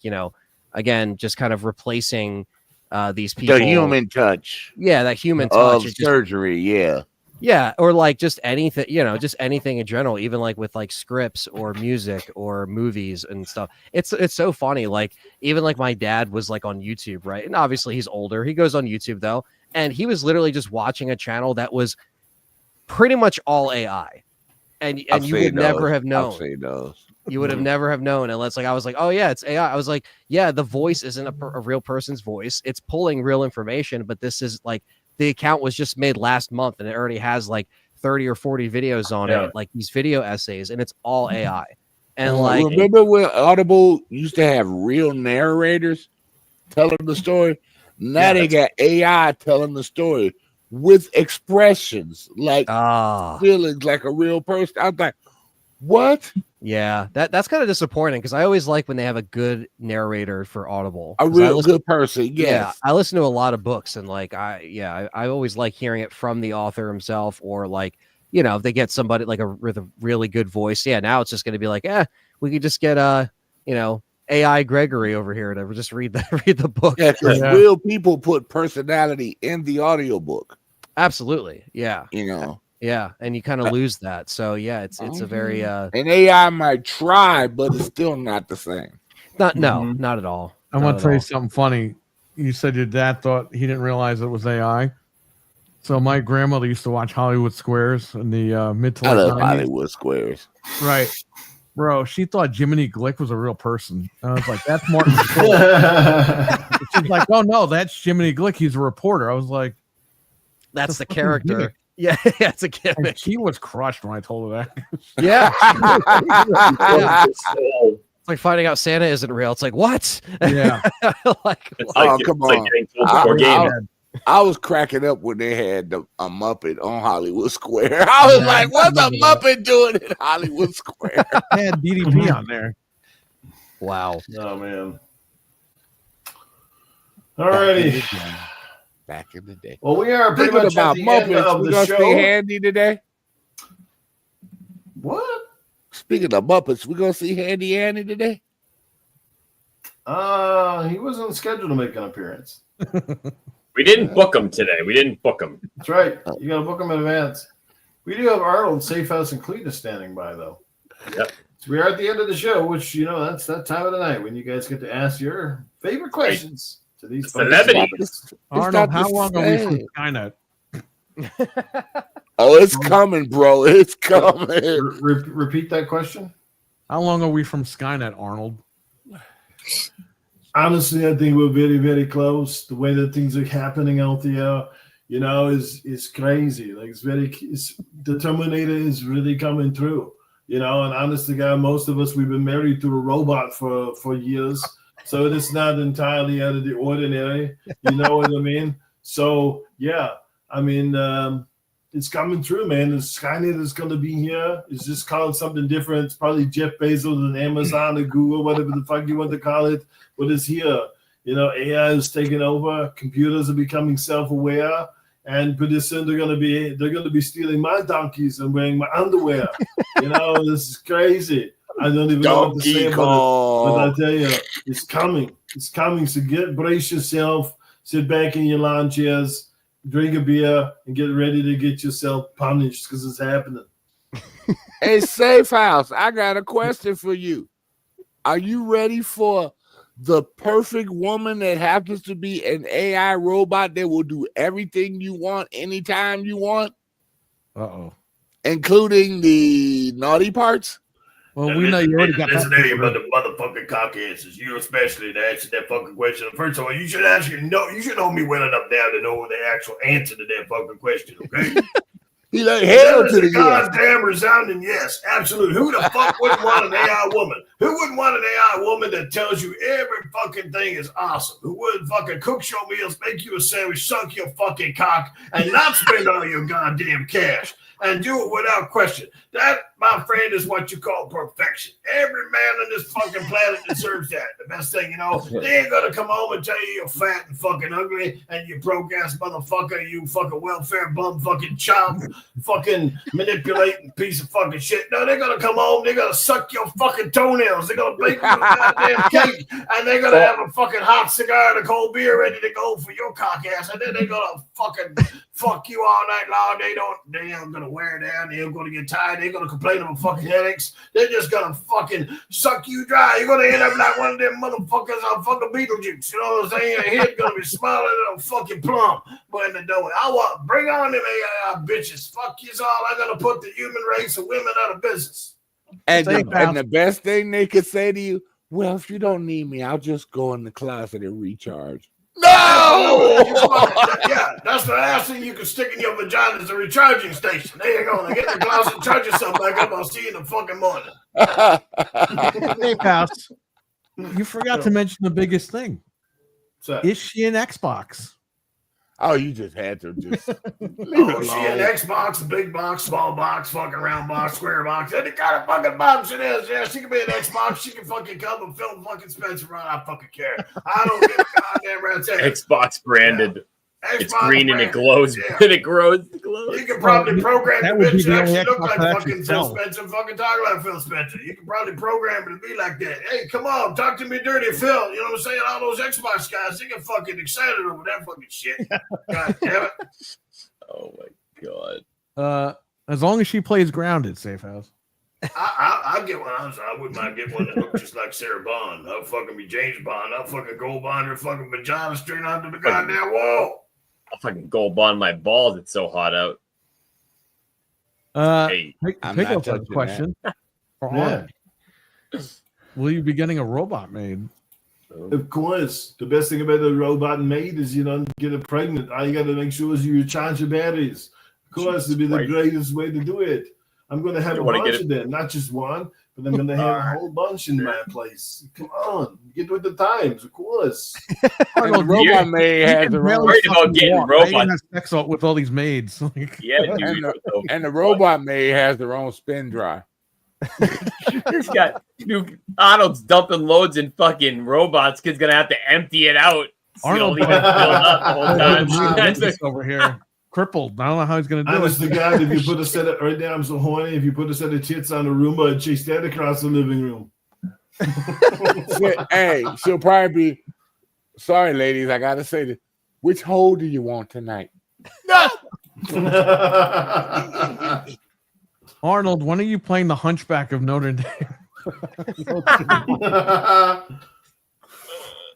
again, just kind of replacing these people, the human touch, that human touch of surgery, Yeah, or like just anything, just anything in general, even like with like scripts or music or movies and stuff. It's so funny. Like even like my dad was like on YouTube, right? And obviously he's older. He goes on YouTube though, and he was literally just watching a channel that was pretty much all AI, and you would never have known. I've seen those. You would have never have known unless I was like, oh yeah, it's AI. I was like, yeah, the voice isn't a real person's voice. It's pulling real information, but this is like the account was just made last month and it already has like 30 or 40 videos on it, like these video essays, and it's all AI. And like, remember when Audible used to have real narrators telling the story? Now they got AI telling the story with expressions, like feelings like a real person. I was like, what? Yeah, that's kind of disappointing because I always like when they have a good narrator for Audible. A real good person, yes. Yeah, I listen to a lot of books, and like I always like hearing it from the author himself, or like, you know, if they get somebody like with a really good voice. Yeah, now it's just going to be like, we could just get you know, AI Gregory over here to just read the book. Yeah, because real people put personality in the audiobook. Absolutely, yeah. You know. Yeah, and you kind of lose that. So yeah, it's a very and AI might try, but it's still not the same. Not at all. I want to tell you something funny. You said your dad thought he didn't realize it was AI. So my grandmother used to watch Hollywood Squares in the mid to late 90s. Hollywood Squares. Right. Bro, she thought Jiminy Glick was a real person. I was like, that's Martin. She's like, oh no, that's Jiminy Glick. He's a reporter. I was like, that's the character. Gimmick. Yeah, it's a gimmick. And she was crushed when I told her that. Yeah. It's like finding out Santa isn't real. It's like, what? Yeah. Come on. I was cracking up when they had a Muppet on Hollywood Square. I was like, what's a Muppet doing in Hollywood Square? They had DDP on there. Wow. Oh, man. Alrighty. Back in the day. Well, we are pretty much at the end of the show. See Handy today. What? Speaking of Muppets, we gonna see Handy Andy today? He wasn't scheduled to make an appearance. We didn't book him today. That's right. You gotta book him in advance. We do have Arnold, Safe House, and Cletus standing by, though. Yep. So we are at the end of the show, which, you know, that's that time of the night when you guys get to ask your favorite questions to these celebrities. Arnold, how long are we from Skynet? Oh, it's coming, bro. It's coming. Repeat that question. How long are we from Skynet, Arnold? Honestly, I think we're very, very close. The way that things are happening out there, you know, is crazy. Like the Terminator is really coming through. You know, and honestly, God, most of us, we've been married to a robot for years. So it's not entirely out of the ordinary. You know what I mean? So, yeah, I mean, it's coming through, man. The Skynet is going to be here. It's just called something different. It's probably Jeff Bezos and Amazon or Google, whatever the fuck you want to call it. But it's here. You know, AI is taking over. Computers are becoming self-aware. And pretty soon they're gonna be stealing my donkeys and wearing my underwear. You know, this is crazy. I don't even know what to say about it, but I tell you, it's coming. It's coming. So brace yourself, sit back in your lawn chairs, drink a beer, and get ready to get yourself punished because it's happening. Hey, Safe House, I got a question for you. Are you ready for the perfect woman that happens to be an AI robot that will do everything you want anytime you want? Uh-oh. Including the naughty parts? Well, we know you already got listen to you about the motherfucking cock answers. You especially to answer that fucking question. First of all, you should know me well enough now to know the actual answer to that fucking question, okay? He like hell to the goddamn resounding yes, absolutely. Who the fuck wouldn't want an AI woman? Who wouldn't want an AI woman that tells you every fucking thing is awesome? Who wouldn't fucking cook your meals, make you a sandwich, suck your fucking cock, and not spend all your goddamn cash? And do it without question. That, my friend, is what you call perfection. Every man on this fucking planet deserves that. The best thing, you know, they ain't gonna come home and tell you you're fat and fucking ugly and you broke ass motherfucker, you fucking welfare bum, fucking chop, fucking manipulating piece of fucking shit. No, they're gonna come home, they're gonna suck your fucking toenails, they're gonna bake you a goddamn cake, and they're gonna have a fucking hot cigar and a cold beer ready to go for your cock ass, and then they're gonna fucking fuck you all night long. They ain't gonna wear it down, they ain't gonna get tired, they're gonna complain unexplainable fucking headaches. They're just gonna fucking suck you dry. You're gonna end up like one of them motherfuckers on fucking Beetlejuice. You know what I'm saying? Your head's gonna be smaller than a fucking plum. But in the door, bring on them AI bitches. Fuck you all. I'm gonna put the human race of women out of business. And the best thing they could say to you, well, if you don't need me, I'll just go in the closet and recharge. No! Yeah, that's the last thing you can stick in your vagina is a recharging station. There you go. Now get in the closet and charge yourself back up. I'll see you in the fucking morning. Hey, Pass, you forgot to mention the biggest thing. Is she an Xbox? Oh, you just had to just she an Xbox, big box, small box, fucking round box, square box, any kind of fucking box it is. Yeah, she can be an Xbox. She can fucking come and film fucking Spencer on. I fucking care. I don't give a goddamn rat's ass. Xbox branded. Yeah. It's green and it glows. And it grows. You can probably program the bitch to actually look like fucking Phil sell. Spencer, fucking talk like Phil Spencer. You can probably program it to be like that. Hey, come on, talk to me dirty, Phil. You know what I'm saying? All those Xbox guys, they get fucking excited over that fucking shit. God damn it. Oh my god. As long as she plays grounded, Safe House. I'll get one. I wouldn't mind getting one that looks just like Sarah Bond. I'll fucking be James Bond. I'll fucking gold bond her fucking vagina straight onto the goddamn wall. I'll fucking gold bond my balls. It's so hot out. Hey, I'm pick not up a touching question. For Arnold. Will you be getting a robot made? Of course. The best thing about the robot maid is you don't get it pregnant. All you got to make sure is you recharge your batteries. Of course, it'd be the greatest way to do it. I'm going to have a bunch of them, not just one, but I'm going to have a whole bunch in my place. Come on, get with the times, of course. And the robot maid has the wrong. worried about getting robots. Sex with all these maids. Yeah, dude. And the robot maid has their own spin drive. This guy, dude, Arnold's dumping loads in fucking robots. Kid's gonna have to empty it out. Arnold Leave it filled up the whole time. Over here, crippled. I don't know how he's gonna do I it. was the guy that if you put a set of right now, I'm so horny. If you put a set of tits on a Roomba, and chase that across the living room. Hey, she'll probably be. Sorry, ladies, I gotta say this. Which hole do you want tonight? Arnold, when are you playing the Hunchback of Notre Dame?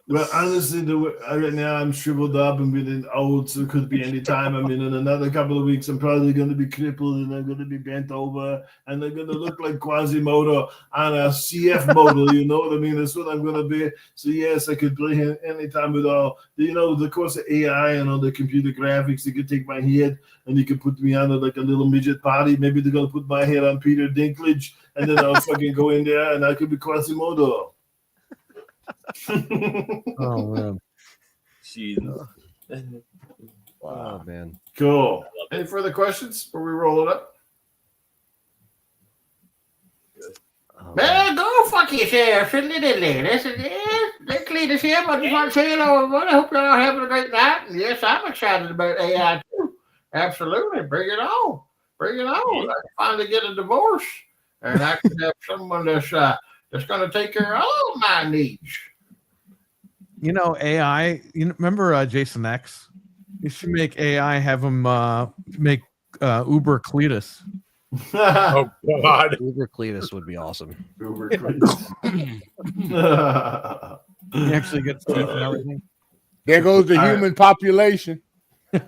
Well, honestly, right now I'm shriveled up and getting old, so it could be any time. I mean, in another couple of weeks, I'm probably going to be crippled and I'm going to be bent over and I'm going to look like Quasimodo on a CF model. You know what I mean? That's what I'm going to be. So, yes, I could play him anytime at all. You know, the course of AI and all the computer graphics, they could take my head and you could put me on like a little midget body. Maybe they're going to put my head on Peter Dinklage and then I'll fucking go in there and I could be Quasimodo. Oh man, Jesus. Oh man, cool. Any further questions before we roll it up? Man, go fuck yourself. They clean as hell. I just want to say hello, everybody. I hope you're all having a great night. And yes, I'm excited about AI too. Absolutely. Bring it on. Bring it on. I can finally get a divorce. And I can have someone that's going to take care of all my needs. you know AI. You remember Jason X? You should make AI have him make Uber Cletus. Oh God! Uber Cletus would be awesome. Uber Cletus. He actually gets teeth and everything. There goes the human population. All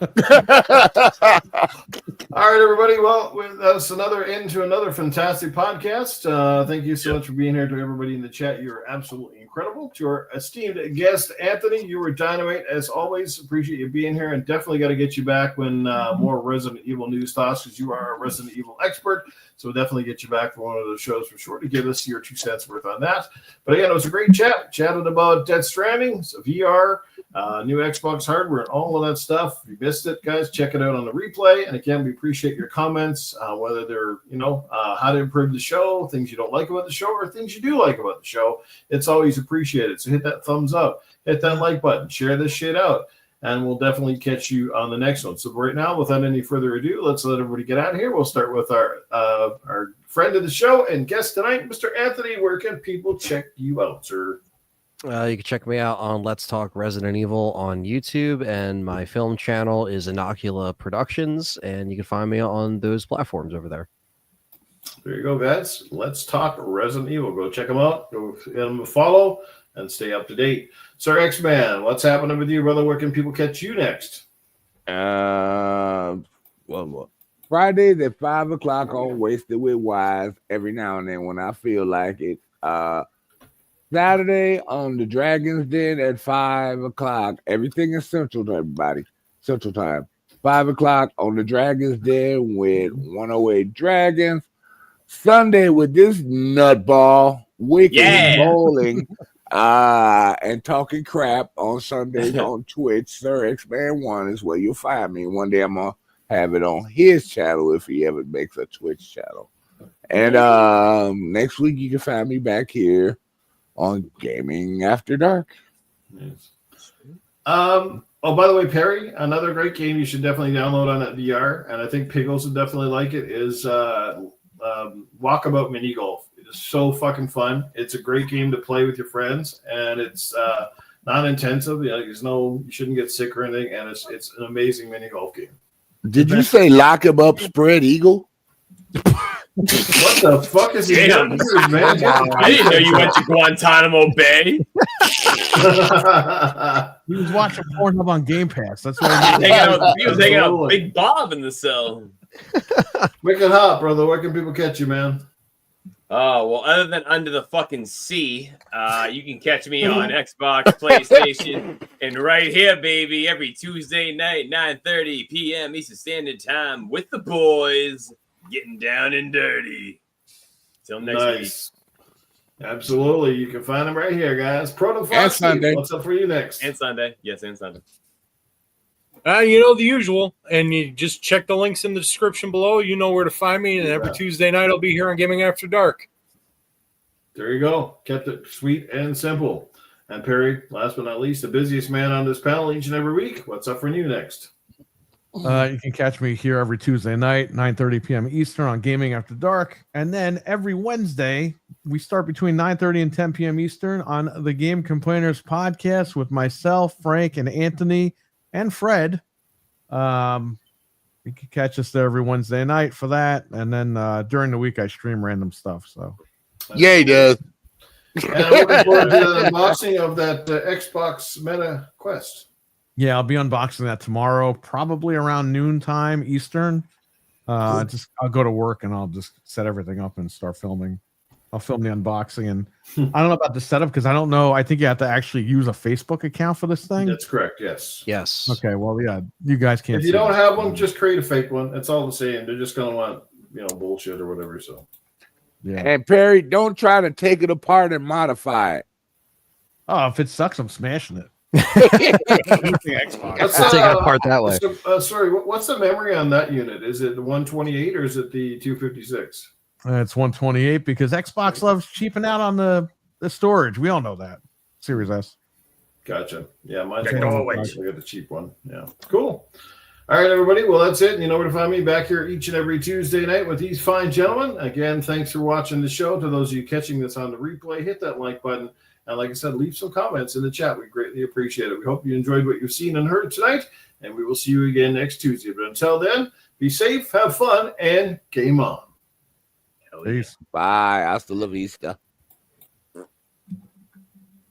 right, everybody. Well, that's another end to another fantastic podcast. Thank you so much for being here. To everybody in the chat, you're absolutely incredible. To our esteemed guest, Anthony, you were dynamite as always. Appreciate you being here, and definitely got to get you back when more Resident Evil news thoughts, because you are a Resident Evil expert. So definitely get you back for one of those shows for sure to give us your 2 cents worth on that. But again, it was a great chat. Chatted about Death Stranding, so VR, new Xbox hardware, and all of that stuff. If you missed it, guys, check it out on the replay. And again, we appreciate your comments, whether they're, how to improve the show, things you don't like about the show, or things you do like about the show. It's always appreciated. So hit that thumbs up, hit that like button, share this shit out, and we'll definitely catch you on the next one. So right now, without any further ado, let's let everybody get out of here. We'll start with our friend of the show and guest tonight, Mr. Anthony. Where can people check you out, sir? You can check me out on Let's Talk Resident Evil on YouTube, and my film channel is Inocula Productions, and you can find me on those platforms over there. There you go, guys. Let's talk Resident Evil. Go check them out. Go give them a follow and stay up to date. Sir X-Man, what's happening with you, brother? Where can people catch you next? Well, Fridays at 5 o'clock on Wasted with Wise every now and then when I feel like it. Saturday on the Dragon's Den at 5 o'clock. Everything is Central to everybody. Central Time. 5 o'clock on the Dragon's Den with 108 Dragons. Sunday with this nutball, Wicked Bowling, and talking crap on Sundays on Twitch. Sir X-Man 1 is where you'll find me. One day I'm going to have it on his channel if he ever makes a Twitch channel. And next week you can find me back here on Gaming After Dark. Nice. Oh, by the way, Perry, another great game you should definitely download on that VR, and I think Piggles would definitely like it, is Walkabout Mini Golf. It is so fucking fun. It's a great game to play with your friends, and it's non-intensive. You shouldn't get sick or anything, and it's an amazing mini golf game. Did you say lock him up, spread eagle? What the fuck is he doing, man? I didn't know you went to Guantanamo Bay. He was watching Pornhub on Game Pass. That's why he was hanging out with Big Bob in the cell. Wicked Hawt, brother. Where can people catch you, man? Oh, well, other than Under the Fucking Sea, you can catch me on Xbox, PlayStation, and right here, baby, every Tuesday night, 9:30 p.m. Eastern Standard Time with the boys, getting down and dirty. Till next week. Absolutely. You can find them right here, guys. Proto Foxy, what's up for you next? And Sunday. Yes, and Sunday. The usual. And you just check the links in the description below. You know where to find me. And every Tuesday night, I'll be here on Gaming After Dark. There you go. Kept it sweet and simple. And Perry, last but not least, the busiest man on this panel each and every week. What's up for you next? You can catch me here every Tuesday night, 9:30 p.m. Eastern on Gaming After Dark. And then every Wednesday, we start between 9:30 and 10 p.m. Eastern on the GameComplainers podcast with myself, Frank, and Anthony, and Fred. You can catch us there every Wednesday night for that. And then during the week, I stream random stuff. So, yeah, he does. And I'm looking forward to the unboxing of that Xbox Meta Quest. Yeah, I'll be unboxing that tomorrow, probably around noontime Eastern. I'll go to work and I'll just set everything up and start filming. I'll film the unboxing, and I don't know about the setup because I don't know. I think you have to actually use a Facebook account for this thing. That's correct. Yes. Yes. Okay. Well, yeah, you guys can't. If you don't have one, just create a fake one. It's all the same. They're just gonna want bullshit or whatever. So. Yeah. And Perry, don't try to take it apart and modify it. Oh, if it sucks, I'm smashing it. Xbox. Let's take it apart that way. Sorry, what's the memory on that unit? Is it the 128 or is it the 256? It's 128 because Xbox loves cheaping out on the storage. We all know that. Series S. Gotcha. Yeah, mine's I got the cheap one. Yeah, cool. All right, everybody. Well, that's it. You know where to find me back here each and every Tuesday night with these fine gentlemen. Again, thanks for watching the show. To those of you catching this on the replay, hit that like button. And like I said, leave some comments in the chat. We greatly appreciate it. We hope you enjoyed what you've seen and heard tonight. And we will see you again next Tuesday. But until then, be safe, have fun, and game on. Peace. Bye. Hasta la vista.